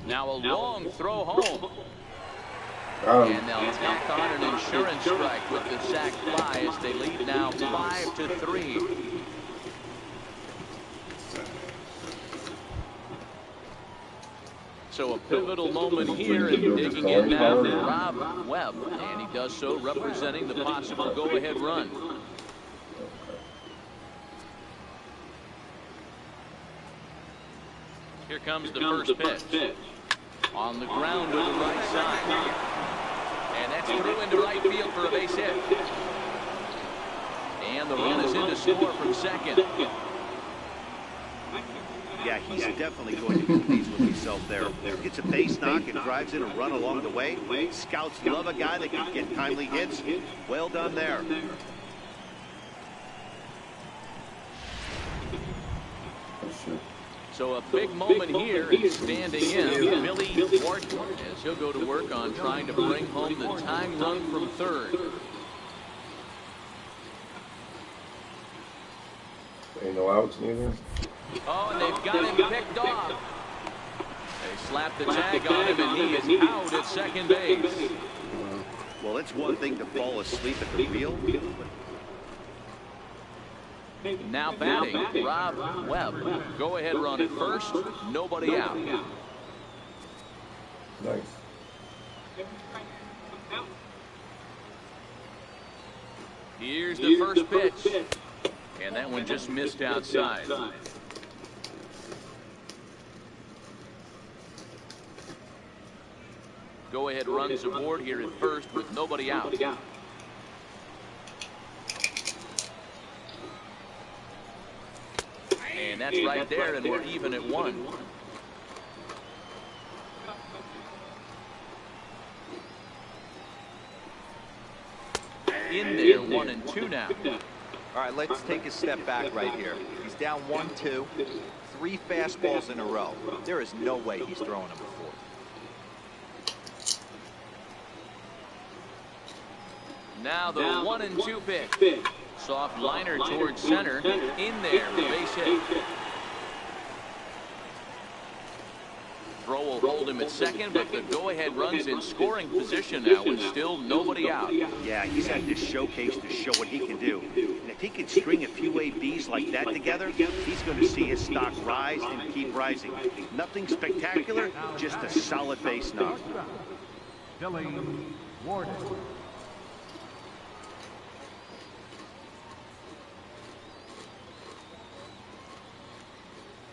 F: Now a long throw home. And they'll tack on an insurance strike with the sac fly as they lead now 5-3. So a pivotal moment here, and digging in now for Rob Webb, and he does so representing the possible go-ahead run. Here comes the first pitch. On the ground to the right side. And that's through into right field for a base hit. And the run is in to score from second.
G: Yeah, he's definitely going to be pleased with himself there. Gets a base knock and drives in a run along the way. Scouts love a guy that can get timely hits. Well done there.
F: So a big moment here, standing in Billy Wharton as he'll go to work on trying to bring home the tying run from third.
L: Ain't no outs neither.
F: Oh, and they've got him picked off. They slap the tag on him, and he is out at second base.
G: Well, it's one thing to fall asleep at the wheel.
F: Now batting, Rob Webb. Go ahead run at first, nobody out.
L: Nice.
F: Here's the first pitch. And that one just missed outside. Go ahead runs aboard here at first with nobody out. And that's right there, and we're even at 1. In there, 1 and 2 now.
H: All right, let's take a step back right here. He's down 1-2, 3 fastballs in a row. There is no way he's throwing them before.
F: Now the 1 and 2 pitch. Soft liner towards center. In there, base hit. Throw will hold him at second, but the go-ahead run's in scoring position now with still nobody out.
G: Yeah, he's had this showcase to show what he can do. And if he can string a few ABs like that together, he's going to see his stock rise and keep rising. Nothing spectacular, just a solid base knock.
I: Billy Wharton.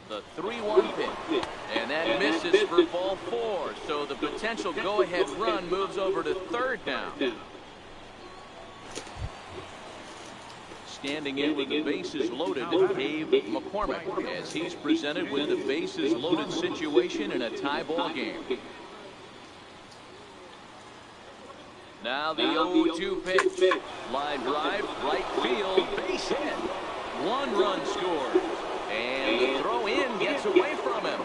F: The 3-1 pitch, and that misses for ball 4. So the potential go-ahead run moves over to third now. Standing in with the bases loaded, Dave McCormick, as he's presented with the bases loaded situation in a tie ball game. Now the 0-2 pitch, line drive, right field, base hit. 1 run scored. And the throw in gets away from him.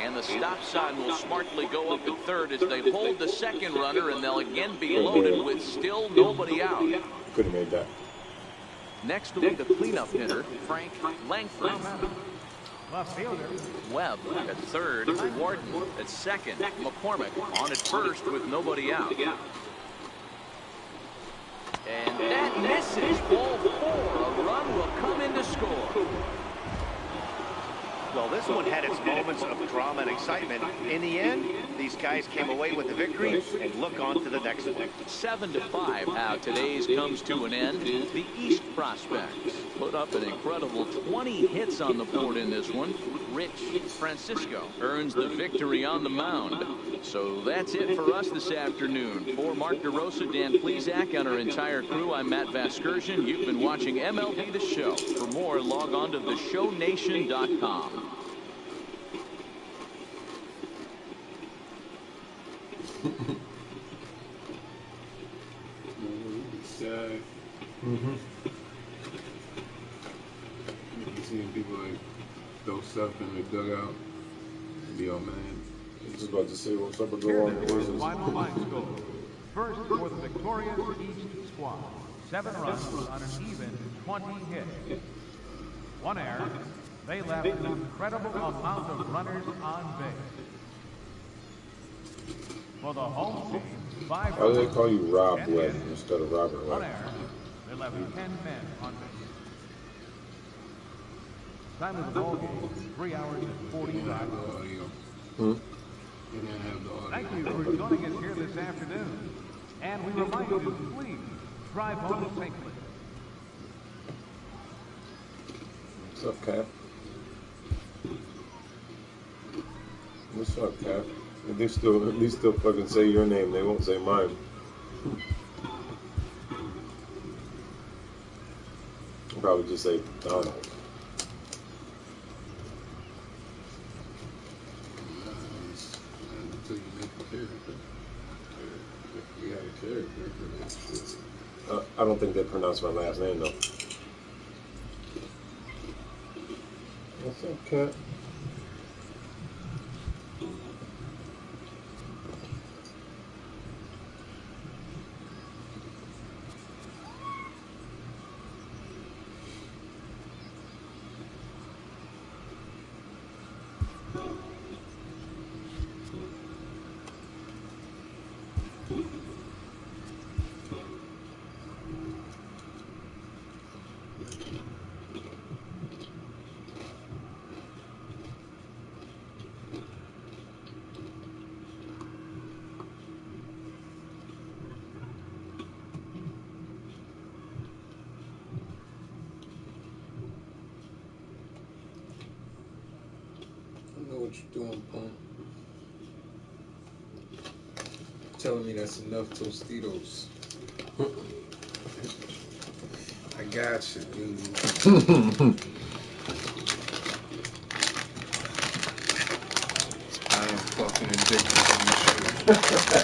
F: And the stop sign will smartly go up at third as they hold the second runner, and they'll again be loaded with still nobody out.
L: Could have made that.
F: Next will be the cleanup hitter, Frank Langford.
I: Left fielder.
F: Webb at third, Wharton at second, McCormick on at first with nobody out. And that misses ball 4. A run will come in to score.
G: Well, this one had its moments of drama and excitement. In the end, these guys came away with the victory, and look on to the next one.
F: 7-5, how today's comes to an end. The East Prospects put up an incredible 20 hits on the board in this one. Rich Francisco earns the victory on the mound. So that's it for us this afternoon. For Mark DeRosa, Dan Plesac, and our entire crew, I'm Matt Vasgersian. You've been watching MLB The Show. For more, log on to theshownation.com.
C: Sad.
L: Mm-hmm.
C: You seeing people like throw stuff in the dugout and be all mad.
L: I was about to say what's up with the
I: Here
L: long
I: then was the
L: faces.
I: final line score. First for the victorious East squad. 7 runs on an even 20 hits. 1 error. They left an incredible amount of runners on base. For the home team, 5
L: Why do they
I: runs,
L: call you Rob
I: 10
L: Webb
I: hits,
L: instead of Robert
I: 1
L: Webb?
I: error. They left 10 men on base. Time of the ball game, 3 hours and 45 minutes.
L: Hmm?
I: Thank you for joining us here this afternoon. And we remind you to please drive home safely.
L: What's up, Cap? What's up, Cap? If they still fucking say your name, they won't say mine. I'll probably just say Donald.
C: Until you make a character. You got a character for that shit.
L: I don't think they pronounce my last name though. What's up, cat?
C: I know what you're doing, Punk. Telling me that's enough Tostitos. I got you, dude. I am fucking addicted to this shit.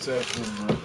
C: Definitely not.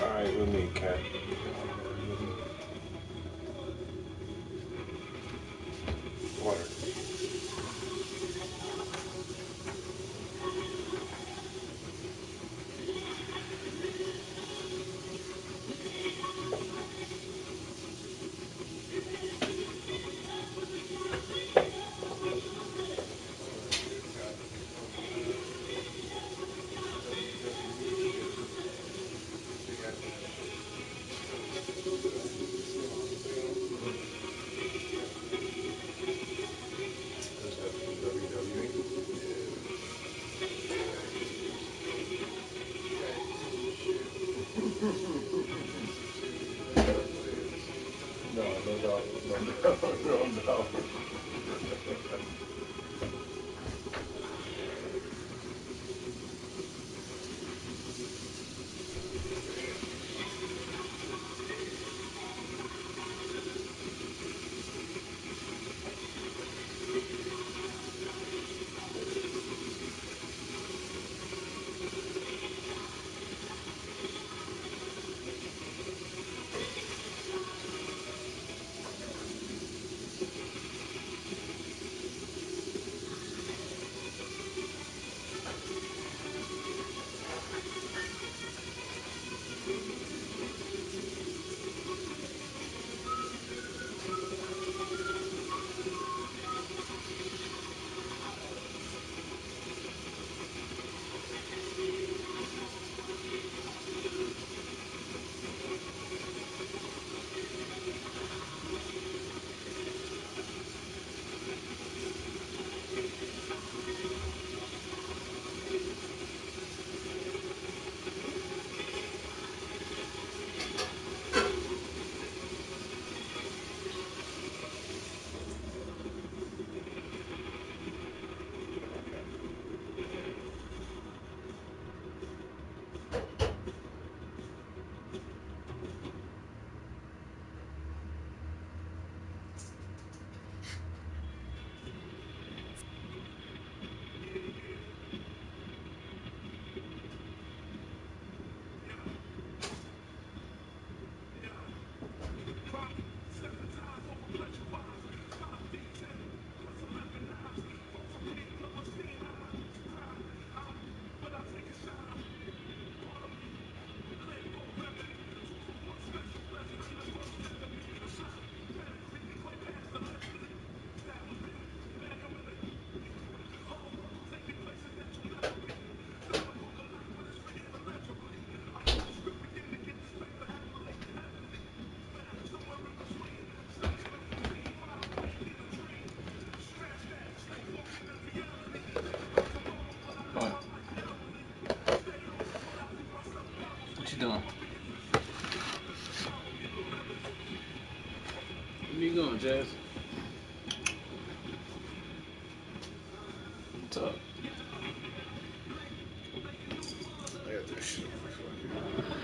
L: Alright with me, cat. Water. No, no doubt. No doubt. No doubt.
C: What you doing? Where you going, Jazz? What's up? I got that shit on my phone.